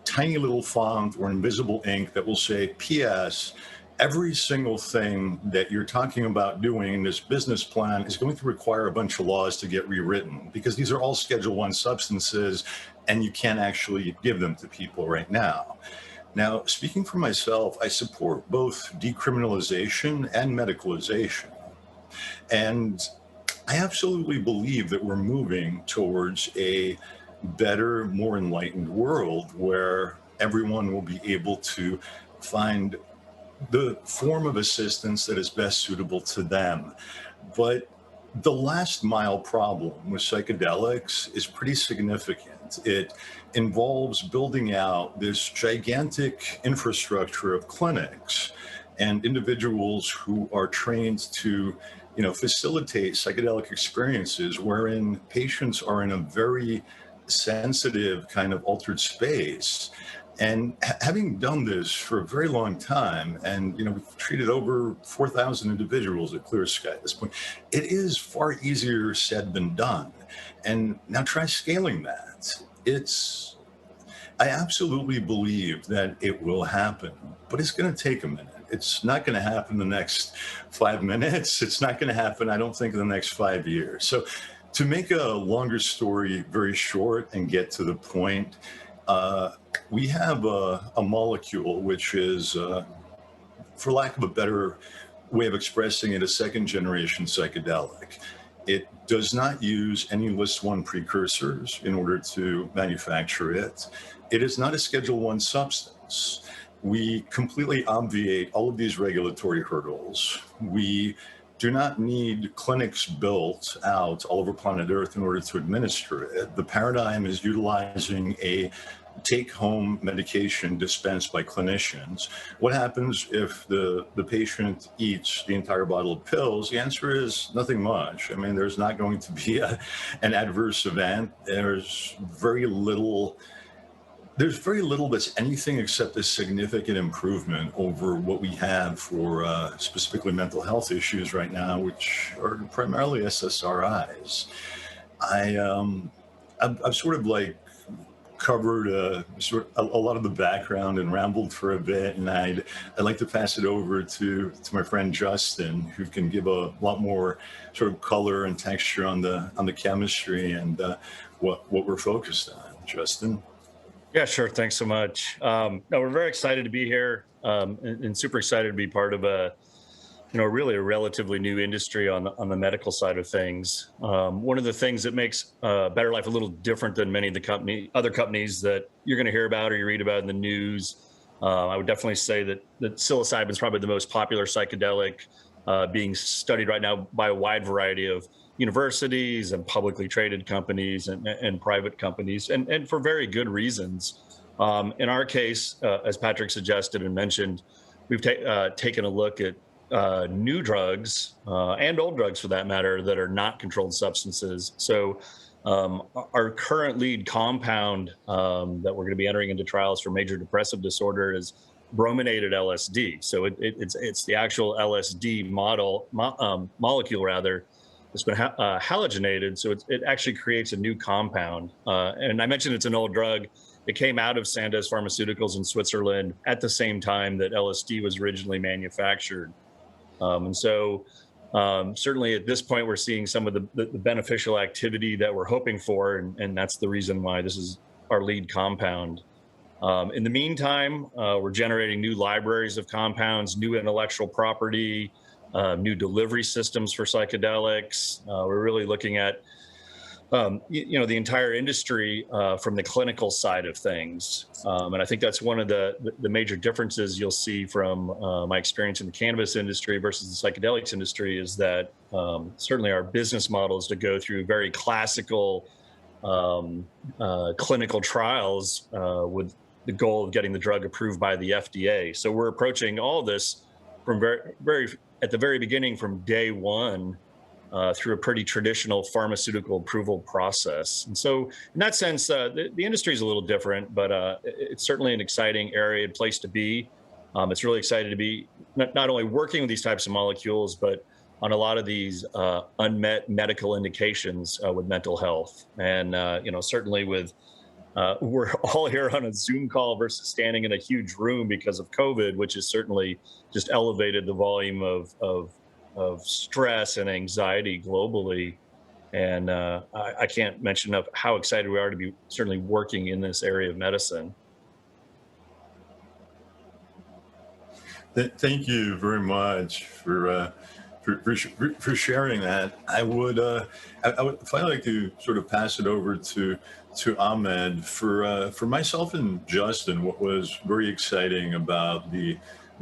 tiny little font or invisible ink that will say, P.S. Every single thing that you're talking about doing in this business plan is going to require a bunch of laws to get rewritten, because these are all Schedule I substances and you can't actually give them to people right now. Now, speaking for myself, I support both decriminalization and medicalization. And I absolutely believe that we're moving towards a better, more enlightened world where everyone will be able to find the form of assistance that is best suitable to them. But the last mile problem with psychedelics is pretty significant. It involves building out this gigantic infrastructure of clinics and individuals who are trained to, facilitate psychedelic experiences wherein patients are in a very sensitive kind of altered space. And having done this for a very long time, and we've treated over 4,000 individuals at Clear Sky at this point, it is far easier said than done. And now try scaling that. I absolutely believe that it will happen, but it's going to take a minute. It's not going to happen the next 5 minutes. It's not going to happen, I don't think, in the next 5 years. So to make a longer story very short and get to the point, we have a molecule which is, for lack of a better way of expressing it, a second-generation psychedelic. It does not use any List 1 precursors in order to manufacture it. It is not a Schedule I substance. We completely obviate all of these regulatory hurdles. We do not need clinics built out all over planet Earth in order to administer it. The paradigm is utilizing a take-home medication dispensed by clinicians. What happens if the patient eats the entire bottle of pills? The answer is nothing much. I mean, there's not going to be an adverse event. There's very little that's anything except a significant improvement over what we have for specifically mental health issues right now, which are primarily SSRIs. I've sort of covered a lot of the background and rambled for a bit, and I'd like to pass it over to my friend Justin, who can give a lot more sort of color and texture on the chemistry and what we're focused on. Justin. Yeah, sure. Thanks so much. No, we're very excited to be here and super excited to be part of really a relatively new industry on the medical side of things. One of the things that makes BetterLife a little different than many of the other companies that you're going to hear about or you read about in the news, I would definitely say that psilocybin is probably the most popular psychedelic being studied right now by a wide variety of universities and publicly traded companies and private companies, and for very good reasons. In our case, as Patrick suggested and mentioned, we've taken a look at new drugs and old drugs, for that matter, that are not controlled substances. So our current lead compound that we're going to be entering into trials for major depressive disorder is brominated LSD. So it's the actual LSD molecule rather. It's been halogenated, so it actually creates a new compound. And I mentioned it's an old drug. It came out of Sandoz Pharmaceuticals in Switzerland at the same time that LSD was originally manufactured. And so certainly at this point, we're seeing some of the beneficial activity that we're hoping for, and that's the reason why this is our lead compound. In the meantime, we're generating new libraries of compounds, new intellectual property, new delivery systems for psychedelics. We're really looking at, the entire industry from the clinical side of things. And I think that's one of the major differences you'll see from my experience in the cannabis industry versus the psychedelics industry is that certainly our business model is to go through very classical clinical trials with the goal of getting the drug approved by the FDA. So we're approaching all this from very at the very beginning, from day one, through a pretty traditional pharmaceutical approval process. And so in that sense, the industry is a little different, but it's certainly an exciting area and place to be. It's really exciting to be not only working with these types of molecules, but on a lot of these unmet medical indications with mental health. And, certainly with, we're all here on a Zoom call versus standing in a huge room because of COVID, which has certainly just elevated the volume of stress and anxiety globally. And I can't mention enough how excited we are to be certainly working in this area of medicine. Thank you very much for sharing that. I would finally like to sort of pass it over to Ahmad. For myself and Justin, what was very exciting about the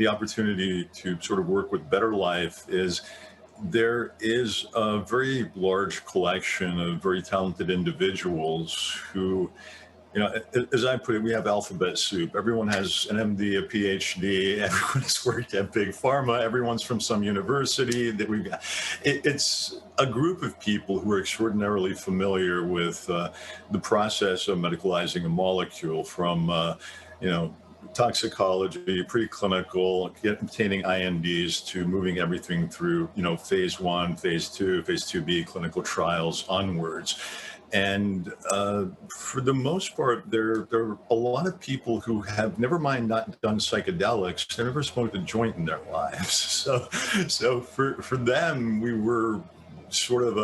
opportunity to sort of work with BetterLife is there is a very large collection of very talented individuals who, as I put it, we have alphabet soup. Everyone has an MD, a PhD. Everyone's worked at big pharma. Everyone's from some university that we've got. It's a group of people who are extraordinarily familiar with the process of medicalizing a molecule from, toxicology, preclinical, obtaining INDs to moving everything through, phase 1, phase 2, phase 2B clinical trials onwards. And for the most part, there are a lot of people who have, never mind not done psychedelics, they've never smoked a joint in their lives. So for them, we were sort of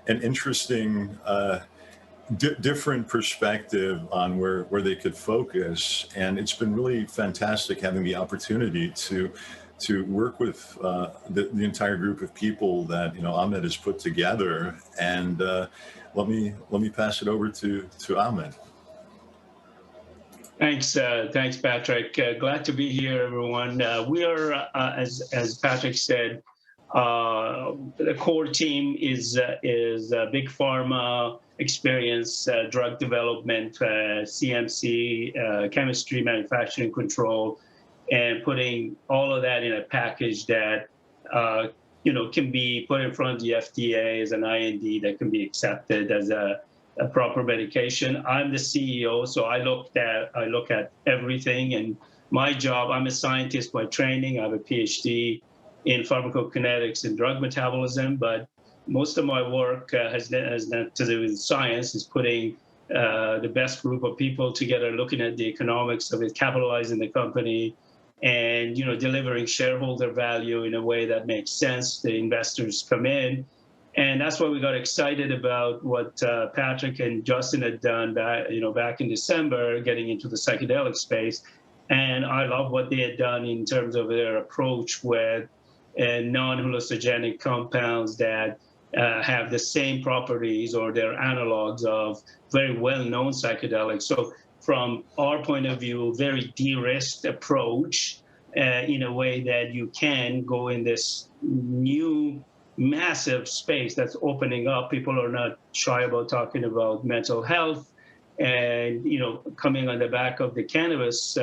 an interesting different perspective on where they could focus. And it's been really fantastic having the opportunity to work with the entire group of people that Ahmed has put together. And let me pass it over to Ahmed. Thanks, Patrick. Glad to be here, everyone. We are, as Patrick said, the core team is big pharma experience, drug development, CMC, chemistry, manufacturing control, and putting all of that in a package that can be put in front of the FDA as an IND that can be accepted as a proper medication. I'm the CEO, so I look at everything. And my job, I'm a scientist by training. I have a PhD in pharmacokinetics and drug metabolism, but most of my work has to do with science, is putting the best group of people together, looking at the economics of it, capitalizing the company, and delivering shareholder value in a way that makes sense. The investors come in, and that's why we got excited about what Patrick and Justin had done back in December, getting into the psychedelic space. And I love what they had done in terms of their approach with non-hallucinogenic compounds that have the same properties or their analogs of very well-known psychedelics. So from our point of view, very de-risked approach in a way that you can go in this new massive space that's opening up. People are not shy about talking about mental health, and coming on the back of the cannabis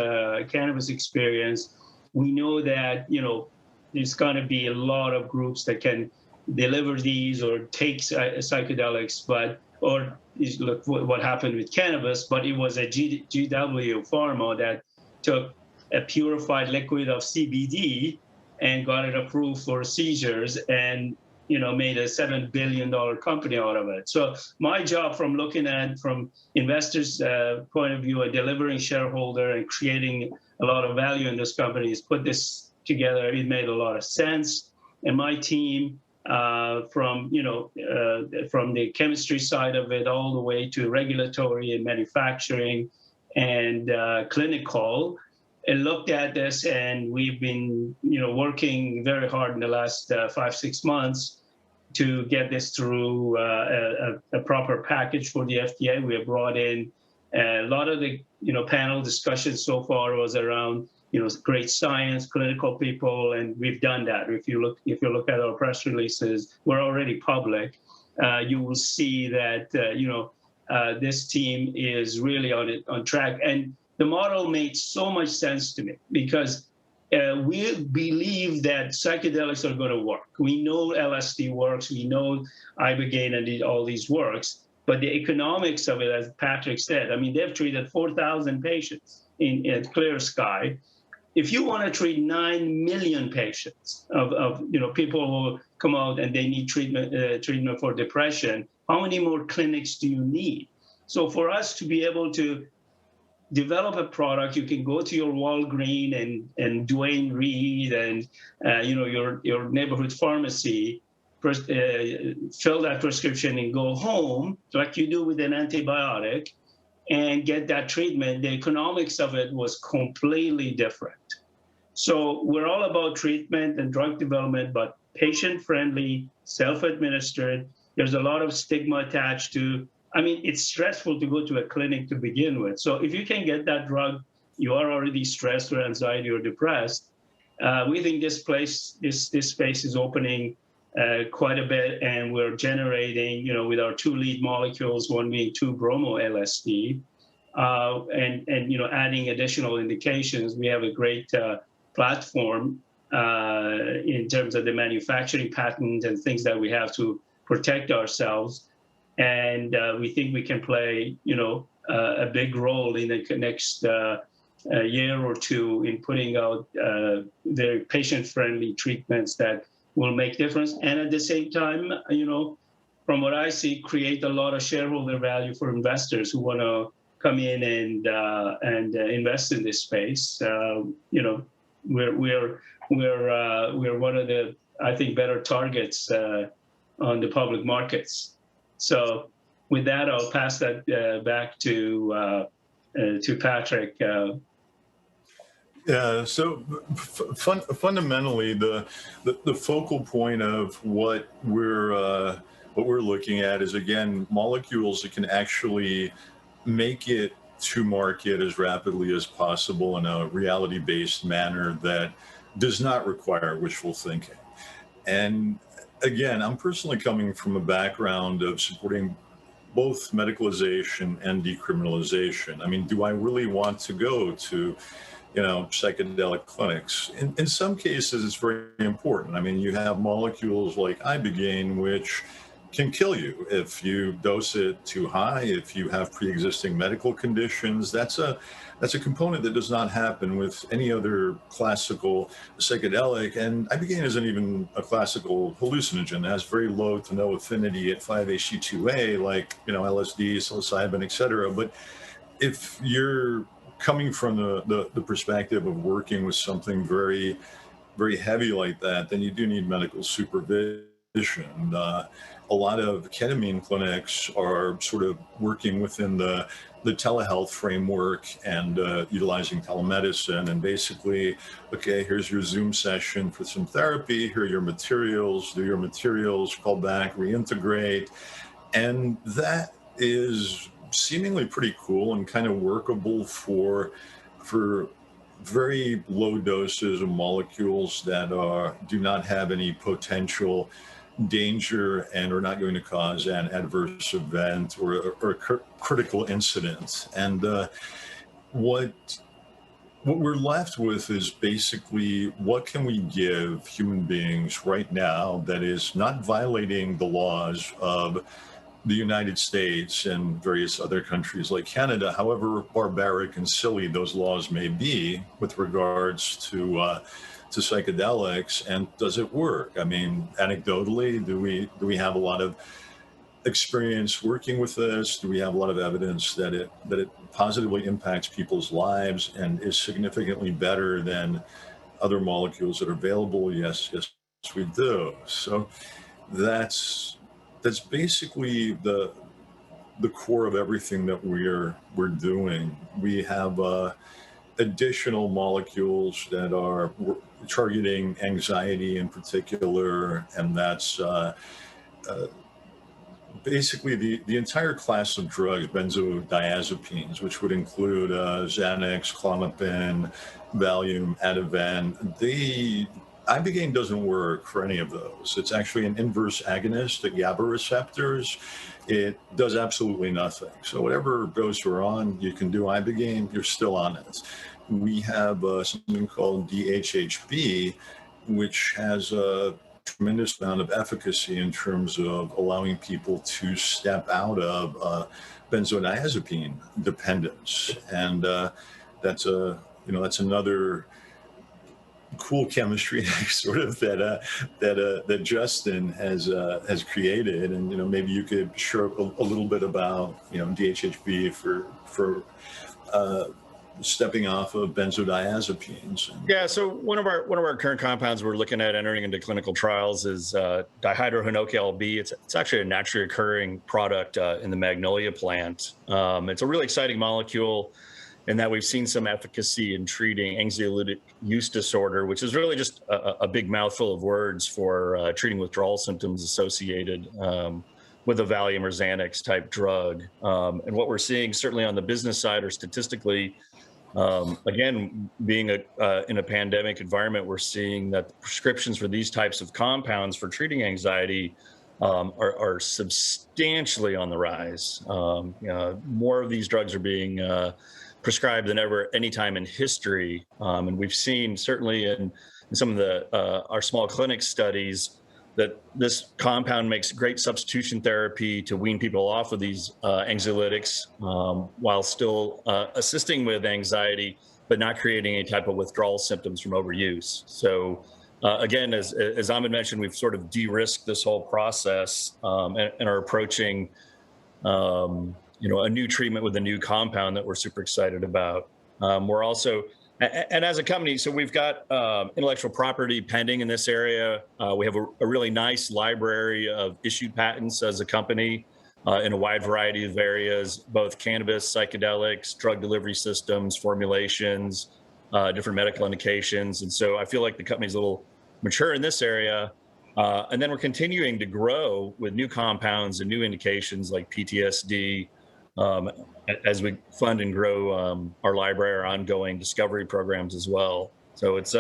experience, we know that there's going to be a lot of groups that can deliver these or take psychedelics, or look what happened with cannabis, but it was a GW Pharma that took a purified liquid of CBD and got it approved for seizures, and made a $7 billion company out of it. So my job, from looking at from investors' point of view, and delivering shareholder and creating a lot of value in this company, is put this together. It made a lot of sense, and my team, from the chemistry side of it all the way to regulatory and manufacturing and clinical, and looked at this, and we've been working very hard in the last 5-6 months to get this through a proper package for the FDA. We have brought in a lot of the panel discussions so far was around great science, clinical people, and we've done that. If you look at our press releases, we're already public. You will see that this team is really on track, and the model made so much sense to me because we believe that psychedelics are going to work. We know LSD works. We know ibogaine and all these works, but the economics of it, as Patrick said, I mean, they've treated 4,000 patients in Clear Sky. if you want to treat 9 million patients of people who come out and they need treatment for depression, how many more clinics do you need? So for us to be able to develop a product, you can go to your Walgreens and Duane Reade and your neighborhood pharmacy, fill that prescription and go home like you do with an antibiotic and get that treatment. The economics of it was completely different. So we're all about treatment and drug development, but patient-friendly, self-administered. There's a lot of stigma attached to, it's stressful to go to a clinic to begin with. So if you can get that drug, you are already stressed or anxiety or depressed. We think this space is opening quite a bit, and we're generating, with our 2 lead molecules, one being 2-bromo-LSD, and adding additional indications. We have a great platform in terms of the manufacturing patent and things that we have to protect ourselves. And we think we can play, a big role in the next year or two in putting out very patient-friendly treatments that will make difference. And at the same time, from what I see, create a lot of shareholder value for investors who want to come in and invest in this space. We're one of the, I think, better targets on the public markets. So with that, I'll pass that back to Patrick. Yeah. So fundamentally, the focal point of what we're looking at is, again, molecules that can actually make it to market as rapidly as possible in a reality-based manner that does not require wishful thinking. And again, I'm personally coming from a background of supporting both medicalization and decriminalization. Do I really want to go to, psychedelic clinics? In some cases, it's very important. You have molecules like ibogaine, which can kill you if you dose it too high, if you have pre-existing medical conditions. That's a component that does not happen with any other classical psychedelic. And ibogaine isn't even a classical hallucinogen. It has very low to no affinity at 5-HT2A, like LSD, psilocybin, et cetera. But if you're coming from the perspective of working with something very, very heavy like that, then you do need medical supervision. A lot of ketamine clinics are sort of working within the telehealth framework and utilizing telemedicine, and basically, okay, here's your Zoom session for some therapy, here are your materials, do your materials, call back, reintegrate. And that is seemingly pretty cool and kind of workable for very low doses of molecules that do not have any potential danger and are not going to cause an adverse event or a critical incident. And what we're left with is basically, what can we give human beings right now that is not violating the laws of the United States and various other countries like Canada, however barbaric and silly those laws may be with regards to psychedelics, and does it work? Anecdotally, do we have a lot of experience working with this? Do we have a lot of evidence that it positively impacts people's lives and is significantly better than other molecules that are available? Yes, we do. So that's basically the core of everything that we're doing. We have additional molecules that are targeting anxiety in particular, and that's basically the entire class of drugs, benzodiazepines, which would include Xanax, Clomipene, Valium, Ativan. Ibogaine doesn't work for any of those. It's actually an inverse agonist at GABA receptors. It does absolutely nothing. So whatever dose you're on, you can do ibogaine, you're still on it. We have something called DHHB, which has a tremendous amount of efficacy in terms of allowing people to step out of benzodiazepine dependence. And that's another cool chemistry sort of that Justin has created, and maybe you could share a little bit about DHHB for stepping off of benzodiazepines. Yeah, so one of our current compounds we're looking at entering into clinical trials is dihydrohinoki-B. It's actually a naturally occurring product in the magnolia plant. It's a really exciting molecule in that we've seen some efficacy in treating anxiolytic use disorder, which is really just a big mouthful of words for treating withdrawal symptoms associated with a Valium or Xanax type drug. And what we're seeing certainly on the business side or statistically, again, being in a pandemic environment, we're seeing that the prescriptions for these types of compounds for treating anxiety are substantially on the rise. More of these drugs are being prescribed than ever any time in history. And we've seen certainly in some of our small clinic studies that this compound makes great substitution therapy to wean people off of these anxiolytics while still assisting with anxiety, but not creating any type of withdrawal symptoms from overuse. So again, as Ahmad mentioned, we've sort of de-risked this whole process and are approaching a new treatment with a new compound that we're super excited about. We're also, and as a company, so we've got intellectual property pending in this area. We have a really nice library of issued patents as a company in a wide variety of areas, both cannabis, psychedelics, drug delivery systems, formulations, different medical indications. And so I feel like the company's a little mature in this area. And then we're continuing to grow with new compounds and new indications like PTSD, as we fund and grow our library, our ongoing discovery programs as well. So it's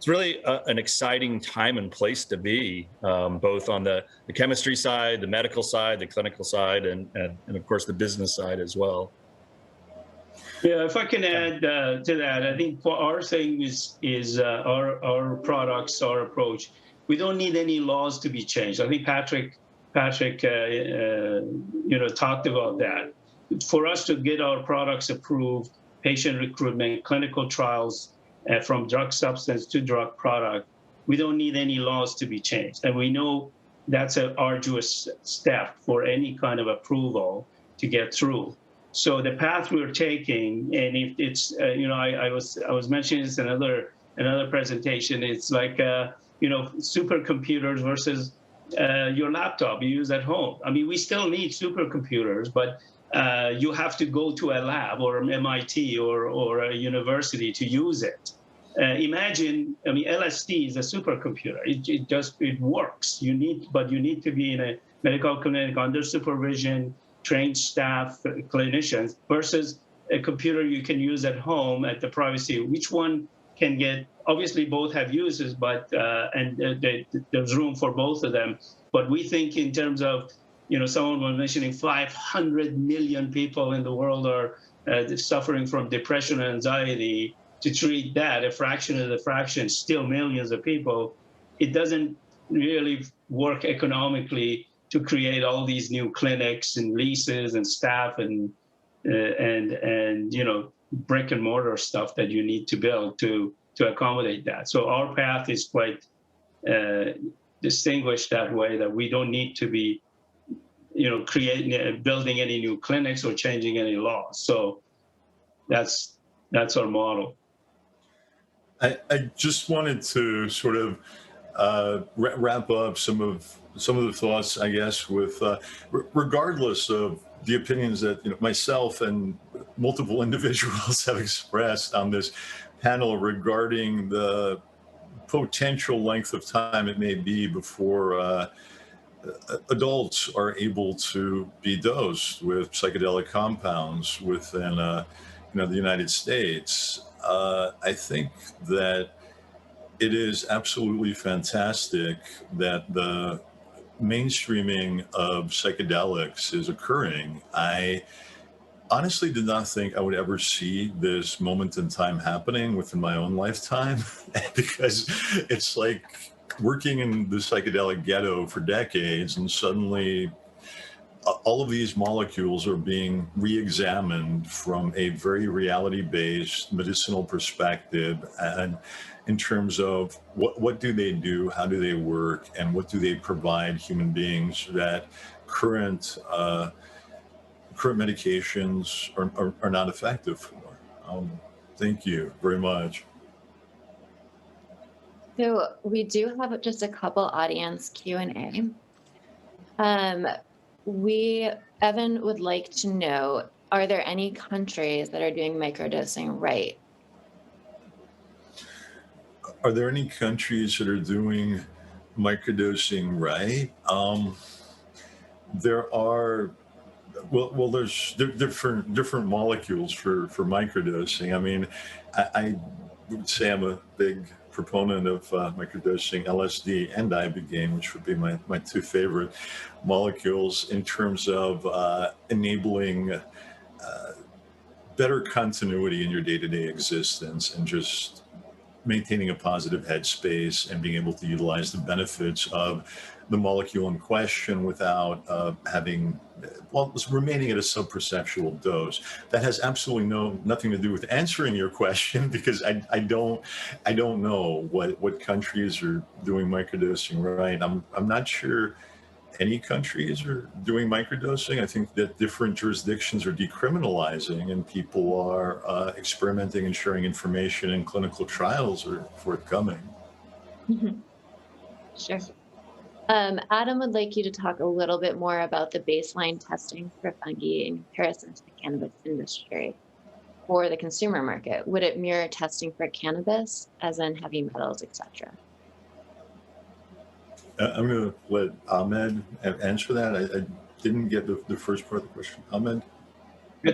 really an exciting time and place to be, both on the chemistry side, the medical side, the clinical side, and of course the business side as well. Yeah, if I can add to that, I think for our thing is our products, our approach. We don't need any laws to be changed. I think Patrick, talked about that. For us to get our products approved, patient recruitment, clinical trials, from drug substance to drug product, we don't need any laws to be changed. And we know that's an arduous step for any kind of approval to get through. So the path we're taking, and if it's, I was mentioning this in another presentation, it's like, supercomputers versus your laptop you use at home. I mean, we still need supercomputers, but you have to go to a lab or MIT or a university to use it. Imagine, LSD is a supercomputer. It works. You need to be in a medical clinic under supervision, trained staff, clinicians, versus a computer you can use at home at the privacy. Which one can get? Obviously, both have uses, but there's room for both of them. But we think in terms of, someone was mentioning 500 million people in the world are suffering from depression and anxiety. To treat that, a fraction of the fraction, still millions of people, it doesn't really work economically to create all these new clinics and leases and staff and brick and mortar stuff that you need to build to accommodate that. So our path is quite distinguished that way, that we don't need to be building any new clinics or changing any laws. So that's our model. I just wanted to sort of wrap up some of the thoughts, I guess, with regardless of the opinions that myself and multiple individuals have expressed on this panel regarding the potential length of time it may be before adults are able to be dosed with psychedelic compounds within the United States. I think that it is absolutely fantastic that the mainstreaming of psychedelics is occurring. I honestly did not think I would ever see this moment in time happening within my own lifetime, because it's like working in the psychedelic ghetto for decades and suddenly all of these molecules are being re-examined from a very reality-based medicinal perspective, and in terms of what do they do, how do they work, and what do they provide human beings that current medications are not effective for. Thank you very much. So we do have just a couple audience Q&A. Evan would like to know, are there any countries that are doing microdosing right? Are there any countries that are doing microdosing right? There are, there's different molecules for microdosing. I mean, I would say I'm a big proponent of microdosing LSD and ibogaine, which would be my two favorite molecules in terms of enabling better continuity in your day-to-day existence and just maintaining a positive headspace and being able to utilize the benefits of the molecule in question witut remaining at a subperceptual dose. That has absolutely nothing to do with answering your question, because I don't know what countries are doing microdosing right. I'm not sure any countries are doing microdosing. I think that different jurisdictions are decriminalizing and people are experimenting and sharing information, and clinical trials are forthcoming. Mm-hmm. Sure. Adam would like you to talk a little bit more about the baseline testing for fungi in comparison to the cannabis industry for the consumer market. Would it mirror testing for cannabis, as in heavy metals, etc.? I'm going to let Ahmad answer that. I didn't get the first part of the question. Ahmad?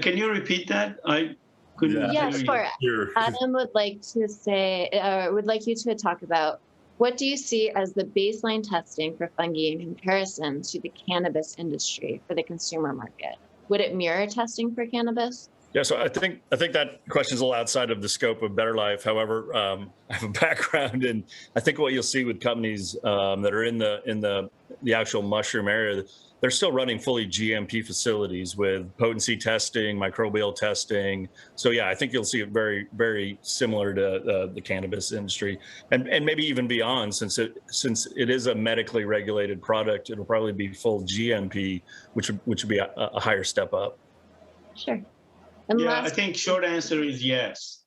Can you repeat that? I couldn't Yeah, hear sure. Adam would like to say, would like you to talk about, what do you see as the baseline testing for fungi in comparison to the cannabis industry for the consumer market? Would it mirror testing for cannabis? Yeah, so I think that question is a little outside of the scope of BetterLife. However, I have a background, and I think what you'll see with companies that are in the actual mushroom area, they're still running fully GMP facilities with potency testing, microbial testing. So yeah, I think you'll see it very, very similar to the cannabis industry, and maybe even beyond, since it is a medically regulated product. It'll probably be full GMP, which would be a higher step up. Sure. Yeah, I think short answer is yes.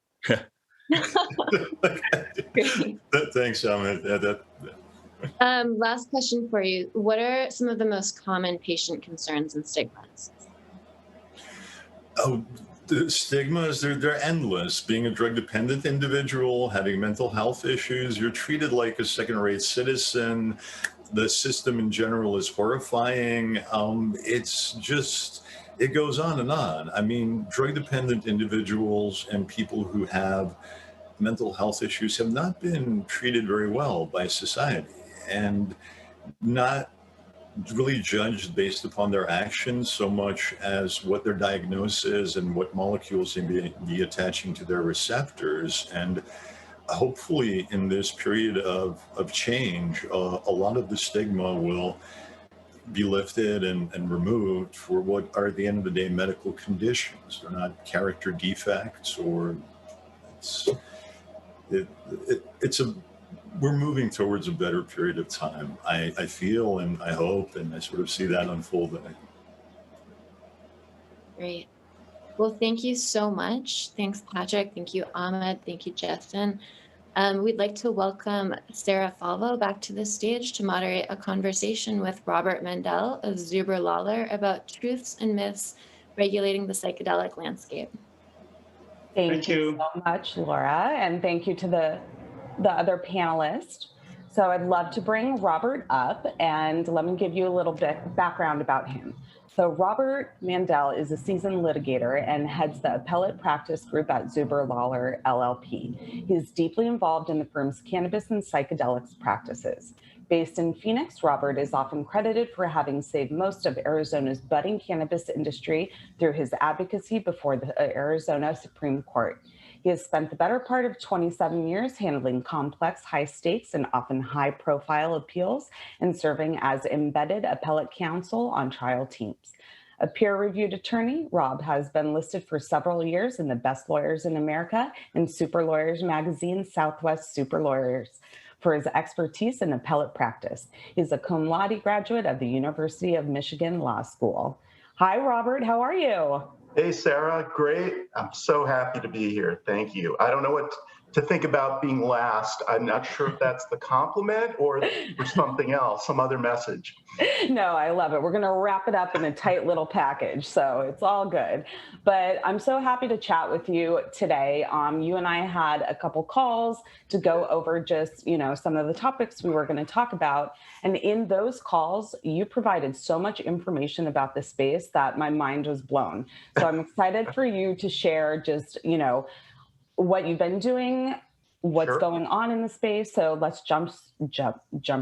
Thanks, Ahmed. Last question for you. What are some of the most common patient concerns and stigmas? Oh, the stigmas, they're endless. Being a drug-dependent individual, having mental health issues, you're treated like a second-rate citizen. The system in general is horrifying. It's just... It goes on and on. I mean, drug-dependent individuals and people who have mental health issues have not been treated very well by society, and not really judged based upon their actions so much as what their diagnosis and what molecules they may be attaching to their receptors. And hopefully in this period of change, a lot of the stigma will be lifted and removed for what are at the end of the day medical conditions. They're not character defects, or we're moving towards a better period of time. I feel and I hope, and I sort of see that unfolding. Great. Well, thank you so much. Thanks, Patrick. Thank you, Ahmed. Thank you, Justin. We'd like to welcome Sarah Falvo back to the stage to moderate a conversation with Robert Mandel of Zuber Lawler about truths and myths regulating the psychedelic landscape. Thank you so much, Laura, and thank you to the other panelists. So I'd love to bring Robert up, and let me give you a little bit background about him. So Robert Mandel is a seasoned litigator and heads the appellate practice group at Zuber Lawler, LLP. He is deeply involved in the firm's cannabis and psychedelics practices. Based in Phoenix, Robert is often credited for having saved most of Arizona's budding cannabis industry through his advocacy before the Arizona Supreme Court. He has spent the better part of 27 years handling complex, high stakes, and often high profile appeals and serving as embedded appellate counsel on trial teams. A peer-reviewed attorney, Rob has been listed for several years in the Best Lawyers in America and Super Lawyers magazine, Southwest Super Lawyers, for his expertise in appellate practice. He's a cum laude graduate of the University of Michigan Law School. Hi, Robert. How are you? Hey, Sarah. Great. I'm so happy to be here. Thank you. I don't know what to think about being last. I'm not sure if that's the compliment or something else, some other message. No, I love it. We're going to wrap it up in a tight little package, so it's all good. But I'm so happy to chat with you today. You and I had a couple calls to go over just, some of the topics we were going to talk about. And in those calls, you provided so much information about the space that my mind was blown. So I'm excited for you to share just, what you've been doing, what's going on in the space. So let's jump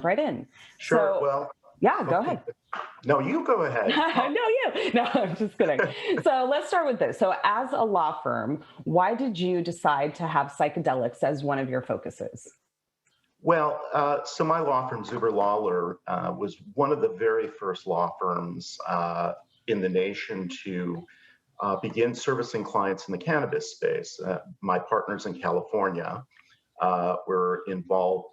right in. Sure. So, well, yeah, go ahead. No, you go ahead. No, I'm just kidding. So let's start with this. So as a law firm, why did you decide to have psychedelics as one of your focuses? Well, so my law firm, Zuber Lawler, was one of the very first law firms in the nation to begin servicing clients in the cannabis space. My partners in California were involved,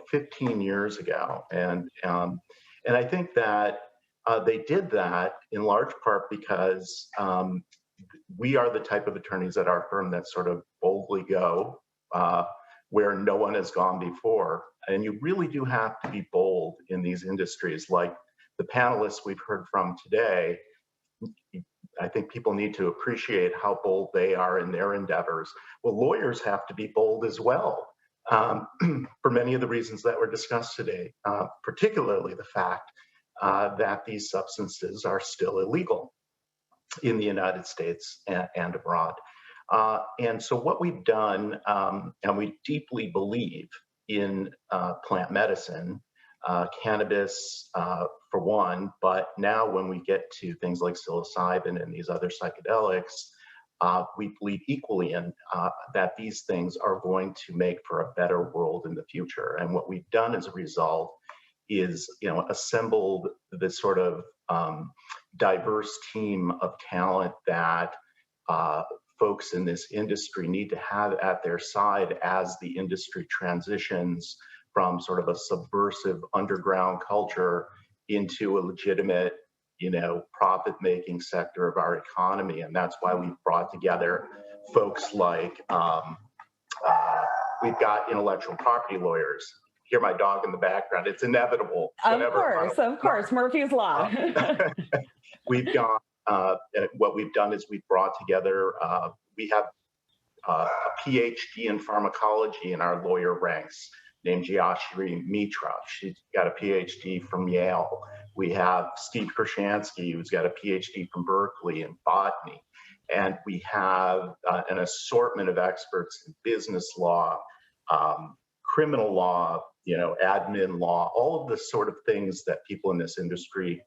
15 years ago, and I think that they did that in large part because we are the type of attorneys at our firm that sort of boldly go where no one has gone before, and you really do have to be bold in these industries, like the panelists we've heard from today. I think people need to appreciate how bold they are in their endeavors. Well, lawyers have to be bold as well, for many of the reasons that were discussed today, particularly the fact that these substances are still illegal in the United States and abroad. And so what we've done, and we deeply believe in plant medicine, cannabis for one, but now when we get to things like psilocybin and these other psychedelics, we believe equally in that these things are going to make for a better world in the future. And what we've done as a result is, assembled this sort of diverse team of talent that folks in this industry need to have at their side as the industry transitions from sort of a subversive underground culture into a legitimate, profit-making sector of our economy. And that's why we've brought together folks like, we've got intellectual property lawyers. Hear my dog in the background. It's inevitable. Of course, Murphy's Law. We've got, what we've done is we've brought together, we have a PhD in pharmacology in our lawyer ranks, named Jayashri Mitra. She's got a PhD from Yale. We have Steve Krishansky, who's got a PhD from Berkeley in botany. And we have an assortment of experts in business law, criminal law, admin law, all of the sort of things that people in this industry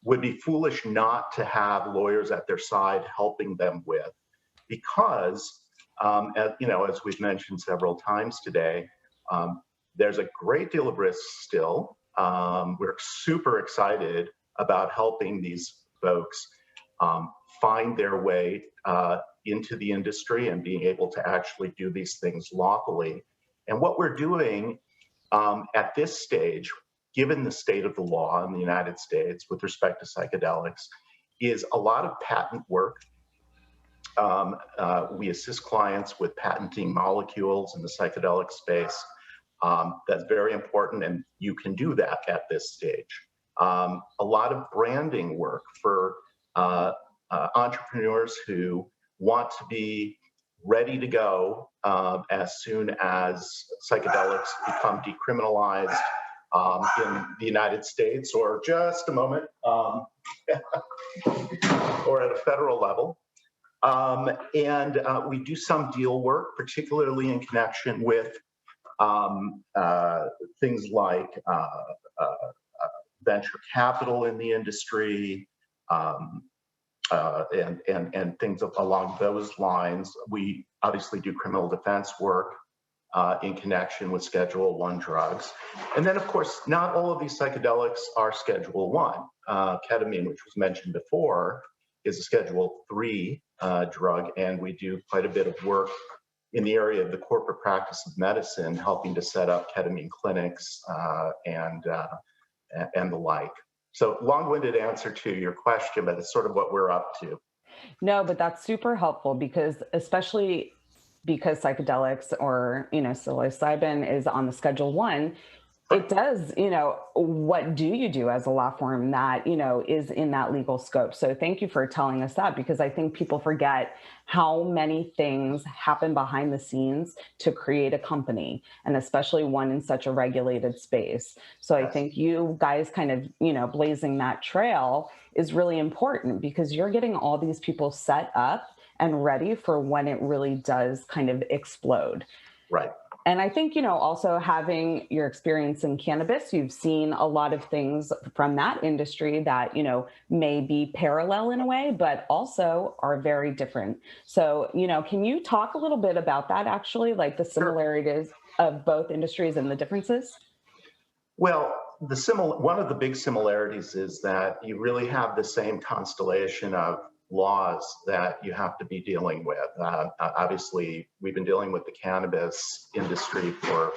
would be foolish not to have lawyers at their side helping them with, because as we've mentioned several times today, there's a great deal of risk still. We're super excited about helping these folks find their way into the industry and being able to actually do these things lawfully. And what we're doing at this stage, given the state of the law in the United States with respect to psychedelics, is a lot of patent work. We assist clients with patenting molecules in the psychedelic space. That's very important, and you can do that at this stage. A lot of branding work for entrepreneurs who want to be ready to go as soon as psychedelics become decriminalized in the United States, or just a moment, or at a federal level. And we do some deal work, particularly in connection with things like venture capital in the industry, and things along those lines. We obviously do criminal defense work in connection with Schedule 1 drugs. And then, of course, not all of these psychedelics are Schedule 1. Ketamine, which was mentioned before, is a Schedule 3 drug, and we do quite a bit of work in the area of the corporate practice of medicine, helping to set up ketamine clinics and the like. So long-winded answer to your question, but it's sort of what we're up to. No, but that's super helpful because especially because psychedelics or, psilocybin is on the Schedule 1, it does, what do you do as a law firm that, is in that legal scope? So thank you for telling us that, because I think people forget how many things happen behind the scenes to create a company, and especially one in such a regulated space. So I think you guys kind of, blazing that trail is really important, because you're getting all these people set up and ready for when it really does kind of explode. Right. And I think, also having your experience in cannabis, you've seen a lot of things from that industry that, may be parallel in a way, but also are very different. So, can you talk a little bit about that, actually, like the similarities of both industries and the differences? Well, one of the big similarities is that you really have the same constellation of laws that you have to be dealing with. Obviously, we've been dealing with the cannabis industry for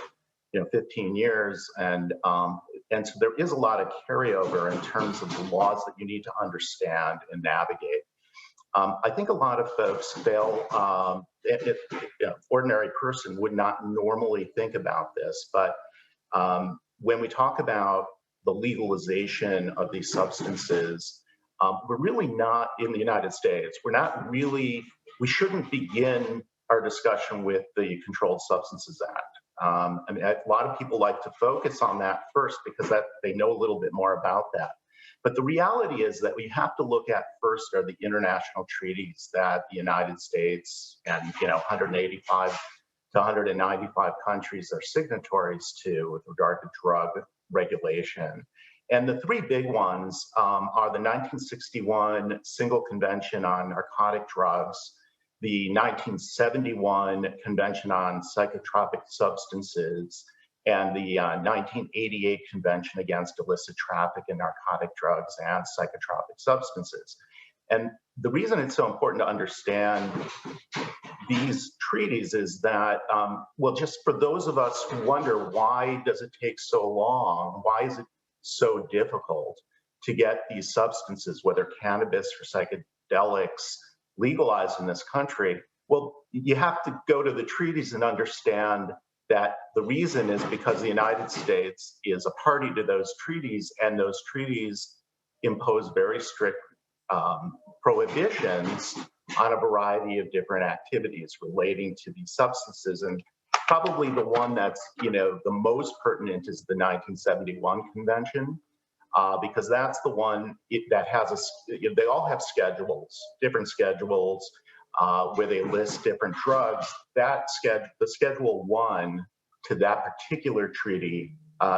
15 years, and so there is a lot of carryover in terms of the laws that you need to understand and navigate. I think a lot of folks fail. Ordinary person would not normally think about this, but when we talk about the legalization of these substances, we're really not in the United States. We shouldn't begin our discussion with the Controlled Substances Act. A lot of people like to focus on that first because they know a little bit more about that. But the reality is that we have to look at first are the international treaties that the United States and 185 to 195 countries are signatories to with regard to drug regulation. And the three big ones are the 1961 Single Convention on Narcotic Drugs, the 1971 Convention on Psychotropic Substances, and the 1988 Convention Against Illicit Traffic in Narcotic Drugs and Psychotropic Substances. And the reason it's so important to understand these treaties is that, just for those of us who wonder why does it take so long, why is it so difficult to get these substances, whether cannabis or psychedelics, legalized in this country, well, you have to go to the treaties and understand that the reason is because the United States is a party to those treaties, and those treaties impose very strict prohibitions on a variety of different activities relating to these substances. And probably the one that's the most pertinent is the 1971 convention, because that's the one that has they all have schedules, different schedules, where they list different drugs. The Schedule 1 to that particular treaty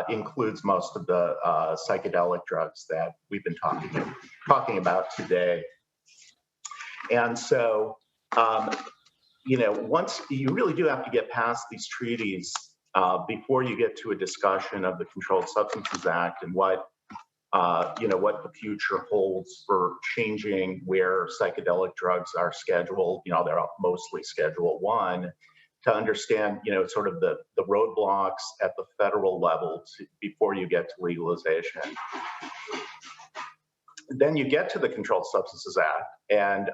includes most of the psychedelic drugs that we've been talking about today. And so, once you really do have to get past these treaties before you get to a discussion of the Controlled Substances Act and what the future holds for changing where psychedelic drugs are scheduled. They're mostly Schedule 1. To understand, sort of the roadblocks at the federal level before you get to legalization. Then you get to the Controlled Substances Act, and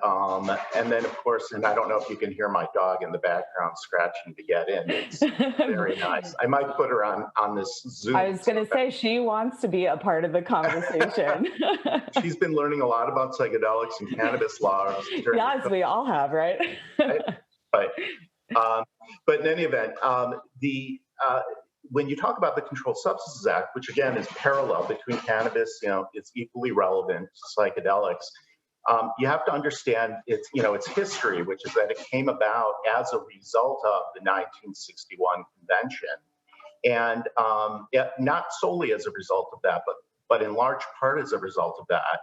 then of course, and I don't know if you can hear my dog in the background scratching to get in. It's very nice. I might put her on this Zoom. I was going to say she wants to be a part of the conversation. She's been learning a lot about psychedelics and cannabis laws. Yes, we all have, right? Right. But in any event, when you talk about the Controlled Substances Act, which again is parallel between cannabis, it's equally relevant to psychedelics. You have to understand its history, which is that it came about as a result of the 1961 convention, and not solely as a result of that, but in large part as a result of that.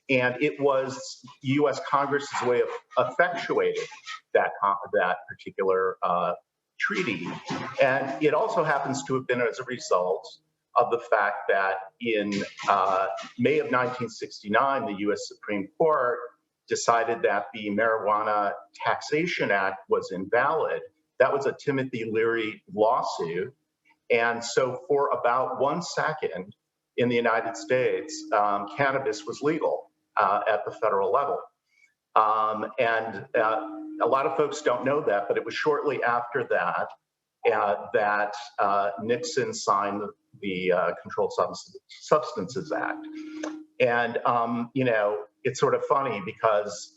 And it was U.S. Congress's way of effectuating that particular treaty. And it also happens to have been as a result of the fact that in May of 1969, the U.S. Supreme Court decided that the Marijuana Taxation Act was invalid. That was a Timothy Leary lawsuit. And so for about 1 second in the United States, cannabis was legal at the federal level. And a lot of folks don't know that, but it was shortly after that that Nixon signed the Controlled Substances Act. And, you know, it's sort of funny because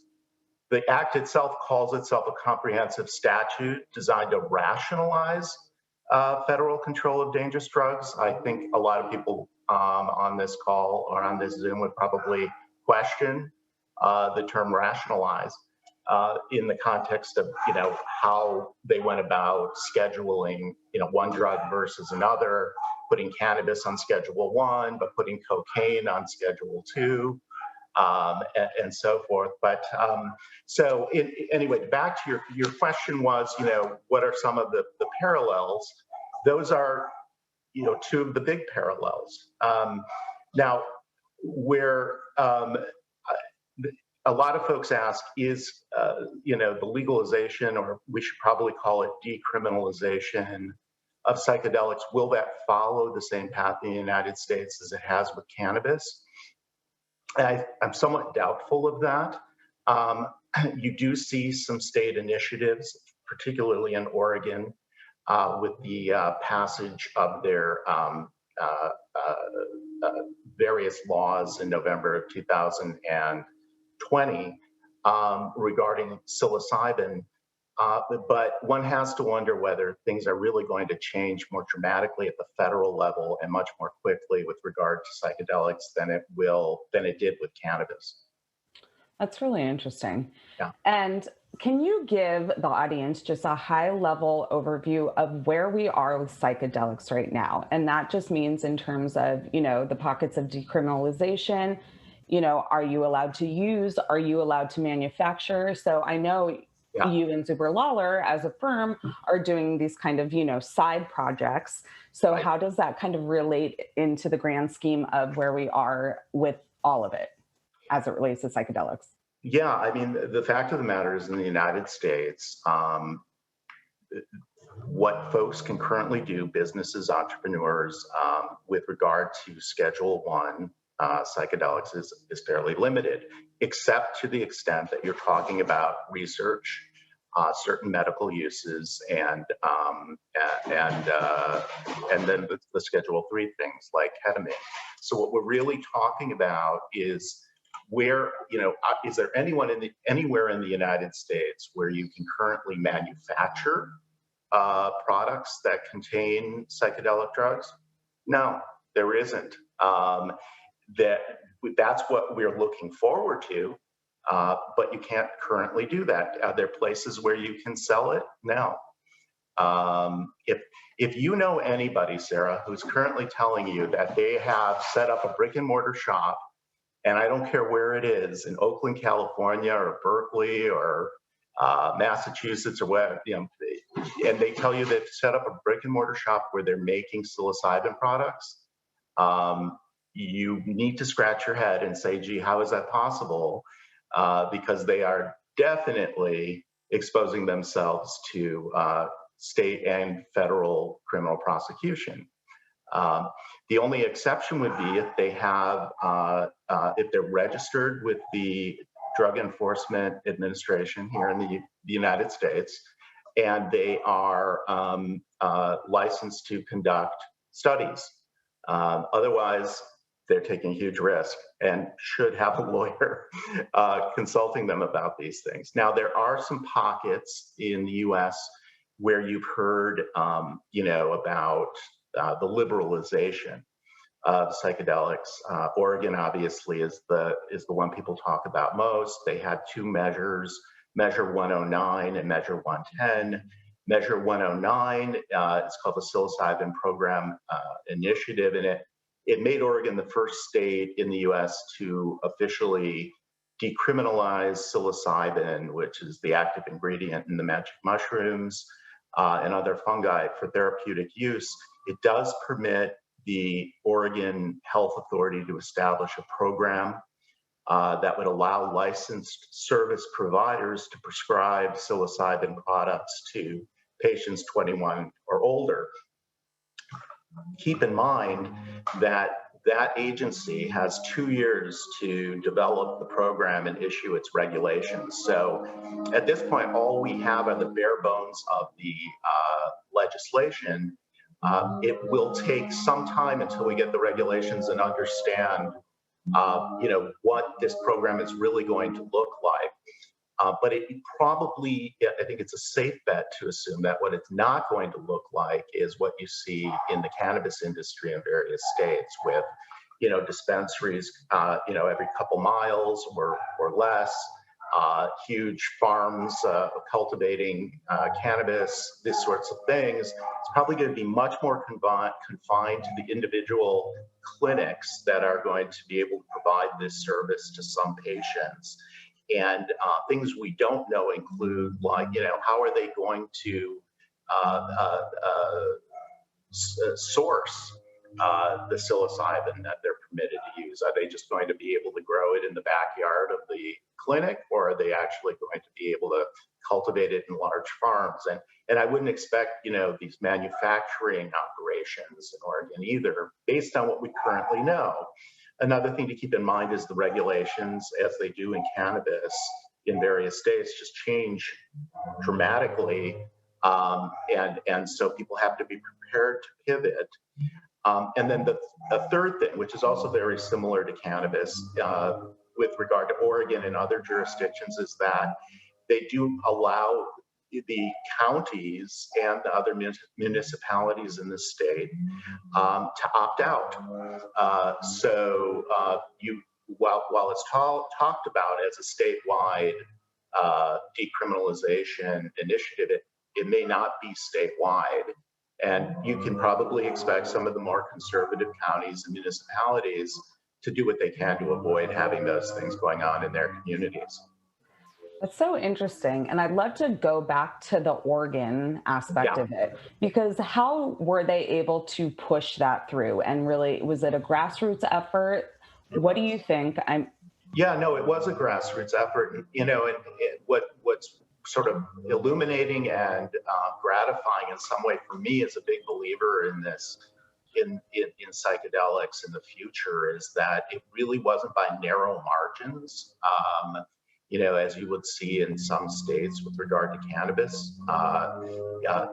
the act itself calls itself a comprehensive statute designed to rationalize federal control of dangerous drugs. I think a lot of people on this call or on this Zoom would probably question the term rationalize in the context of, you know, how they went about scheduling, you know, one drug versus another, putting cannabis on Schedule 1, but putting cocaine on Schedule 2, and so forth. But so anyway, back to your question was, you know, what are some of the parallels? Those are, you know, two of the big parallels. Now, where a lot of folks ask is, you know, the legalization, or we should probably call it decriminalization of psychedelics, will that follow the same path in the United States as it has with cannabis? I'm somewhat doubtful of that. You do see some state initiatives, particularly in Oregon, with the passage of their various laws in November of 2020 regarding psilocybin. But one has to wonder whether things are really going to change more dramatically at the federal level and much more quickly with regard to psychedelics than it did with cannabis. That's really interesting. Yeah. And can you give the audience just a high-level overview of where we are with psychedelics right now? And that just means in terms of, you know, the pockets of decriminalization, you know, are you allowed to use, are you allowed to manufacture? So I know you and Zuber Lawler as a firm are doing these kind of, you know, side projects. So how does that kind of relate into the grand scheme of where we are with all of it as it relates to psychedelics? Yeah, I mean, the fact of the matter is in the United States, what folks can currently do, businesses, entrepreneurs, with regard to Schedule 1 psychedelics is fairly limited, except to the extent that you're talking about research, certain medical uses, and then the Schedule 3 things like ketamine. So what we're really talking about is where, you know, is there anywhere in the United States where you can currently manufacture products that contain psychedelic drugs? No, there isn't. That's what we're looking forward to, but you can't currently do that. Are there places where you can sell it? No. If you know anybody, Sarah, who's currently telling you that they have set up a brick and mortar shop, and I don't care where it is, in Oakland, California, or Berkeley, or Massachusetts, or where, you know, and they tell you they've set up a brick and mortar shop where they're making psilocybin products, you need to scratch your head and say, gee, how is that possible? Because they are definitely exposing themselves to state and federal criminal prosecution. The only exception would be if they have, if they're registered with the Drug Enforcement Administration here in the United States, and they are licensed to conduct studies. Otherwise, they're taking a huge risk and should have a lawyer consulting them about these things. Now, there are some pockets in the U.S. where you've heard, you know, about the liberalization of psychedelics. Oregon, obviously, is the one people talk about most. They had two measures, Measure 109 and Measure 110. Measure 109 is called the Psilocybin Program Initiative, and it it made Oregon the first state in the US to officially decriminalize psilocybin, which is the active ingredient in the magic mushrooms and other fungi for therapeutic use. It does permit the Oregon Health Authority to establish a program that would allow licensed service providers to prescribe psilocybin products to patients 21 or older. Keep in mind that that agency has 2 years to develop the program and issue its regulations. So at this point, all we have are the bare bones of the legislation. It will take some time until we get the regulations and understand what this program is really going to look like. But it probably, I think it's a safe bet to assume that what it's not going to look like is what you see in the cannabis industry in various states with, dispensaries, every couple miles or less, huge farms cultivating cannabis, these sorts of things. It's probably going to be much more confined to the individual clinics that are going to be able to provide this service to some patients. And things we don't know include, like, how are they going to source the psilocybin that they're permitted to use? Are they just going to be able to grow it in the backyard of the clinic, or are they actually going to be able to cultivate it in large farms? And I wouldn't expect, these manufacturing operations in Oregon either, based on what we currently know. Another thing to keep in mind is the regulations, as they do in cannabis in various states, just change dramatically. And so people have to be prepared to pivot. And then the third thing, which is also very similar to cannabis with regard to Oregon and other jurisdictions, is that they do allow the counties and the other municipalities in the state to opt out. So while it's talked about as a statewide decriminalization initiative, it may not be statewide. And you can probably expect some of the more conservative counties and municipalities to do what they can to avoid having those things going on in their communities. That's so interesting. And I'd love to go back to the Oregon aspect of it, because how were they able to push that through? And really, was it a grassroots effort? What do you think? Yeah, no, it was a grassroots effort. And what's sort of illuminating and gratifying in some way for me as a big believer in this, in psychedelics in the future, is that it really wasn't by narrow margins. As you would see in some states with regard to cannabis,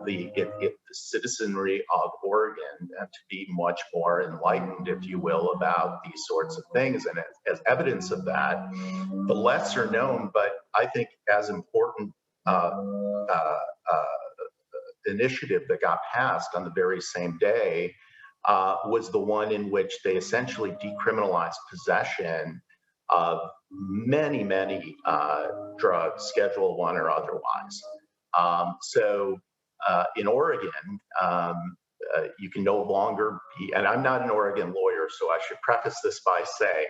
the citizenry of Oregon to be much more enlightened, if you will, about these sorts of things. And as evidence of that, the lesser known, but I think as important initiative that got passed on the very same day was the one in which they essentially decriminalized possession of many drugs, Schedule I or otherwise. So in Oregon, you can no longer be, and I'm not an Oregon lawyer, so I should preface this by saying,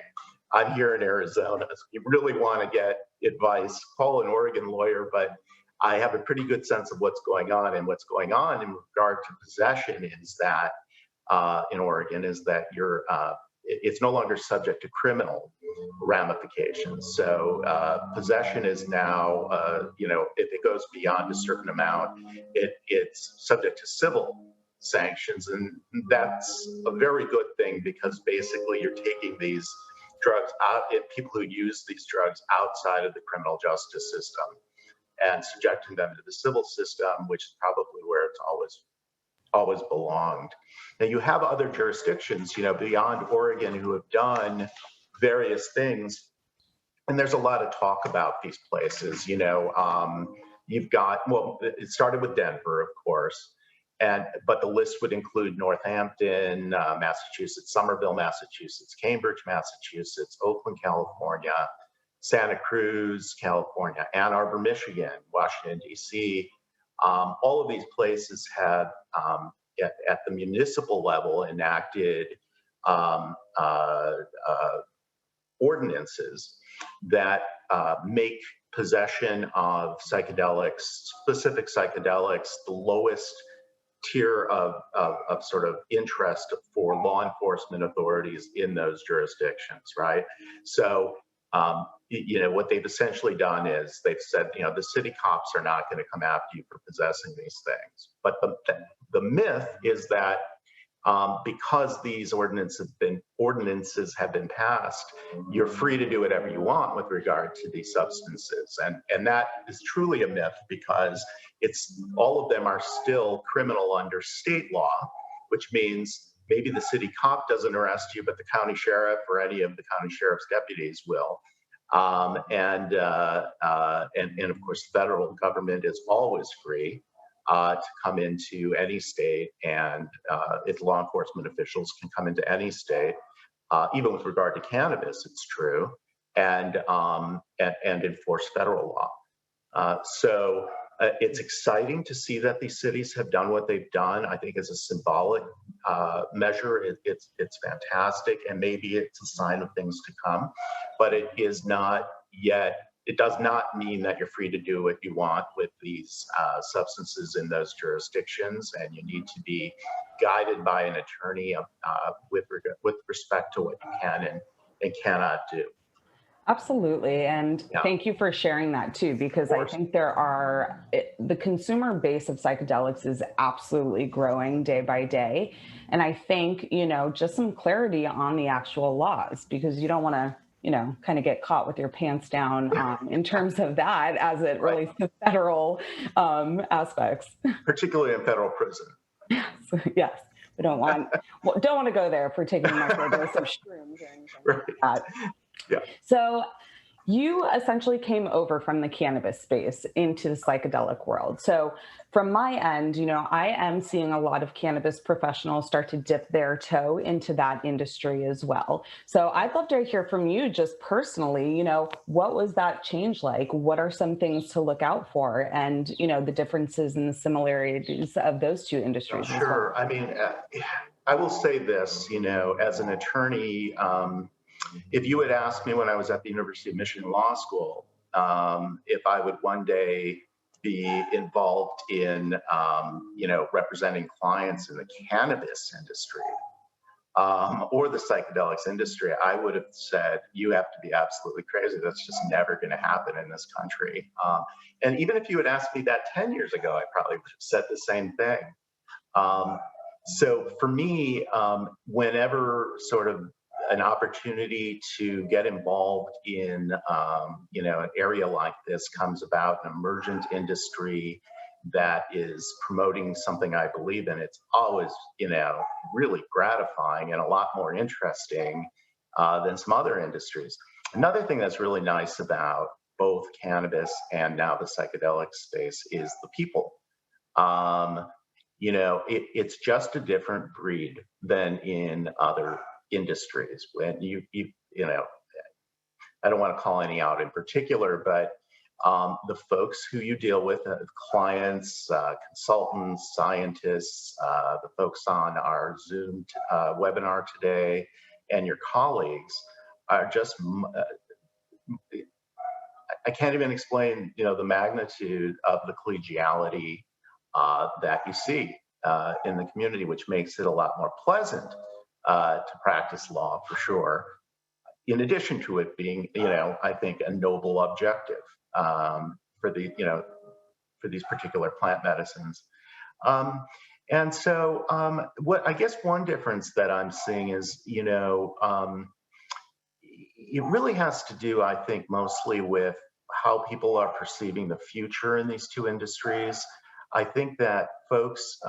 I'm here in Arizona. So if you really want to get advice, call an Oregon lawyer, but I have a pretty good sense of what's going on. And what's going on in regard to possession is that in Oregon is that it's no longer subject to criminal ramifications. So possession is now, if it goes beyond a certain amount, it's subject to civil sanctions. And that's a very good thing, because basically you're taking these drugs out, people who use these drugs outside of the criminal justice system and subjecting them to the civil system, which is probably where it's always belonged. Now you have other jurisdictions, beyond Oregon, who have done various things, and there's a lot of talk about these places. You've got, it started with Denver, of course, but the list would include Northampton, Massachusetts, Somerville, Massachusetts, Cambridge, Massachusetts, Oakland, California, Santa Cruz, California, Ann Arbor, Michigan, Washington, D.C. All of these places had, at the municipal level, enacted um, uh, uh, ordinances that make possession of psychedelics, specific psychedelics, the lowest tier of sort of interest for law enforcement authorities in those jurisdictions, right? So, what they've essentially done is they've said, the city cops are not going to come after you for possessing these things. But the myth is that because these ordinances have been passed, you're free to do whatever you want with regard to these substances, and that is truly a myth, because all of them are still criminal under state law, which means maybe the city cop doesn't arrest you, but the county sheriff or any of the county sheriff's deputies will. And of course, the federal government is always free to come into any state, and if law enforcement officials can come into any state, even with regard to cannabis, it's true, and enforce federal law. So it's exciting to see that these cities have done what they've done. I think as a symbolic measure, it's fantastic, and maybe it's a sign of things to come, but it is not yet. It does not mean that you're free to do what you want with these substances in those jurisdictions, and you need to be guided by an attorney with respect to what you can and cannot do. Absolutely. And thank you for sharing that too, because I think the consumer base of psychedelics is absolutely growing day by day. And I think, just some clarity on the actual laws, because you don't want to, kind of get caught with your pants down in terms of that as it relates to federal aspects. Particularly in federal prison. Yes. We don't want to go there for taking a microdose of shrooms or anything like that. Yeah. So you essentially came over from the cannabis space into the psychedelic world. So from my end, I am seeing a lot of cannabis professionals start to dip their toe into that industry as well. So I'd love to hear from you just personally, what was that change like? What are some things to look out for, and, the differences and the similarities of those two industries? Sure. I mean, I will say this, as an attorney, if you had asked me when I was at the University of Michigan Law School, if I would one day be involved in, representing clients in the cannabis industry or the psychedelics industry, I would have said, you have to be absolutely crazy. That's just never going to happen in this country. And even if you had asked me that 10 years ago, I probably would have said the same thing. So for me, whenever sort of an opportunity to get involved in, an area like this comes about, an emergent industry that is promoting something I believe in, it's always, really gratifying and a lot more interesting than some other industries. Another thing that's really nice about both cannabis and now the psychedelic space is the people. It's just a different breed than in other industries. When I don't want to call any out in particular, but the folks who you deal with, clients, consultants, scientists, the folks on our Zoom webinar today, and your colleagues are just, I can't even explain, the magnitude of the collegiality that you see in the community, which makes it a lot more pleasant to practice law, for sure. In addition to it being, I think, a noble objective for these particular plant medicines. And so, what I guess one difference that I'm seeing is, it really has to do, I think, mostly with how people are perceiving the future in these two industries. I think that folks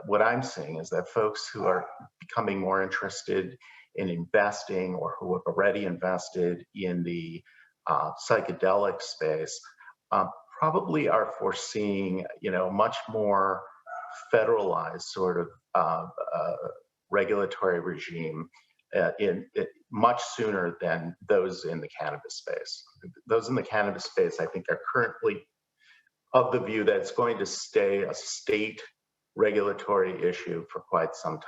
what I'm seeing is that folks who are becoming more interested in investing, or who have already invested in the psychedelic space, probably are foreseeing, much more federalized sort of regulatory regime much sooner than those in the cannabis space. Those in the cannabis space, I think, are currently of the view that it's going to stay a state regulatory issue for quite some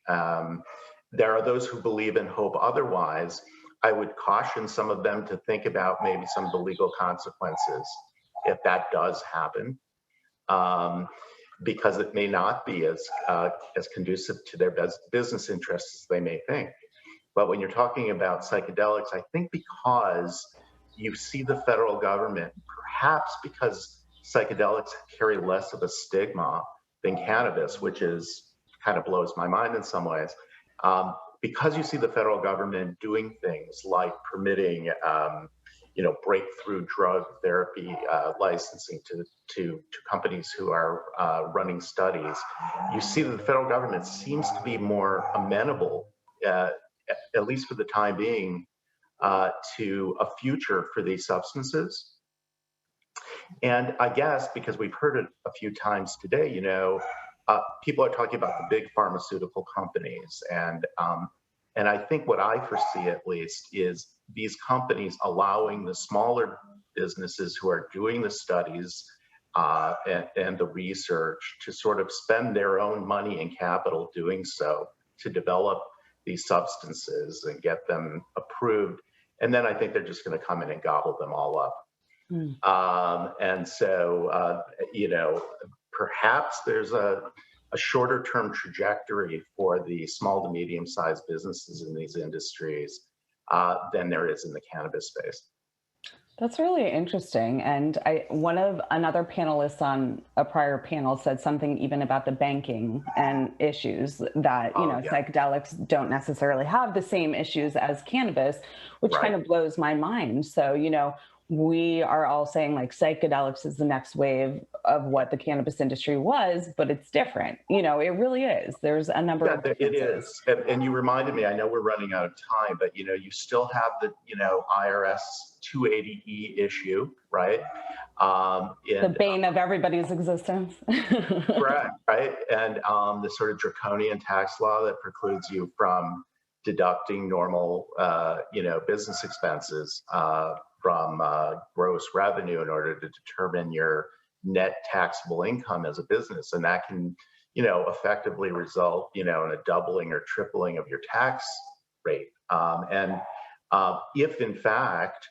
time. there are those who believe and hope otherwise. I would caution some of them to think about maybe some of the legal consequences if that does happen, because it may not be as conducive to their business interests as they may think. But when you're talking about psychedelics, I think because you see the federal government, perhaps because psychedelics carry less of a stigma than cannabis, which kind of blows my mind in some ways, because you see the federal government doing things like permitting, breakthrough drug therapy licensing to companies who are running studies. You see that the federal government seems to be more amenable, at least for the time being, to a future for these substances. And I guess because we've heard it a few times today, people are talking about the big pharmaceutical companies, and I think what I foresee at least is these companies allowing the smaller businesses who are doing the studies and the research to sort of spend their own money and capital doing so to develop these substances and get them approved. And then I think they're just going to come in and gobble them all up. And so, perhaps there's a shorter term trajectory for the small to medium sized businesses in these industries than there is in the cannabis space. That's really interesting. And another panelist on a prior panel said something even about the banking and issues that, psychedelics don't necessarily have the same issues as cannabis, which kind of blows my mind. So, we are all saying like psychedelics is the next wave of what the cannabis industry was, but it's different. It really is. There's a number of differences. It is. And you reminded me, I know we're running out of time, but you still have the, IRS 280E issue, right? The bane of everybody's existence. Correct, right? And the sort of draconian tax law that precludes you from deducting normal, business expenses from gross revenue in order to determine your net taxable income as a business. And that can, effectively result, in a doubling or tripling of your tax rate. And if in fact,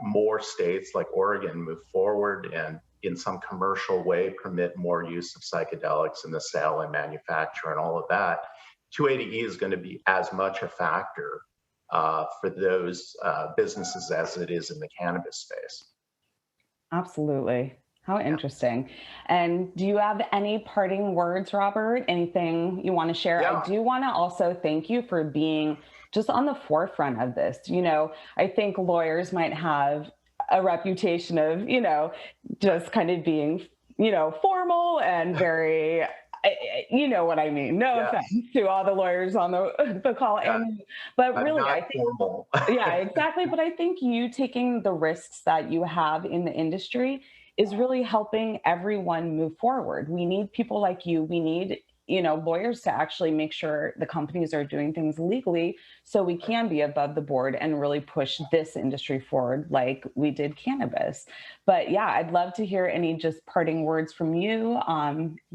more states like Oregon move forward and in some commercial way permit more use of psychedelics in the sale and manufacture and all of that, 280E is going to be as much a factor for those businesses as it is in the cannabis space. Absolutely. How interesting. And do you have any parting words, Robert? Anything you want to share? Yeah. I do want to also thank you for being just on the forefront of this. I think lawyers might have a reputation of, just kind of being, formal and very, you know what I mean. No offense to all the lawyers on the call. Yeah. But really, I think formal. Yeah, exactly. But I think you taking the risks that you have in the industry is really helping everyone move forward. We need people like you. We need, lawyers to actually make sure the companies are doing things legally so we can be above the board and really push this industry forward like we did cannabis. But yeah, I'd love to hear any just parting words from you.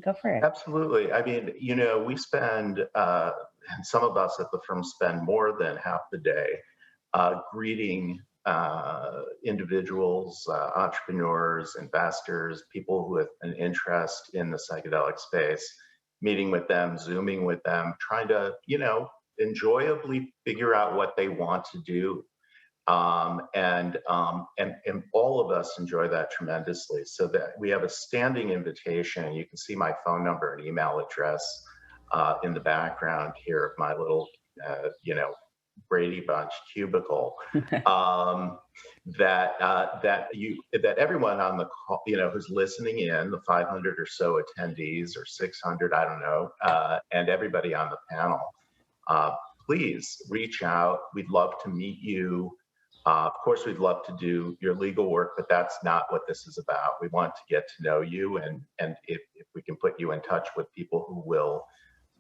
Go for it. Absolutely. I mean, we spend, and some of us at the firm spend more than half the day greeting individuals, entrepreneurs, investors, people who have an interest in the psychedelic space, meeting with them, Zooming with them, trying to, enjoyably figure out what they want to do. And all of us enjoy that tremendously. So that we have a standing invitation. You can see my phone number and email address in the background here of my little, Brady Bunch cubicle. That everyone on the call, who's listening in, the 500 or so attendees or 600, I don't know, and everybody on the panel, please reach out. We'd love to meet you. Of course, we'd love to do your legal work, but that's not what this is about. We want to get to know you, and if we can put you in touch with people who will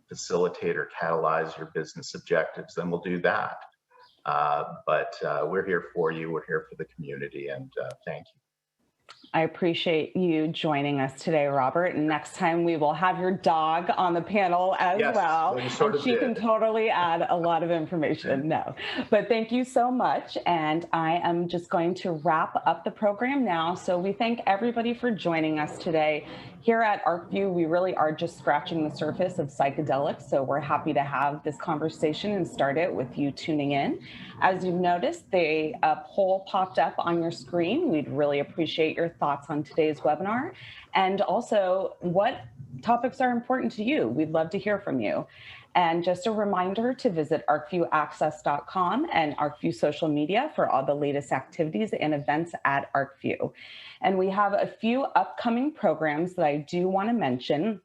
facilitate or catalyze your business objectives, then we'll do that. But we're here for you. We're here for the community, and thank you. I appreciate you joining us today, Robert. And next time we will have your dog on the panel as well. And she can totally add a lot of information. No, but thank you so much. And I am just going to wrap up the program now. So we thank everybody for joining us today. Here at Arcview, we really are just scratching the surface of psychedelics. So we're happy to have this conversation and start it with you tuning in. As you've noticed, a poll popped up on your screen. We'd really appreciate your thoughts on today's webinar, and also what topics are important to you. We'd love to hear from you. And just a reminder to visit arcviewaccess.com and Arcview social media for all the latest activities and events at Arcview. And we have a few upcoming programs that I do want to mention.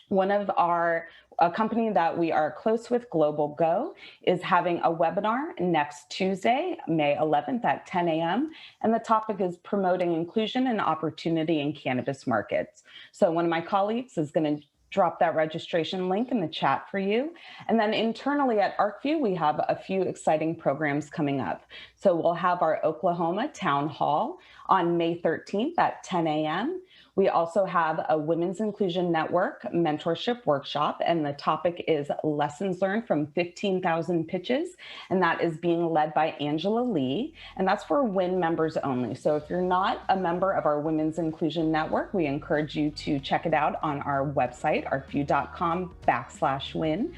One of a company that we are close with, Global Go, is having a webinar next Tuesday, May 11th at 10 a.m. And the topic is promoting inclusion and opportunity in cannabis markets. So one of my colleagues is going to drop that registration link in the chat for you. And then internally at Arcview, we have a few exciting programs coming up. So we'll have our Oklahoma Town Hall on May 13th at 10 a.m. We also have a Women's Inclusion Network mentorship workshop, and the topic is Lessons Learned from 15,000 Pitches, and that is being led by Angela Lee, and that's for WIN members only. So if you're not a member of our Women's Inclusion Network, we encourage you to check it out on our website, arcview.com/win.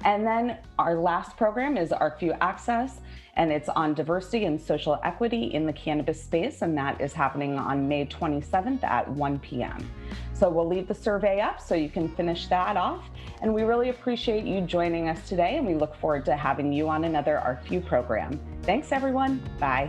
And then our last program is Arcview Access, and it's on diversity and social equity in the cannabis space, and that is happening on May 27th at 1 p.m. So we'll leave the survey up so you can finish that off. And we really appreciate you joining us today, and we look forward to having you on another Arcview program. Thanks, everyone. Bye.